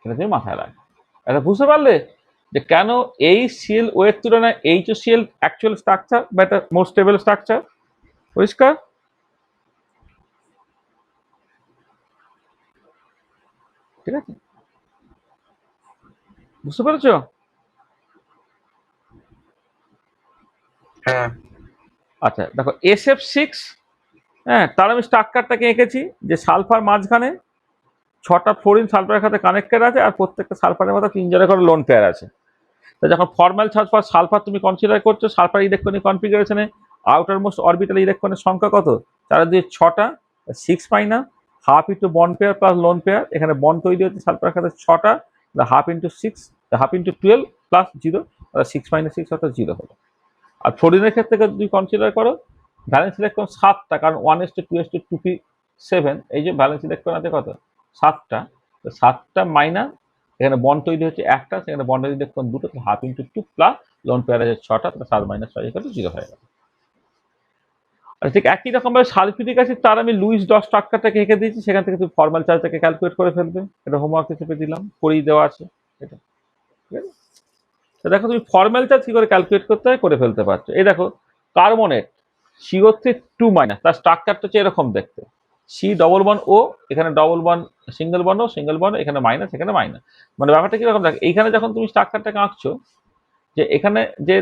এটা তুমি মাথায় রাখ। এটা বুঝতে পারলে যে কেন HClO এর তুলনায় HOCl অ্যাকচুয়াল স্ট্রাকচার বা এটা মোর স্টেবল স্ট্রাকচার? পরিষ্কার? ঠিক আছে, বুঝতে পেরেছো?
হ্যাঁ
আচ্ছা দেখো SF6, হ্যাঁ, তার আমি স্ট্রাকচারটাকে এঁকেছি যে সালফার মাঝখানে 6টা ফ্লোরিন সালফারের সাথে কানেক্টেড আছে, আর প্রত্যেকটা সালফারের মধ্যে 3 জনের করে লোন পেয়ার আছে। তা যখন ফর্মাল চার্জ ফর সালফার তুমি কনসিডার করছো, সালফার ইলেকট্রনিক কনফিগারেশনে আউটার মোস্ট অরবিটাল ইলেকট্রনের সংখ্যা কত? 4 দিয়ে 6টা, 6 পাইনা, half into bond pair plus lone pair. এখানে বন্ড তৈরি হচ্ছে সালফারের সাথে 6টা, half into 6, half into 12 plus 0, 6 - 6 অর্থাৎ 0 হলো। আর ফ্লোরিনের ক্ষেত্রে যদি কনসিডার করো, ভ্যালেন্স ইলেকট্রন 7টা, কারণ 1:2:2p7, এই যে ভ্যালেন্স ইলেকট্রন আছে কত? 7টা। তো 7টা মাইনাস, এখানে বন্ড তৈরি হচ্ছে একটা, সেখানে বন্ডের ইলেকট্রন দুটো, half into 2 plus lone pair আছে 6টা, তাহলে 7 - 6 0 হয়ে গেল। আর ঠিক একই রকম ভাবে সালফিউরিক অ্যাসিড, তার আমি লুইস ডট স্ট্রাকচারটাকে এঁকে দিয়েছি, সেখান থেকে তুমি ফর্মাল চার্জটাকে ক্যালকুলেট করে ফেলবে। এটা হোমওয়ার্ক হিসেবে দিলাম, করেই দেওয়া আছে এটা। ঠিক আছে, তো দেখো তুমি ফর্মাল চার্জ কি করে ক্যালকুলেট করতে হয় করে ফেলতে পারছো। এই দেখো কার্বনেট CO3 2-, তার স্ট্রাকচারটা হচ্ছে এরকম দেখতে, C++O, এখানে double bond single bond, single bond, এখানে মাইনাস, এখানে মাইনাস। মানে ব্যাপারটা কিরকম দেখ, এইখানে যখন তুমি স্ট্রাকচারটাকে আঁকছো, যে এখানে যে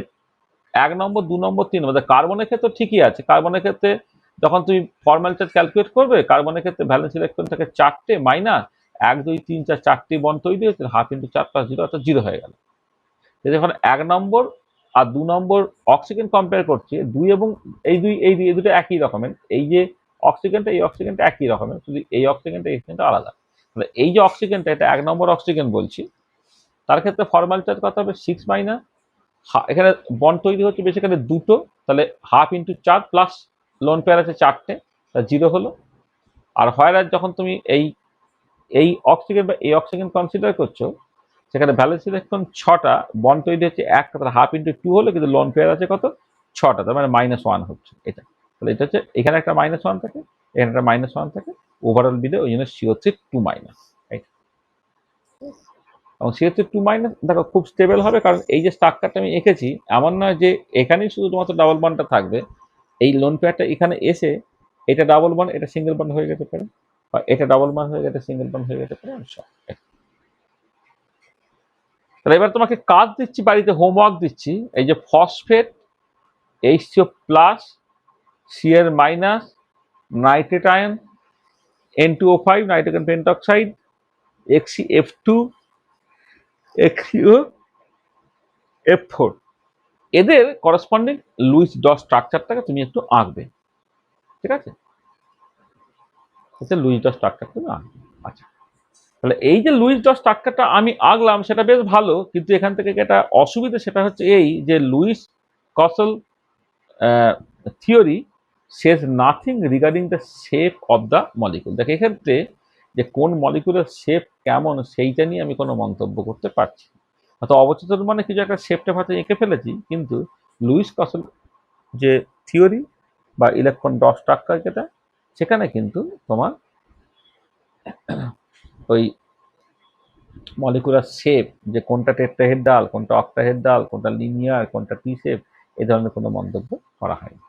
1 নম্বর 2 নম্বর 3 নম্বর, কার্বনের ক্ষেত্রে ঠিকই আছে। কার্বনের ক্ষেত্রে যখন তুমি ফর্মাল চার্জ ক্যালকুলেট করবে, কার্বনের ক্ষেত্রে ভ্যালেন্স ইলেকট্রন থাকে 4টে, মাইনাস 1 2 3 4, 4টি বন্ড তৈরি হচ্ছে, হাফ ইন্টু 4 প্লাস 0 অর্থাৎ 0 হয়ে গেল। যখন 1 নম্বর আর 2 নম্বর অক্সিজেন কম্পেয়ার করছি, 2 এবং এই দুটো একই রকমের, এই যে অক্সিজেনটা, এই অক্সিজেনটা একই রকমের, শুধু এই অক্সিজেনটা এই অক্সিজেনটা আলাদা। তাহলে এই যে অক্সিজেনটা, এটা 1 নম্বর অক্সিজেন বলছি, তার ক্ষেত্রে ফর্মাল চার্জ কত হবে? 6-, এখানে বন্ড তৈরি হচ্ছে বেসিক্যালি দুটো, তাহলে half into 4 plus lone pair আছে 4টে, তা 0 হলো। আর হয় যখন তুমি এই অক্সিজেন বা এই অক্সিজেন কনসিডার করছো, সেখানে ভ্যালেন্স ইলেকট্রন 6টা, বন্ড তৈরি হচ্ছে একটা, তাহলে হাফ ইন্টু 2 হলো, কিন্তু লোন পেয়ার আছে কত? 6টা, তার মানে -1 হচ্ছে এটা। তাহলে এটা হচ্ছে এখানে একটা -1 থাকে, এখানে একটা -1 থাকে, ওভারঅল বিলে ওই জন্য CO3 2-, এবং CO3 2- দেখো খুব স্টেবল হবে, কারণ এই যে স্ট্রাকচারটা আমি এঁকেছি, এমন নয় যে এখানেই শুধুমাত্র ডাবল বন্ডটা থাকবে, এই লোন পেয়ারটা এখানে এসে এটা ডাবল বন্ড এটা সিঙ্গেল বন্ড হয়ে যেতে পারে, বা এটা ডাবল বন্ড হয়ে গেছে সিঙ্গেল বন্ড হয়ে যেতে পারে। তাহলে এবার তোমাকে কাজ দিচ্ছি, বাড়িতে হোমওয়ার্ক দিচ্ছি। এই যে phosphate H2O plus Cl minus nitrate ion N2O5 nitrogen pentoxide XeF2 XeO F4 এদের করসপন্ডিং লুইস ডট স্ট্রাকচারটাকে তুমি একটু আঁকবে, ঠিক আছে? লুইস ডট স্ট্রাকচার তুমি আঁকবে। আচ্ছা, তাহলে এই যে লুইস ডট স্ট্রাকচারটা আমি আঁকলাম সেটা বেশ ভালো, কিন্তু এখান থেকে যেটা অসুবিধা সেটা হচ্ছে এই যে Lewis Kossel theory says nothing regarding the shape of the molecule। দেখো এক্ষেত্রে যে কোন মলিকুলের শেপ কেমন সেইটা নিয়ে আমি কোনো মন্তব্য করতে পারছি না। অর্থাৎ অবচেতন মানে কিছু একটা শেপটা হয়তো এঁকে ফেলেছি, কিন্তু লুইস কসল যে থিওরি বা ইলেকট্রন ডট স্ট্রাকচার যেটা, সেখানে কিন্তু তোমার ওই মলিকুলার শেপ যে কোনটা টেট্রাহেড্রাল, কোনটা অক্টাহেড্রাল, কোনটা লিনিয়ার, কোনটা টি শেপ, এই ধরনের কোনো মন্তব্য করা হয়নি।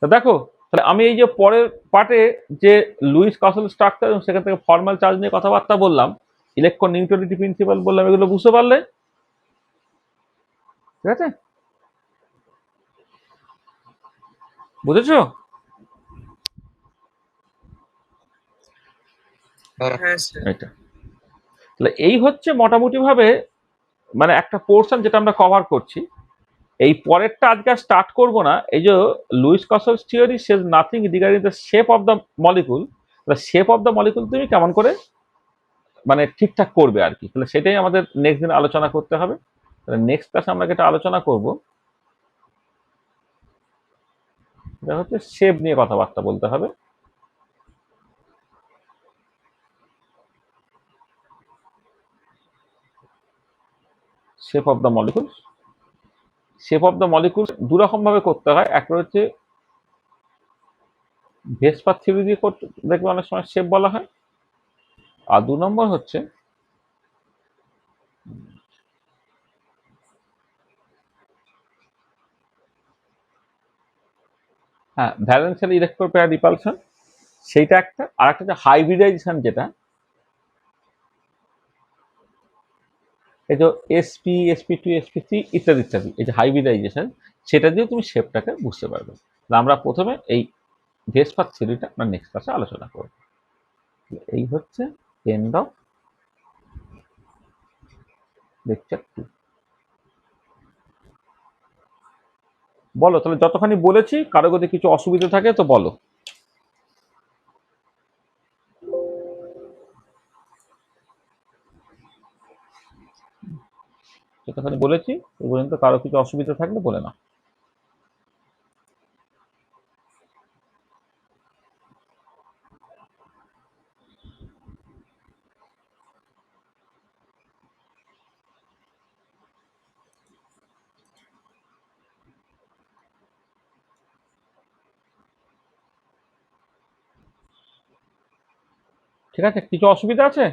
তো দেখো, তাহলে আমি এই যে পরের পার্টে যে লুইস কাসল স্ট্রাকচার এবং সেখান থেকে ফর্মাল চার্জ নিয়ে কথাবার্তা বললাম, ইলেকট্রন নিউট্রালিটি প্রিন্সিপাল বললাম, এগুলো বুঝতে পারলে? ঠিক আছে, বুঝেছো?
Yes, sir.
এটা তাহলে এই হচ্ছে মোটামুটি ভাবে মানে একটা পোর্শন যেটা আমরা কভার করছি। এই পরেরটা আজকে স্টার্ট করব না। এই যে Lewis Kossel theory says nothing regarding the shape of the molecule, shape of the molecule তুমি কেমন করে মানে ঠিকঠাক করবে আর কি, তাহলে সেটাই আমাদের নেক্সট দিন আলোচনা করতে হবে। তাহলে নেক্সট ক্লাসে আমরা যেটা আলোচনা করব সেটা হচ্ছে শেপ নিয়ে কথাবার্তা বলতে হবে। Shape of the molecule, shape of the molecule দু রকম ভাবে করতে হয়। একটা হচ্ছে ভেসপার থিওরি দিয়ে করতে, দেখবে অনেক সময় শেপ বলা হয়। আর 2 নম্বর হচ্ছে হ্যাঁ ভ্যালেন্সিয়াল ইলেকট্রো পেয়ার রিপালশন, সেইটা একটা। আর একটা হচ্ছে হাইব্রিডাইজেশন, যেটা এই যে sp2 sp3 ইত্যাদি ইত্যাদি, এই যে হাইব্রিডাইজেশন, সেটা দিয়ে তুমি শেপটাকে বুঝতে পারবে। আমরা প্রথমে এই ভেসপার থিওরিটা আমরা নেক্সট ক্লাসে আলোচনা করব। এই হচ্ছে এন্ড অফ লেকচার 2। বলো তাহলে, যতখানি বলেছি কারো যদি কিছু অসুবিধা থাকে তো বলো। যতখানি বলেছি এই পর্যন্ত কারো কিছু অসুবিধা থাকলে বলে নাও। ঠিক আছে, কিছু অসুবিধা আছে?